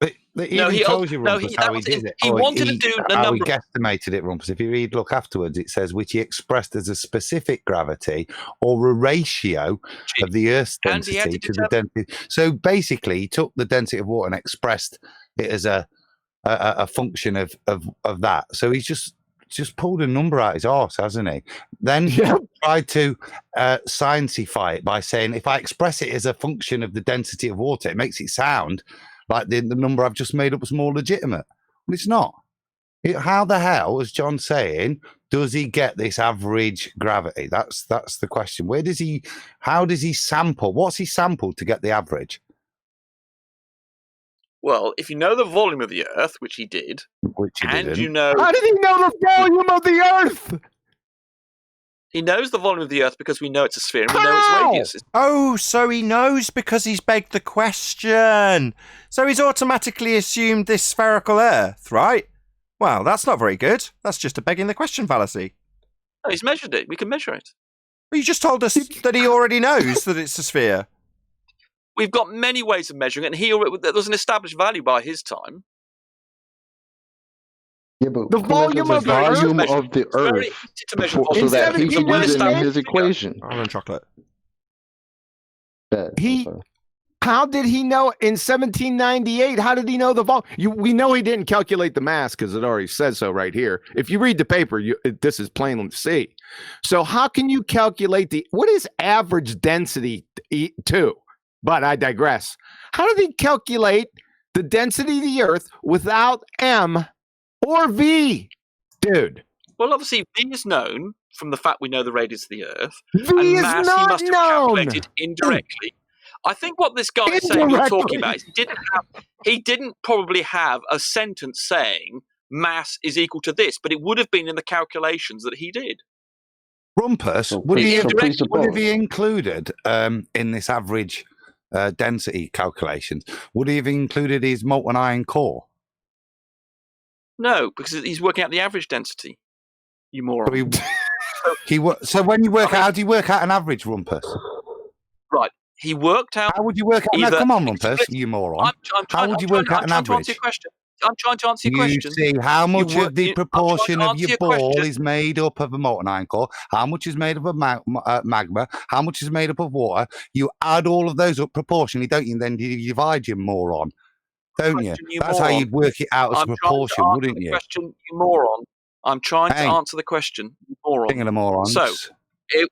He told you, Rumpus, how he did it. He wanted to do the how number. He guesstimated it, Rumpus. If you read, look afterwards, it says which he expressed as a specific gravity or a ratio of the Earth's density to the density. So basically, he took the density of water and expressed it as a function of that. So he's just pulled a number out his arse, hasn't he? Then tried to sciencify it by saying, if I express it as a function of the density of water, it makes it sound like the number I've just made up was more legitimate. Well, it's not. How the hell, as John's saying, does he get this average gravity? That's the question. How does he sample? What's he sampled to get the average? Well, if you know the volume of the Earth, which he did, you know... How did he know the volume of the Earth? He knows the volume of the Earth because we know it's a sphere and we know its radius. Oh, so he knows because he's begged the question. So he's automatically assumed this spherical Earth, right? Well, that's not very good. That's just a begging the question fallacy. No, he's measured it. We can measure it. Well, you just told us that he already knows that it's a sphere. We've got many ways of measuring it, and there was an established value by his time. Yeah, but the volume of the Earth so that he can use it in his equation. Almond chocolate. How did he know in 1798? How did he know the volume? We know he didn't calculate the mass because it already says so right here. If you read the paper, this is plain to see. So how can you calculate what is average density to? But I digress. How did he calculate the density of the Earth without M or V, dude? Well, obviously, V is known from the fact we know the radius of the Earth. V and is mass not he must have known. calculated indirectly. I think what this guy is saying you're talking about is he didn't probably have a sentence saying mass is equal to this, but it would have been in the calculations that he did. Rumpus, would he have included in this average density calculations, would he have included his molten iron core? No, because he's working out the average density. You moron. So when you work out, how do you work out an average, Rumpus? Right. He worked out. How would you work out? No, come on, Rumpus, you moron. How would you work out an average? I'm trying to answer your question. You see how much of the proportion of your ball is made up of a molten iron core, how much is made up of magma, how much is made up of water. You add all of those up proportionally, don't you? And then you divide, you moron. Don't you? That's how you'd work it out as a proportion, wouldn't you? Question, you moron. I'm trying to answer the question, you moron. King of the morons. So,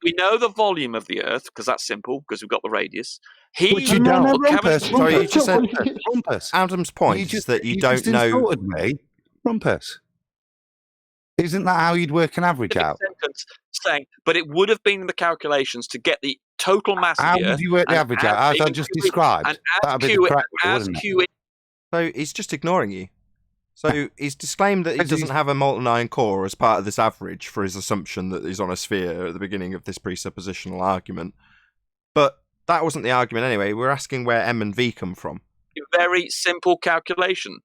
we know the volume of the Earth, because that's simple, because we've got the radius. Sorry, you just said Rumpus. Adam's point is that you don't know. Insulted me, Rumpus. Isn't that how you'd work an average out? Sentence saying, but it would have been in the calculations to get the total mass how of the Earth. How would you work the average out? As I just described. That'd be the correct way, wouldn't it? So he's just ignoring you. So he's disclaimed that he doesn't have a molten iron core as part of this average for his assumption that he's on a sphere at the beginning of this presuppositional argument. But that wasn't the argument anyway. We're asking where M and V come from. A very simple calculation.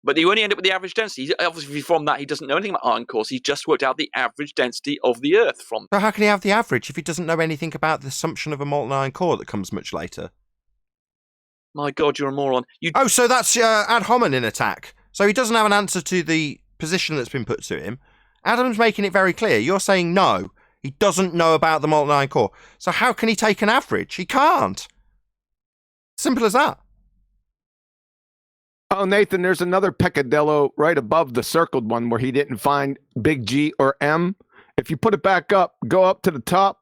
But you only end up with the average density. Obviously, from that, he doesn't know anything about iron cores. He's just worked out the average density of the Earth from. So how can he have the average if he doesn't know anything about the assumption of a molten iron core that comes much later? My God, you're a moron. Oh, so that's ad hominem attack. So he doesn't have an answer to the position that's been put to him. Adam's making it very clear. You're saying no, he doesn't know about the molten iron core. So how can he take an average? He can't. Simple as that. Oh, Nathan, there's another peccadillo right above the circled one where he didn't find big G or M. If you put it back up, go up to the top.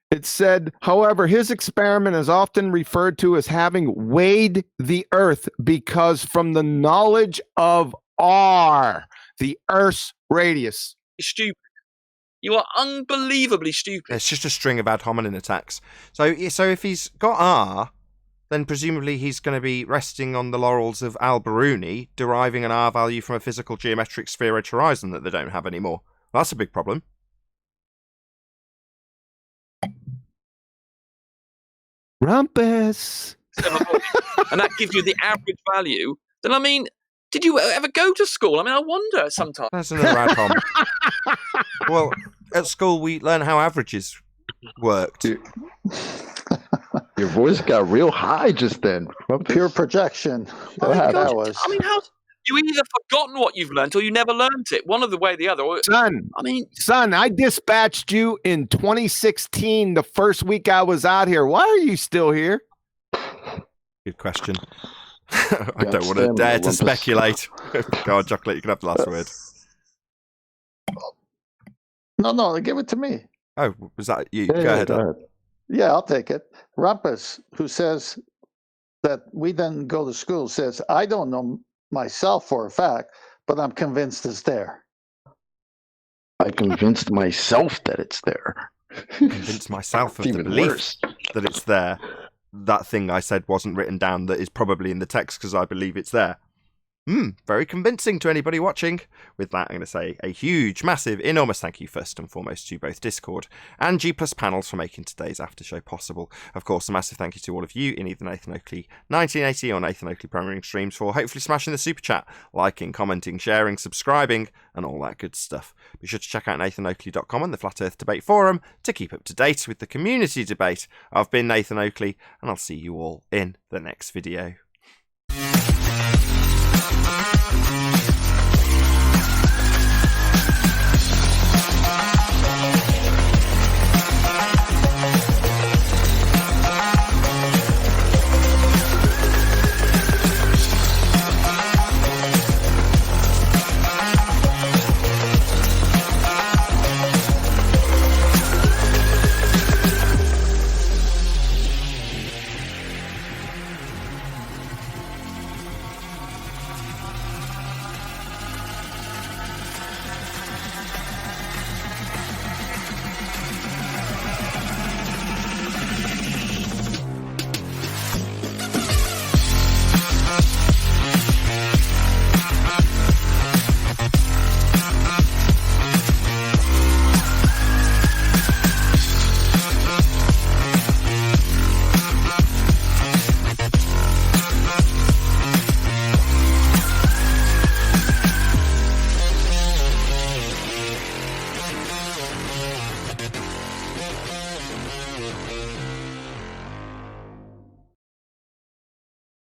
It said, however, his experiment is often referred to as having weighed the Earth because from the knowledge of R, the Earth's radius. You're stupid. You are unbelievably stupid. It's just a string of ad hominem attacks. So if he's got R, then presumably he's going to be resting on the laurels of Al-Biruni, deriving an R value from a physical geometric sphere edge horizon that they don't have anymore. Well, that's a big problem. Rumpus. And that gives you the average value. Then, I mean, did you ever go to school? I mean, I wonder sometimes. That's another ad hominem. Well, at school we learn how averages worked. Your voice got real high just then. Pure projection. Oh That God, was. I mean, how you either forgotten what you've learned or you never learned it. One of the way or the other. Son, I dispatched you in 2016, the first week I was out here. Why are you still here? Good question. I don't want to dare to speculate. Go on, Chocolate, you can have the last word. No, give it to me. Oh, was that you? Yeah, go ahead. Yeah, I'll take it. Rumpus, who says that we then go to school, says, I don't know myself for a fact, but I'm convinced it's there. I convinced myself that it's there. Convinced myself of the belief that it's there. That thing I said wasn't written down that is probably in the text because I believe it's there. Very convincing to anybody watching. With that, I'm going to say a huge, massive, enormous thank you first and foremost to both Discord and G Plus Panels for making today's after show possible. Of course, a massive thank you to all of you in either Nathan Oakley 1980 or Nathan Oakley Premiering Streams for hopefully smashing the super chat, liking, commenting, sharing, subscribing, and all that good stuff. Be sure to check out nathanoakley.com and the Flat Earth Debate Forum to keep up to date with the community debate. I've been Nathan Oakley, and I'll see you all in the next video.